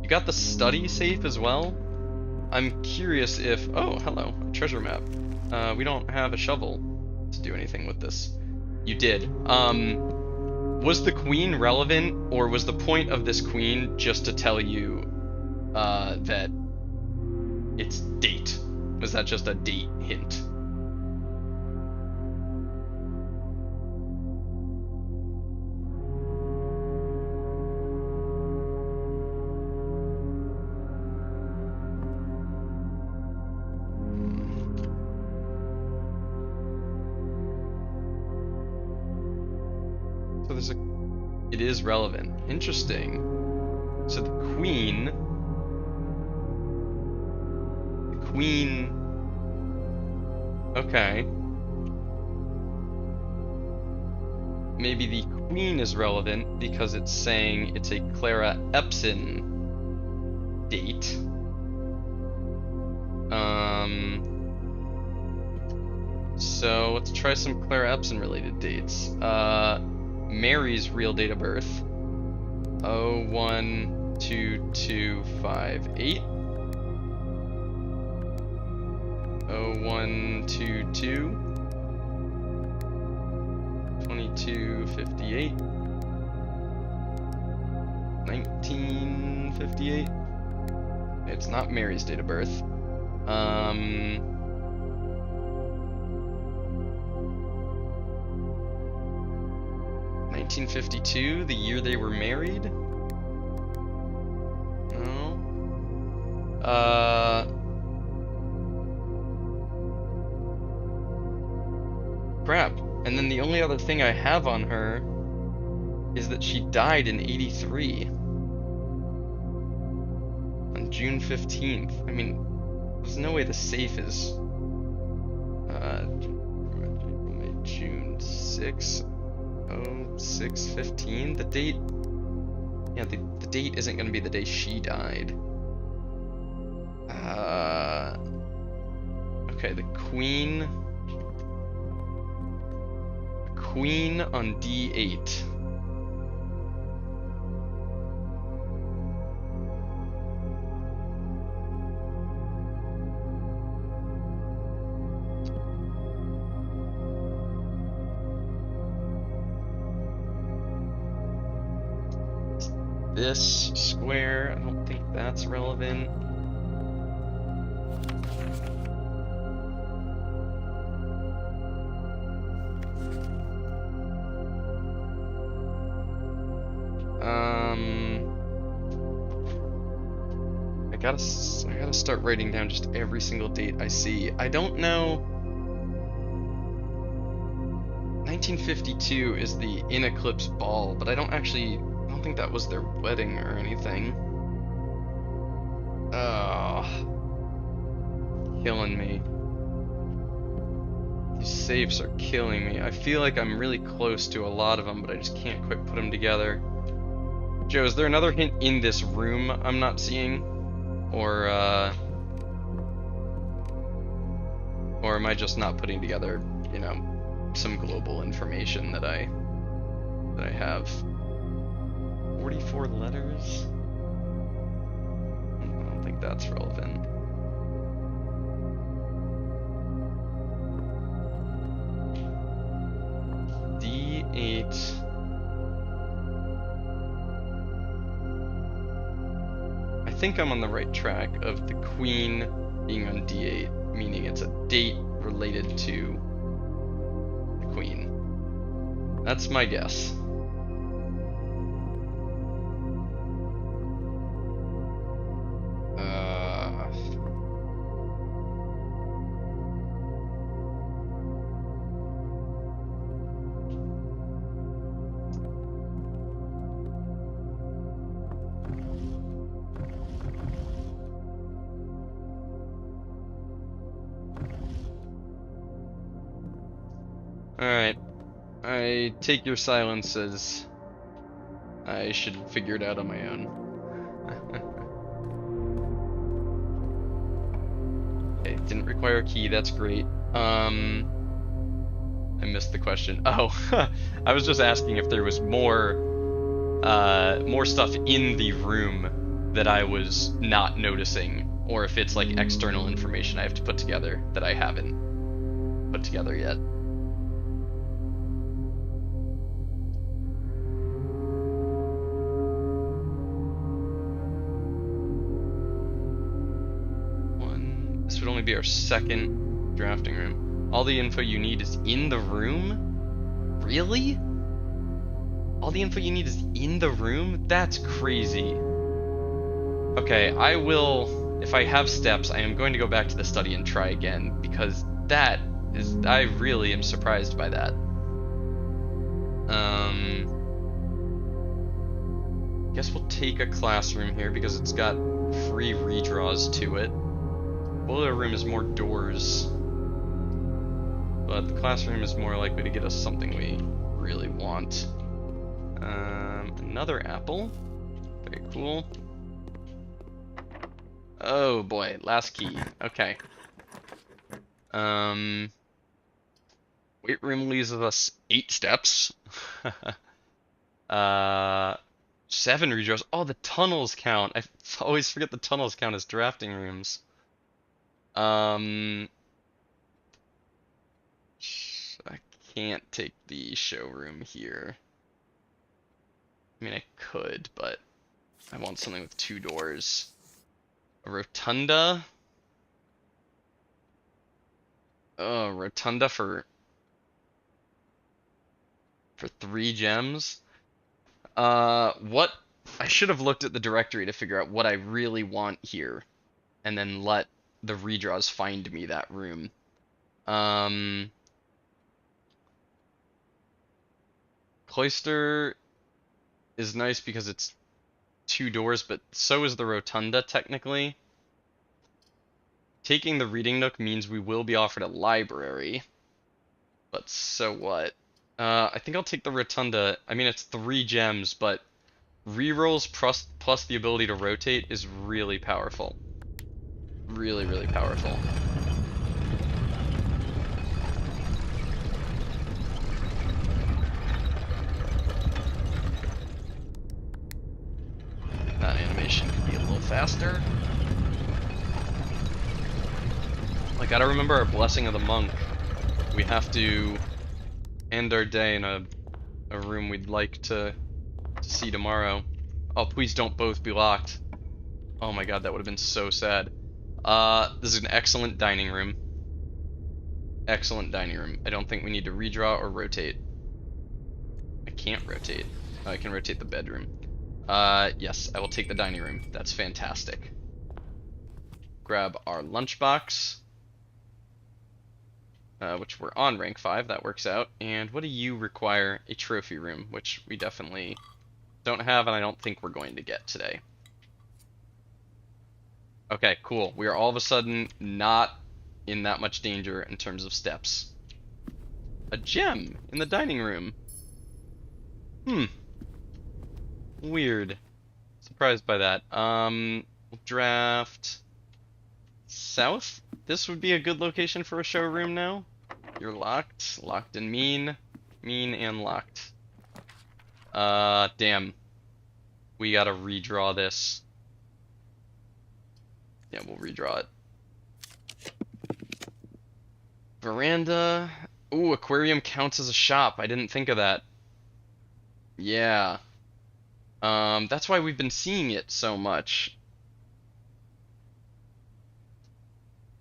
S1: You got the study safe as well? I'm curious if... Oh, hello. A treasure map. We don't have a shovel to do anything with this. You did. Was the queen relevant, or was the point of this queen just to tell you that it's date? Was that just a date hint? So it is relevant. Interesting. So the queen, okay. Maybe the queen is relevant because it's saying it's a Clara Epson date. So let's try some Clara Epson related dates. Mary's real date of birth. 012258. 0122 2258. 1958. It's not Mary's date of birth. 1952, the year they were married? No. Crap. And then the only other thing I have on her is that she died in 83. On June 15th. I mean, there's no way the safe is June 6th. 0615. The date, yeah, the date isn't going to be the day she died. Okay, the queen on D8. This square, I don't think that's relevant. I gotta start writing down just every single date I see. I don't know. 1952 is the In Eclipse Ball, but I don't think that was their wedding or anything. Killing me. These safes are killing me. I feel like I'm really close to a lot of them, but I just can't quite put them together. Joe, is there another hint in this room I'm not seeing? Or am I just not putting together, you know, some global information that I have? 44 letters? I don't think that's relevant. D8. I think I'm on the right track of the queen being on D8, meaning it's a date related to the queen. That's my guess. Alright. I take your silence as I should figure it out on my own. Okay, didn't require a key, that's great. I missed the question. Oh, I was just asking if there was more stuff in the room that I was not noticing, or if it's like external information I have to put together that I haven't put together yet. This would only be our second drafting room. All the info you need is in the room? Really? All the info you need is in the room? That's crazy. Okay, I will, if I have steps, I am going to go back to the study and try again, because that is, I really am surprised by that. Guess we'll take a classroom here because it's got free redraws to it. Boiler room is more doors, but the classroom is more likely to get us something we really want. Another apple. Very cool. Oh boy, last key. Okay. Weight room leaves us 8 steps. 7 redraws. Oh, the tunnels count. I always forget the tunnels count as drafting rooms. I can't take the showroom here. I mean, I could, but I want something with 2 doors. A rotunda? Oh, rotunda for 3 gems? What? I should have looked at the directory to figure out what I really want here, and then let the redraws find me that room. Cloister is nice because it's 2 doors, but so is the rotunda technically. Taking the reading nook means we will be offered a library, but so what? I think I'll take the rotunda. I mean, it's 3 gems, but rerolls plus the ability to rotate is really powerful. Really, really powerful. That animation could be a little faster. I gotta remember our blessing of the monk. We have to end our day in a room we'd like to see tomorrow. Oh, please don't both be locked. Oh my god, that would have been so sad. This is an excellent dining room. Excellent dining room. I don't think we need to redraw or rotate. I can't rotate. Oh, I can rotate the bedroom. Yes, I will take the dining room. That's fantastic. Grab our lunchbox. Which we're on rank 5, that works out. And what do you require? A trophy room, which we definitely don't have, and I don't think we're going to get today. Okay, cool. We are all of a sudden not in that much danger in terms of steps. A gem in the dining room. Hmm. Weird. Surprised by that. We'll draft south. This would be a good location for a showroom now. You're locked. Locked and mean. Mean and locked. Damn. We gotta redraw this. Yeah, we'll redraw it. Veranda. Ooh, aquarium counts as a shop. I didn't think of that. Yeah. That's why we've been seeing it so much.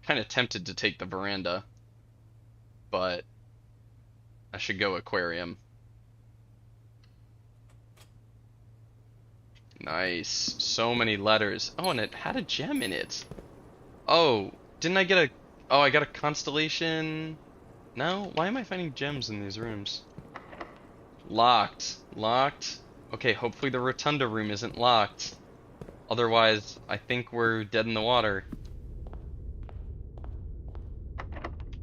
S1: Kind of tempted to take the veranda, but I should go aquarium. Nice. So many letters. Oh, and it had a gem in it. Oh, didn't I get a... Oh, I got a constellation. No? Why am I finding gems in these rooms? Locked. Locked. Okay, hopefully the rotunda room isn't locked. Otherwise, I think we're dead in the water.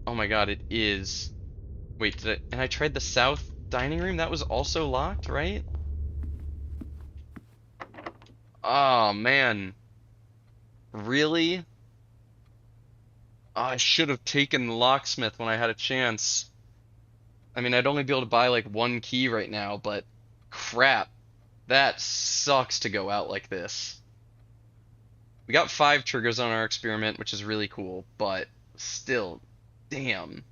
S1: Oh my god, it is. Wait, did I... And I tried the south dining room? That was also locked, right? Oh, man. Really? Oh, I should have taken the locksmith when I had a chance. I mean, I'd only be able to buy like one key right now, but crap. That sucks to go out like this. We got 5 triggers on our experiment, which is really cool, but still, damn.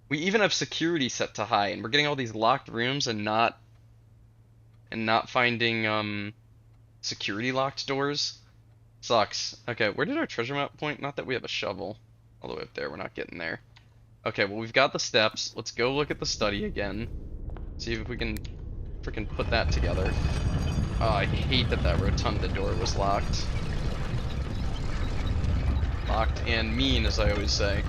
S1: We even have security set to high, and we're getting all these locked rooms and not finding security locked doors. Sucks. Okay, where did our treasure map point? Not that we have a shovel. All the way up there, we're not getting there. Okay, well we've got the steps. Let's go look at the study again. See if we can freaking put that together. Oh, I hate that that rotunda door was locked. Locked and mean, as I always say.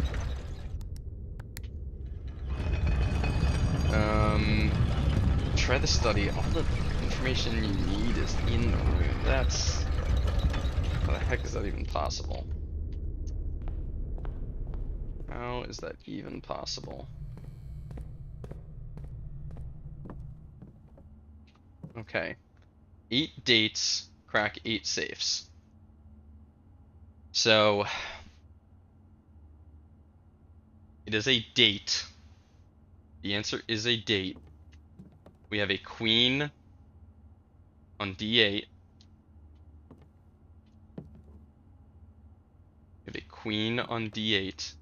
S1: Try the study. All the information you need is in the room. That's... How the heck is that even possible? How is that even possible? Okay. 8 dates, crack 8 safes. So, it is a date. The answer is a date. We have a queen on D8. We have a queen on D8.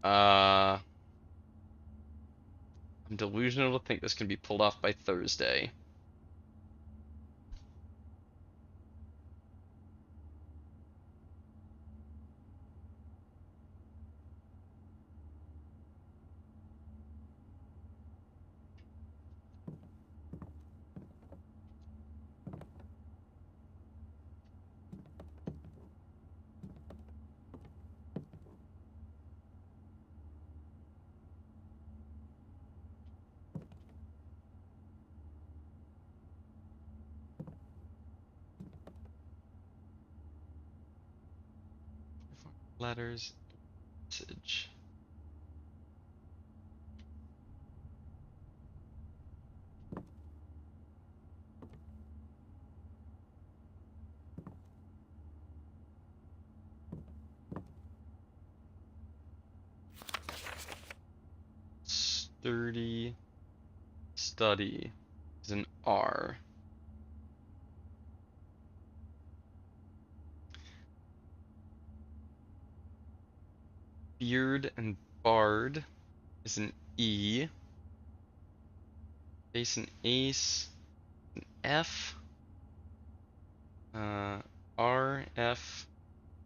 S1: I'm delusional to think this can be pulled off by Thursday. Letters, message. Sturdy study is an R. Beard and bard is an E. Ace and ace, an F. R, F,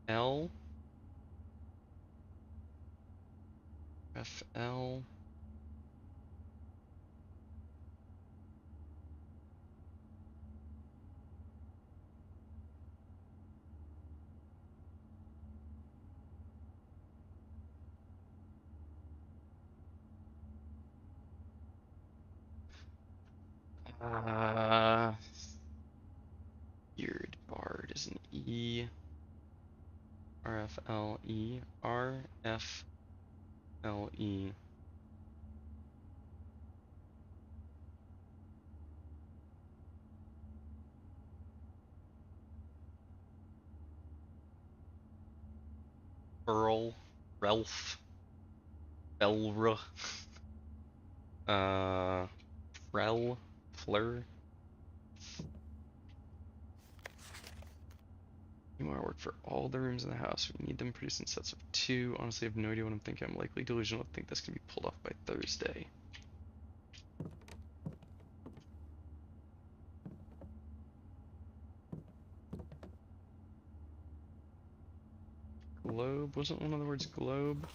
S1: L. F, L. Uh, Beard bard is an E. RFLE, RFLE. Earl, Ralph, Belra, Frel, Fleur. You want to work for all the rooms in the house. We need them produced in sets of 2. Honestly, I have no idea what I'm thinking. I'm likely delusional to think this can be pulled off by Thursday. Globe? Wasn't one of the words globe?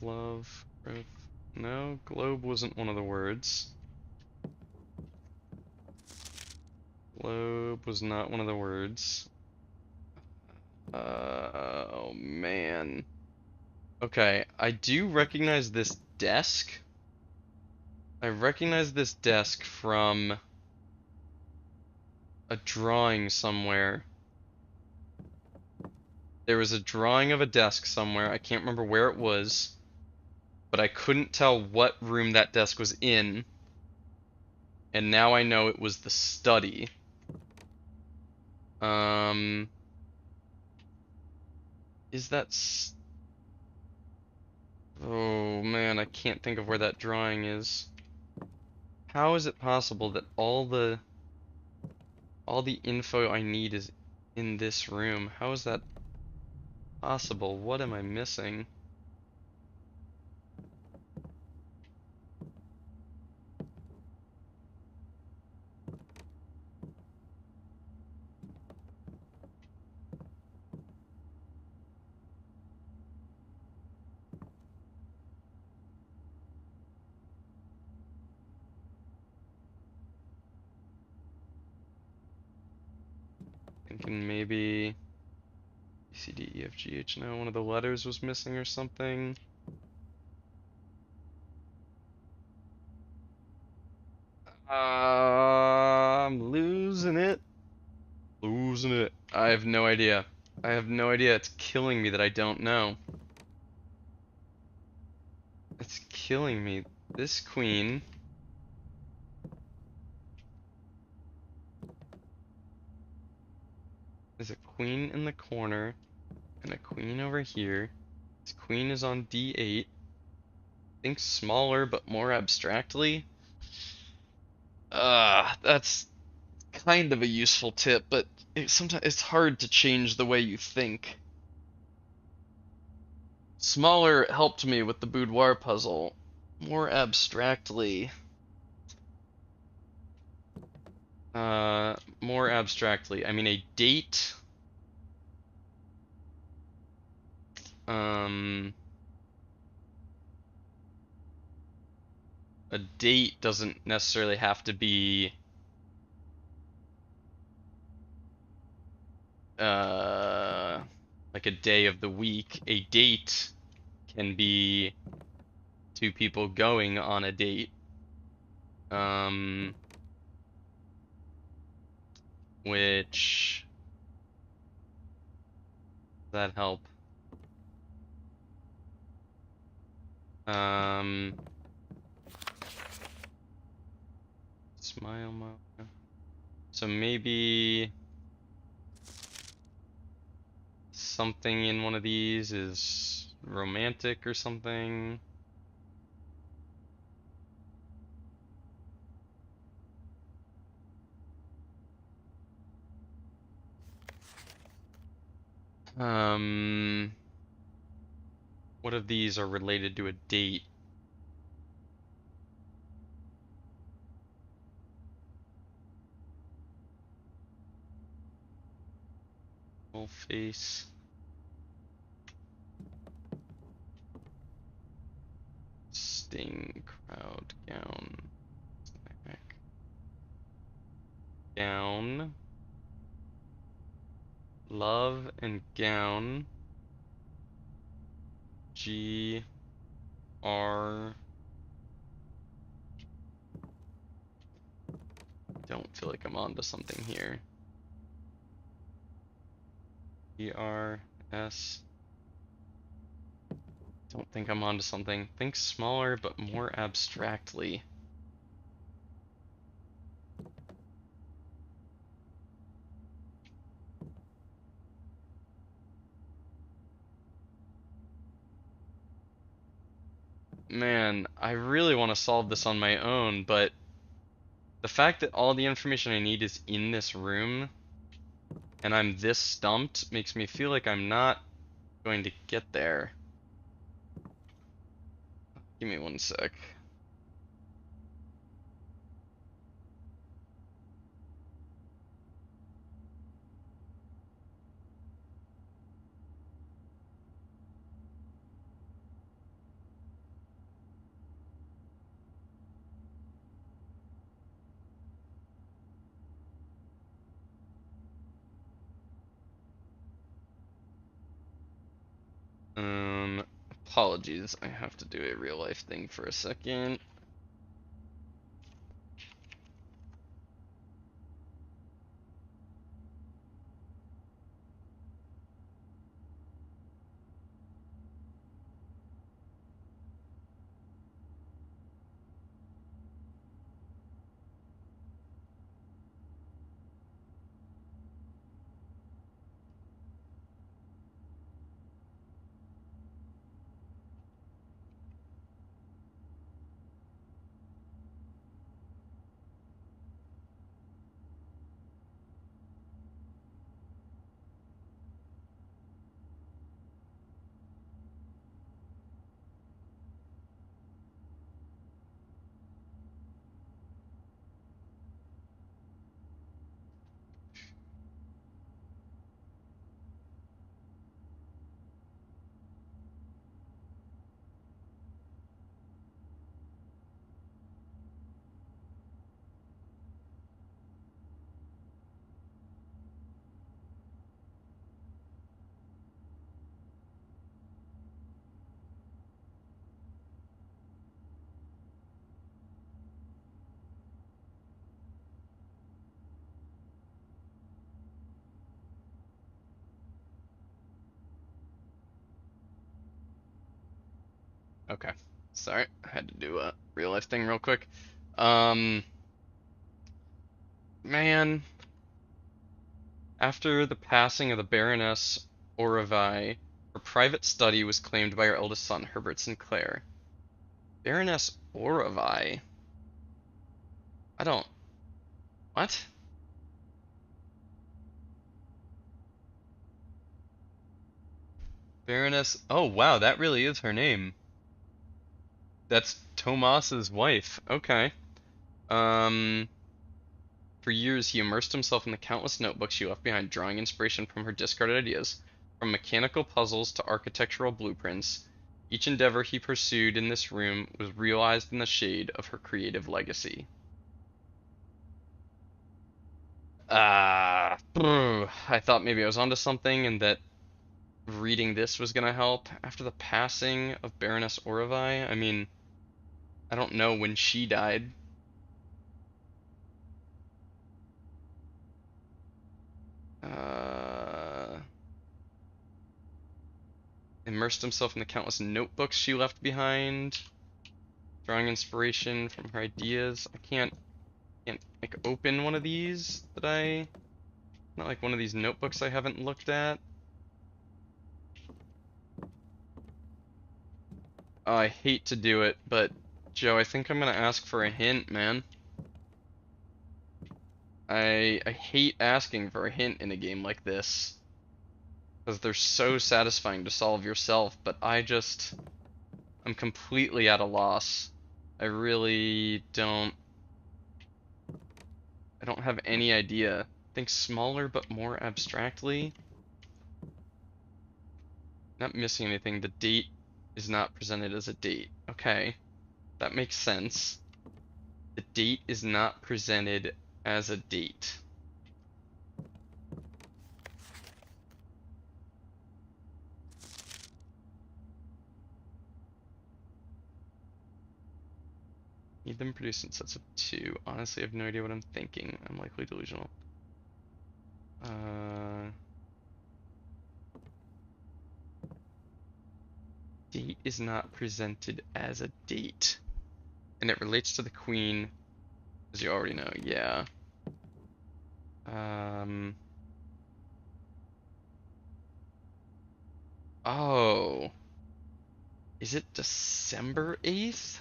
S1: Love, growth. No, globe wasn't one of the words. Globe was not one of the words. Oh man. Okay, I do recognize this desk. I recognize this desk from a drawing somewhere. There was a drawing of a desk somewhere. I can't remember where it was, but I couldn't tell what room that desk was in. And now I know it was the study. Is that Oh man, I can't think of where that drawing is. How is it possible that all the info I need is in this room? How is that possible? What am I missing? Thinking maybe B, C, D, E, F, G, H. No, one of the letters was missing or something. I'm losing it. Losing it. I have no idea. I have no idea. It's killing me that I don't know. It's killing me. This queen. There's a queen in the corner and a queen over here. This queen is on D8. Think smaller but more abstractly. That's kind of a useful tip, but sometimes it's hard to change the way you think. Smaller helped me with the boudoir puzzle. More abstractly. More abstractly. I mean, a date. Um, a date doesn't necessarily have to be like a day of the week. A date can be two people going on a date. Which does that help? Smile mode. So maybe something in one of these is romantic or something. What of these are related to a date? Full face. Sting, crowd, gown. Gown. Love and gown. G R. Don't feel like I'm onto something here. ERS. Don't think I'm onto something. Think smaller but more abstractly. Man, I really want to solve this on my own, but the fact that all the information I need is in this room and I'm this stumped makes me feel like I'm not going to get there. Give me one sec. Apologies. I have to do a real life thing for a second. Okay. Sorry, I had to do a real life thing real quick. Um, Man, after the passing of the Baroness Oravai, her private study was claimed by her eldest son, Herbert Sinclair. Baroness Oravai? I don't. What? Baroness. Oh, wow, that really is her name. That's Tomas's wife. Okay. Um, for years, he immersed himself in the countless notebooks she left behind, drawing inspiration from her discarded ideas. From mechanical puzzles to architectural blueprints, each endeavor he pursued in this room was realized in the shade of her creative legacy. I thought maybe I was onto something and that reading this was gonna help. After the passing of Baroness Oravai, I mean, I don't know when she died. Uh, Immersed himself in the countless notebooks she left behind, drawing inspiration from her ideas. I can't like open one of these that I not like one of these notebooks I haven't looked at. Oh, I hate to do it, but Joe, I think I'm gonna ask for a hint, man. I hate asking for a hint in a game like this because they're so satisfying to solve yourself, but I'm completely at a loss. I really I don't have any idea. Think smaller but more abstractly. Not missing anything. The date is not presented as a date. Okay, that makes sense. The date is not presented as a date. Need them produced in sets of two. Honestly, I have no idea what I'm thinking. I'm likely delusional. Uh, Date is not presented as a date. And it relates to the queen, as you already know, yeah. Oh. Is it December 8th?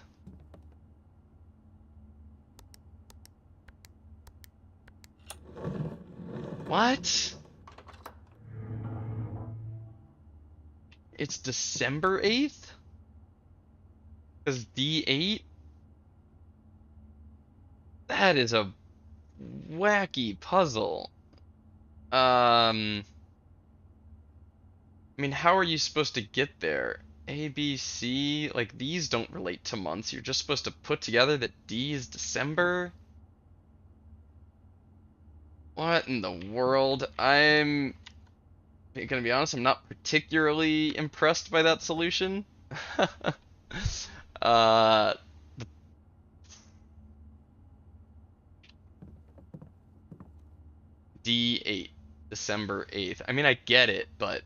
S1: What? It's December 8th? Because D8? That is a wacky puzzle. I mean, how are you supposed to get there? A, B, C, like these don't relate to months. You're just supposed to put together that D is December? What in the world? I'm gonna be honest, I'm not particularly impressed by that solution. uh, D8, December 8th. I mean, I get it, but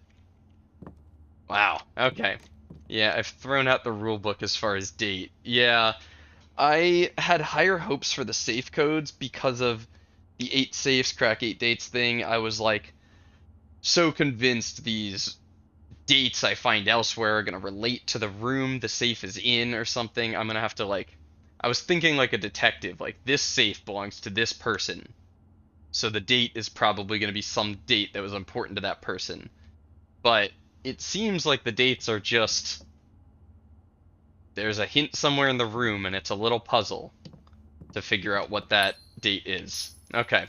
S1: wow. Okay. Yeah, I've thrown out the rule book as far as date. Yeah, I had higher hopes for the safe codes because of the 8 safes, crack 8 dates thing. I was like so convinced these dates I find elsewhere are gonna relate to the room the safe is in or something. I'm gonna have to like I was thinking like a detective, like this safe belongs to this person. So the date is probably gonna be some date that was important to that person. But it seems like the dates are just there's a hint somewhere in the room and it's a little puzzle to figure out what that date is. Okay.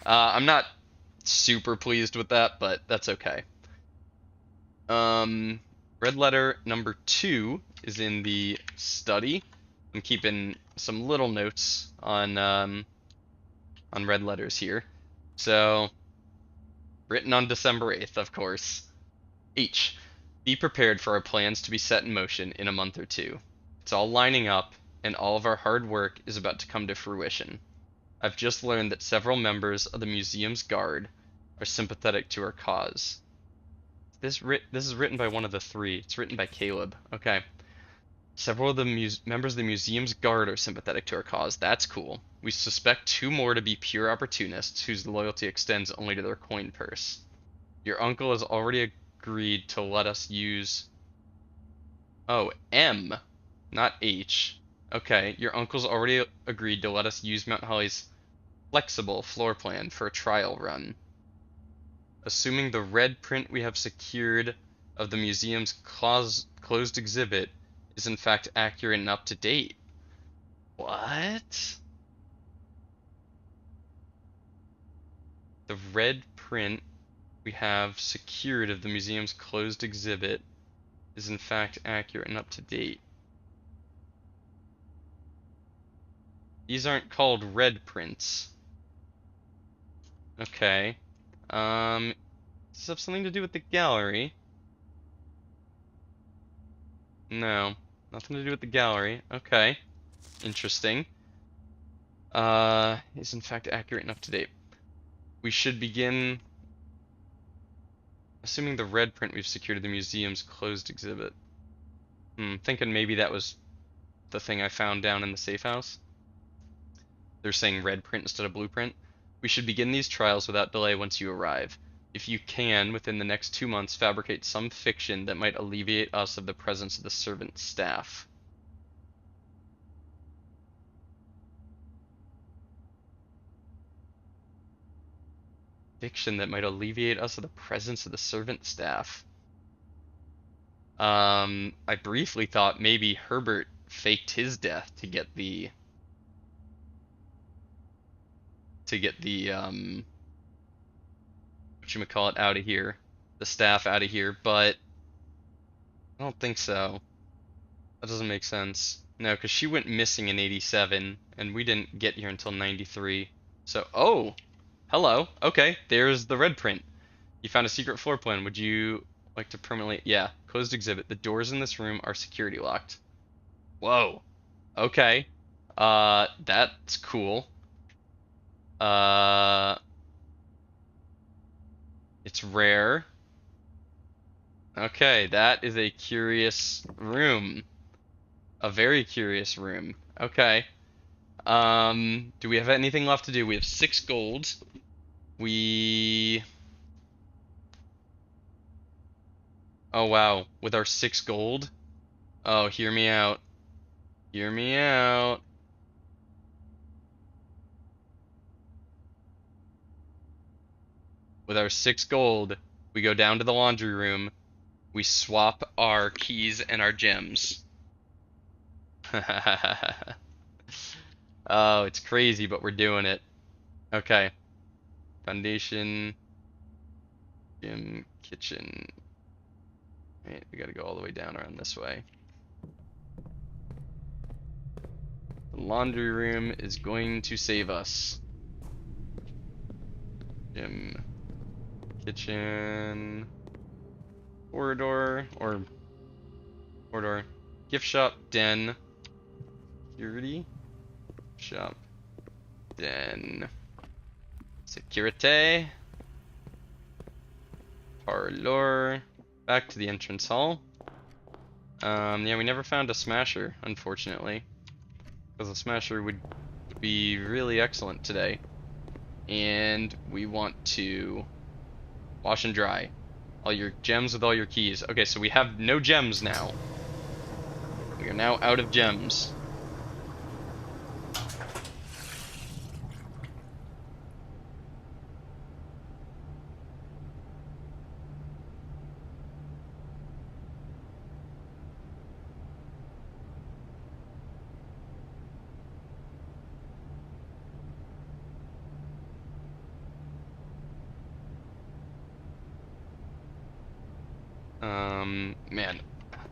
S1: I'm not super pleased with that, but that's okay. Um, red letter number 2 is in the study. I'm keeping some little notes on red letters here. So, written on December 8th, of course. H. Be prepared for our plans to be set in motion in a month or two. It's all lining up, and all of our hard work is about to come to fruition. I've just learned that several members of the museum's guard are sympathetic to our cause. This is written by one of the three. It's written by Caleb. Okay. Several of the members of the museum's guard are sympathetic to our cause. That's cool. We suspect 2 more to be pure opportunists whose loyalty extends only to their coin purse. Your uncle has already agreed to let us use... Oh, M, not H. Okay, your uncle's already agreed to let us use Mount Holly's flexible floor plan for a trial run. Assuming the red print we have secured of the museum's closed exhibit is in fact accurate and up to date. What? The red print we have secured of the museum's closed exhibit is in fact accurate and up to date. These aren't called red prints. Okay. Does this have something to do with the gallery? No. Nothing to do with the gallery. Okay. Interesting. Is in fact accurate and up to date. We should begin assuming the red print we've secured at the museum's closed exhibit. Thinking maybe that was the thing I found down in the safe house. They're saying red print instead of blueprint. We should begin these trials without delay once you arrive. If you can, within the next 2 months, fabricate some fiction that might alleviate us of the presence of the servant staff. Fiction that might alleviate us of the presence of the servant staff. I briefly thought maybe Herbert faked his death to get the whatchamacallit out of here, the staff out of here, but I don't think so. That doesn't make sense. No, because she went missing in 87, and we didn't get here until 93. So, oh, hello. Okay, there's the red print. You found a secret floor plan. Would you like to permanently... Yeah, closed exhibit. The doors in this room are security locked. Whoa. Okay. That's cool. It's rare. Okay, that is a curious room. A very curious room. Okay. Do we have anything left to do? We have 6 gold. We... Oh, wow. With our 6 gold? Oh, hear me out. Hear me out. With our 6 gold, we go down to the laundry room. We swap our keys and our gems. Oh, it's crazy, but we're doing it. Okay. Foundation, gym, kitchen. Wait, we gotta go all the way down around this way. The laundry room is going to save us. Gym, kitchen, corridor, gift shop, den, security, shop, den, security, parlor, back to the entrance hall. Yeah, we never found a smasher, unfortunately, because a smasher would be really excellent today. And we want to wash and dry all your gems with all your keys. Okay, so we have no gems now. We are now out of gems. Man,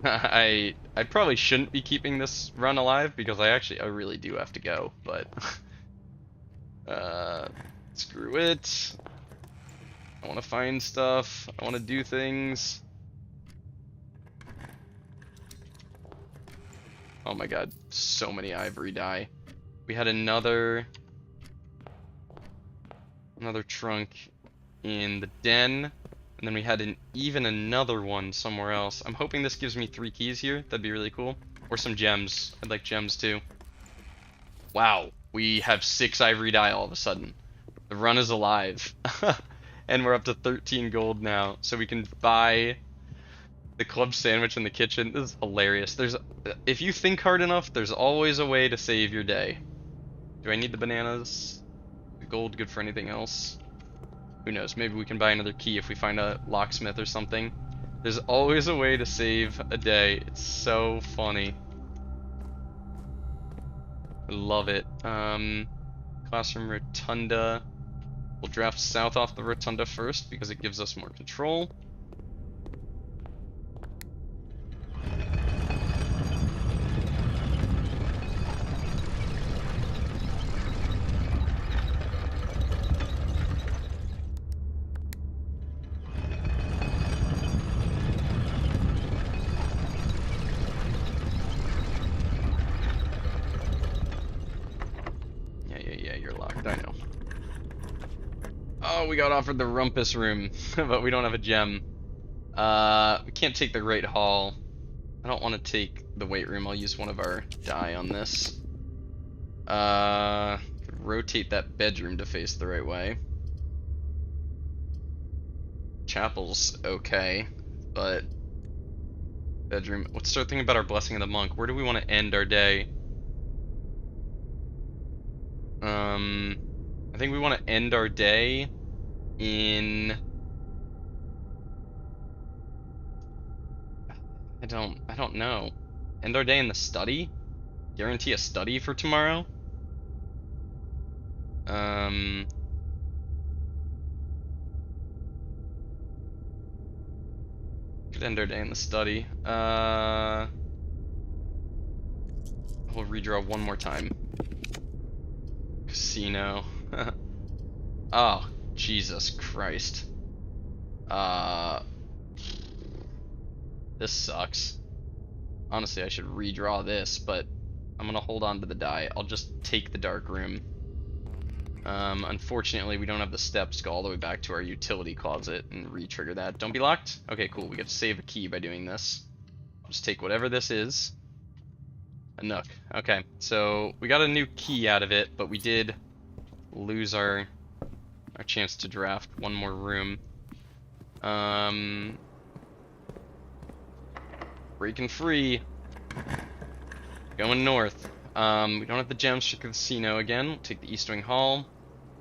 S1: I probably shouldn't be keeping this run alive because I really do have to go, but screw it. I want to find stuff. I want to do things. Oh my god, so many ivory dye. We had another trunk in the den. And then we had even another one somewhere else. I'm hoping this gives me 3 keys here. That'd be really cool. Or some gems. I'd like gems too. Wow. We have 6 ivory dye all of a sudden. The run is alive. And we're up to 13 gold now. So we can buy the club sandwich in the kitchen. This is hilarious. If you think hard enough, there's always a way to save your day. Do I need the bananas? The gold good for anything else? Who knows, maybe we can buy another key if we find a locksmith or something. There's always a way to save a day. It's so funny. I love it. Classroom rotunda. We'll draft south off the rotunda first because it gives us more control. We got offered the rumpus room, but we don't have a gem. We can't take the great hall. I don't want to take the weight room. I'll use one of our dye on this. Rotate that bedroom to face the right way. Chapel's okay, but bedroom. Let's start thinking about our blessing of the monk. Where do we want to end our day? I think we want to end our day in... I don't know. End our day in the study? Guarantee a study for tomorrow? Could end our day in the study. We'll redraw one more time. Casino. Oh, Jesus Christ. This sucks. Honestly, I should redraw this, but I'm gonna hold on to the die. I'll just take the dark room. Unfortunately, we don't have the steps to go all the way back to our utility closet and re-trigger that. Don't be locked? Okay, cool. We get to save a key by doing this. I'll just take whatever this is. A nook. Okay, so we got a new key out of it, but we did lose our chance to draft one more room. Breaking free. Going north. We don't have the gems for the casino again. We'll take the East Wing Hall.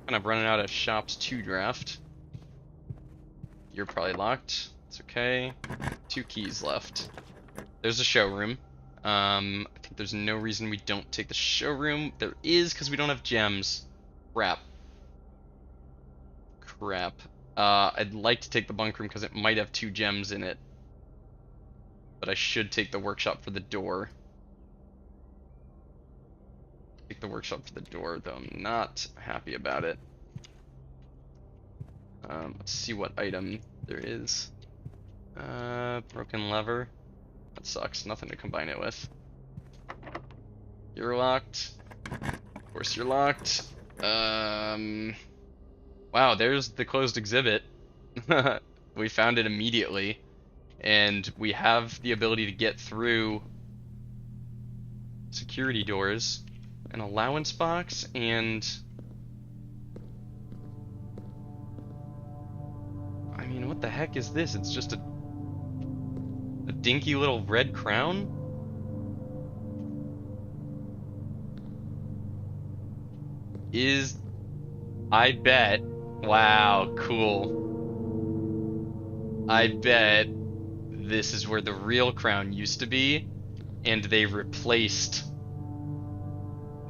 S1: Kind of running out of shops to draft. You're probably locked. It's okay. 2 keys left. There's a showroom. I think there's no reason we don't take the showroom. There is, because we don't have gems. Crap. I'd like to take the bunk room because it might have 2 gems in it. But I should take the workshop for the door. Take the workshop for the door, though I'm not happy about it. Let's see what item there is. Broken lever. That sucks. Nothing to combine it with. You're locked. Of course you're locked. Wow, there's the closed exhibit. We found it immediately. And we have the ability to get through security doors, an allowance box, and I mean, what the heck is this? It's just a dinky little red crown? I bet. Wow, cool. I bet this is where the real crown used to be, and they replaced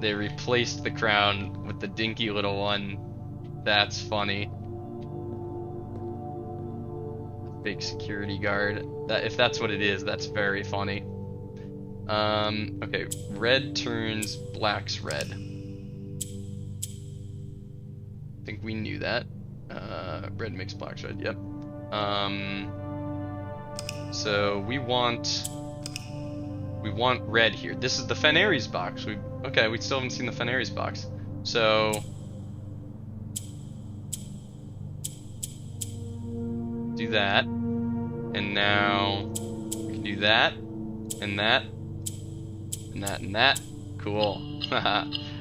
S1: the crown with the dinky little one. That's funny. Big security guard. If that's what it is, that's very funny. Okay, red turns black's red. I think we knew that. Red makes black's red, yep. So we want red here. This is the Fenari's box. Okay, we still haven't seen the Fenari's box. So do that. And now we can do that and that and that and that. Cool.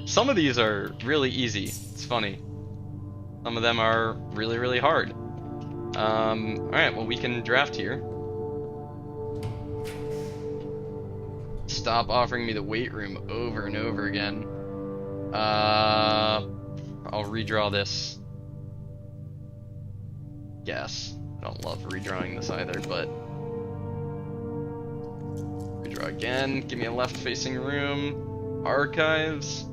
S1: Some of these are really easy. It's funny. Some of them are really, really hard. Alright, well, we can draft here. Stop offering me the weight room over and over again. I'll redraw this. Yes. I don't love redrawing this either, but redraw again. Give me a left-facing room. Archives.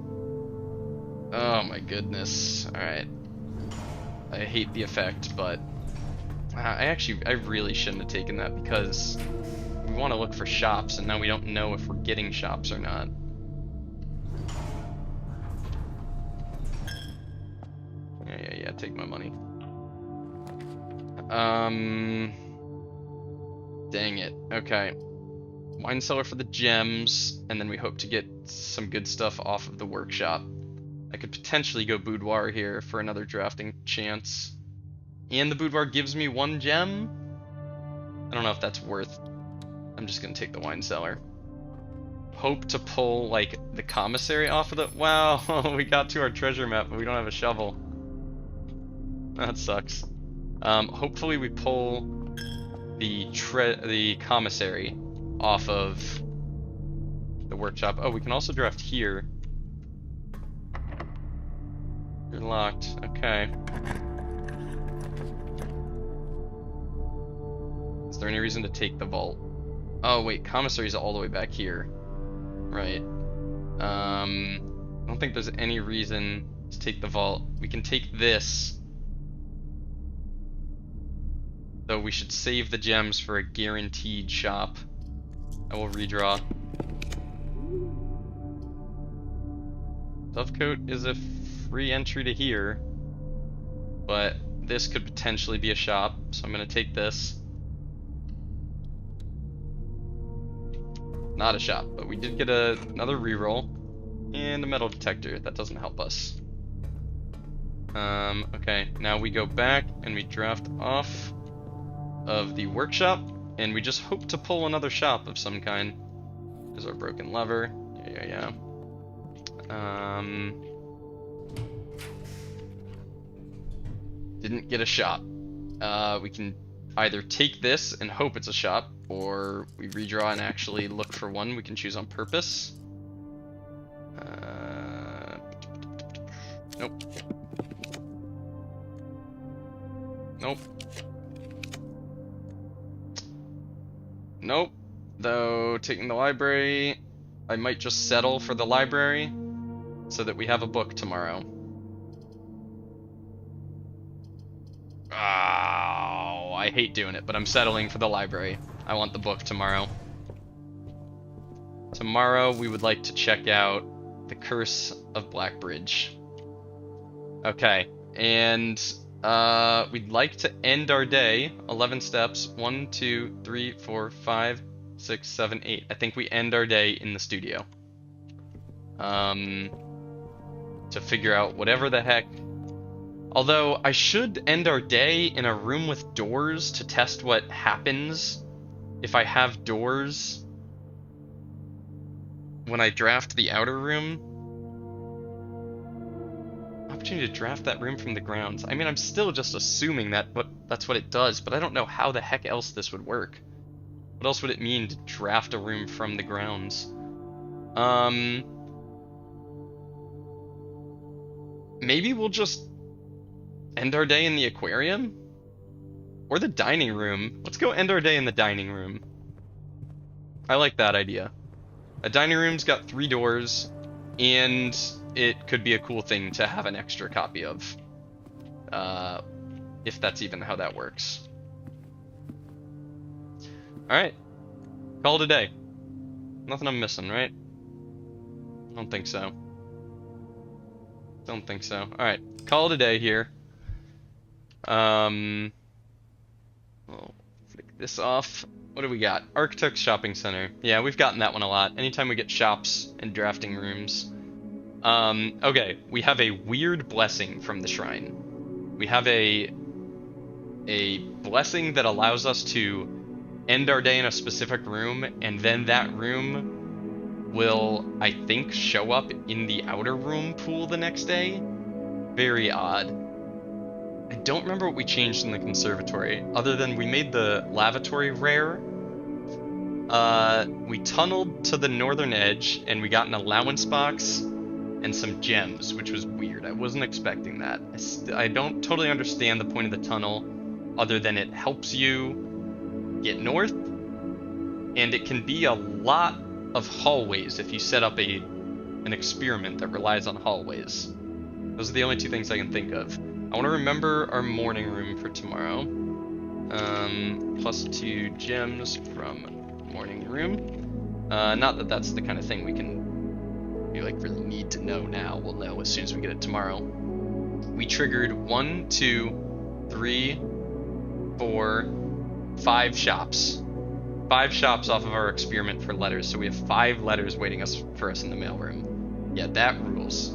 S1: Oh my goodness. Alright. I hate the effect, but I really shouldn't have taken that because we want to look for shops, and now we don't know if we're getting shops or not. Yeah, take my money. Dang it. Okay. Wine cellar for the gems, and then we hope to get some good stuff off of the workshop. I could potentially go boudoir here for another drafting chance. And the boudoir gives me 1 gem? I don't know if that's worth. I'm just gonna take the wine cellar. Hope to pull, like, the commissary off of the... Wow, we got to our treasure map, but we don't have a shovel. That sucks. Hopefully we pull the commissary off of the workshop. Oh, we can also draft here. You're locked. Okay. Is there any reason to take the vault? Oh wait, commissary's all the way back here. Right. I don't think there's any reason to take the vault. We can take this. Though we should save the gems for a guaranteed shop. I will redraw. Dovecote is a free entry to here, but this could potentially be a shop, so I'm gonna take this. Not a shop, but we did get another reroll and a metal detector. That doesn't help us. Okay, now we go back and we draft off of the workshop, and we just hope to pull another shop of some kind. There's our broken lever. Yeah. Didn't get a shop. We can either take this and hope it's a shop, or we redraw and actually look for one we can choose on purpose. Nope. Nope. Nope. Though, taking the library, I might just settle for the library so that we have a book tomorrow. Oh, I hate doing it, but I'm settling for the library. I want the book tomorrow. Tomorrow, we would like to check out The Curse of Blackbridge. Okay, and we'd like to end our day, 11 steps, 1, 2, 3, 4, 5, 6, 7, 8. I think we end our day in the studio. To figure out whatever the heck. Although, I should end our day in a room with doors to test what happens if I have doors when I draft the outer room. Opportunity to draft that room from the grounds. I mean, I'm still just assuming that's what it does, but I don't know how the heck else this would work. What else would it mean to draft a room from the grounds? Maybe we'll just end our day in the aquarium? Or the dining room. Let's go end our day in the dining room. I like that idea. A dining room's got 3 doors, and it could be a cool thing to have an extra copy of. If that's even how that works. Alright. Call it a day. Nothing I'm missing, right? I don't think so. Don't think so. Alright. Call it a day here. We'll flick this off. What do we got? Architect's Shopping Center. Yeah, we've gotten that one a lot. Anytime we get shops and drafting rooms. Okay, we have a weird blessing from the shrine. We have a blessing that allows us to end our day in a specific room, and then that room will, I think, show up in the outer room pool the next day. Very odd. I don't remember what we changed in the conservatory, other than we made the lavatory rare. We tunneled to the northern edge, and we got an allowance box and some gems, which was weird. I wasn't expecting that. I don't totally understand the point of the tunnel, other than it helps you get north, and it can be a lot of hallways if you set up an experiment that relies on hallways. Those are the only 2 things I can think of. I want to remember our morning room for tomorrow. Plus 2 gems from morning room. Not that that's the kind of thing we like really need to know now. We'll know as soon as we get it tomorrow. We triggered 1, 2, 3, 4, 5 shops. 5 shops off of our experiment for letters, so we have 5 letters waiting for us in the mailroom. Yeah, that rules.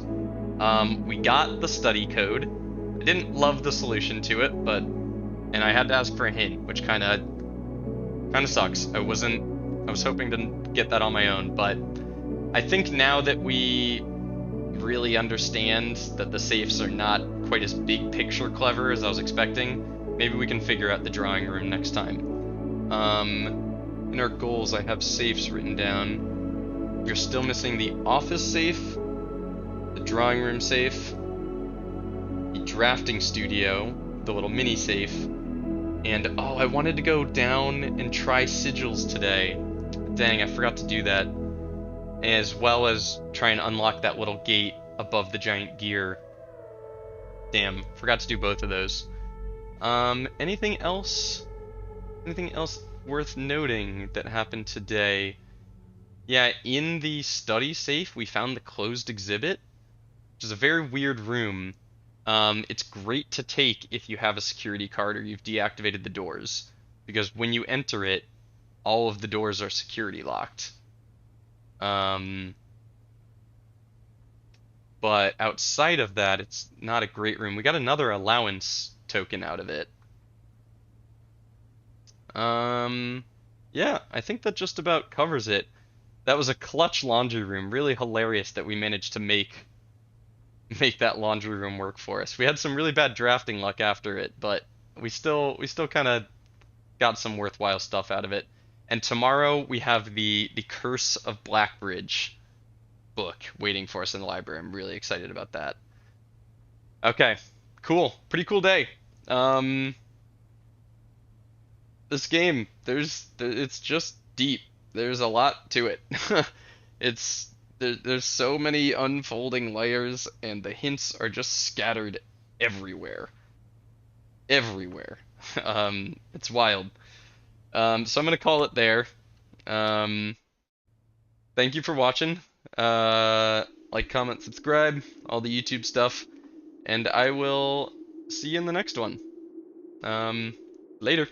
S1: We got the study code. I didn't love the solution to it, and I had to ask for a hint, which kind of sucks. I was hoping to get that on my own, but I think now that we really understand that the safes are not quite as big picture clever as I was expecting, maybe we can figure out the drawing room next time. In our goals, I have safes written down. You're still missing the office safe, the drawing room safe, the drafting studio, the little mini safe, and oh, I wanted to go down and try sigils today. Dang, I forgot to do that. As well as try and unlock that little gate above the giant gear. Damn, forgot to do both of those. Anything else? Anything else worth noting that happened today? Yeah, in the study safe, we found the closed exhibit, which is a very weird room. It's great to take if you have a security card or you've deactivated the doors, because when you enter it, all of the doors are security locked. But outside of that, it's not a great room. We got another allowance token out of it. Um, yeah, I think that just about covers it. That was a clutch laundry room. Really hilarious that we managed to make that laundry room work for us. We had some really bad drafting luck after it, but we still kind of got some worthwhile stuff out of it. And tomorrow we have the Curse of Blackbridge book waiting for us in the library. I'm really excited about that. Okay, cool. Pretty cool day. Um, this game, it's just deep. There's a lot to it. There's so many unfolding layers, and the hints are just scattered everywhere. Everywhere. It's wild. So I'm gonna call it there. Um, thank you for watching. Like, comment, subscribe, all the YouTube stuff, and I will see you in the next one. Um, later.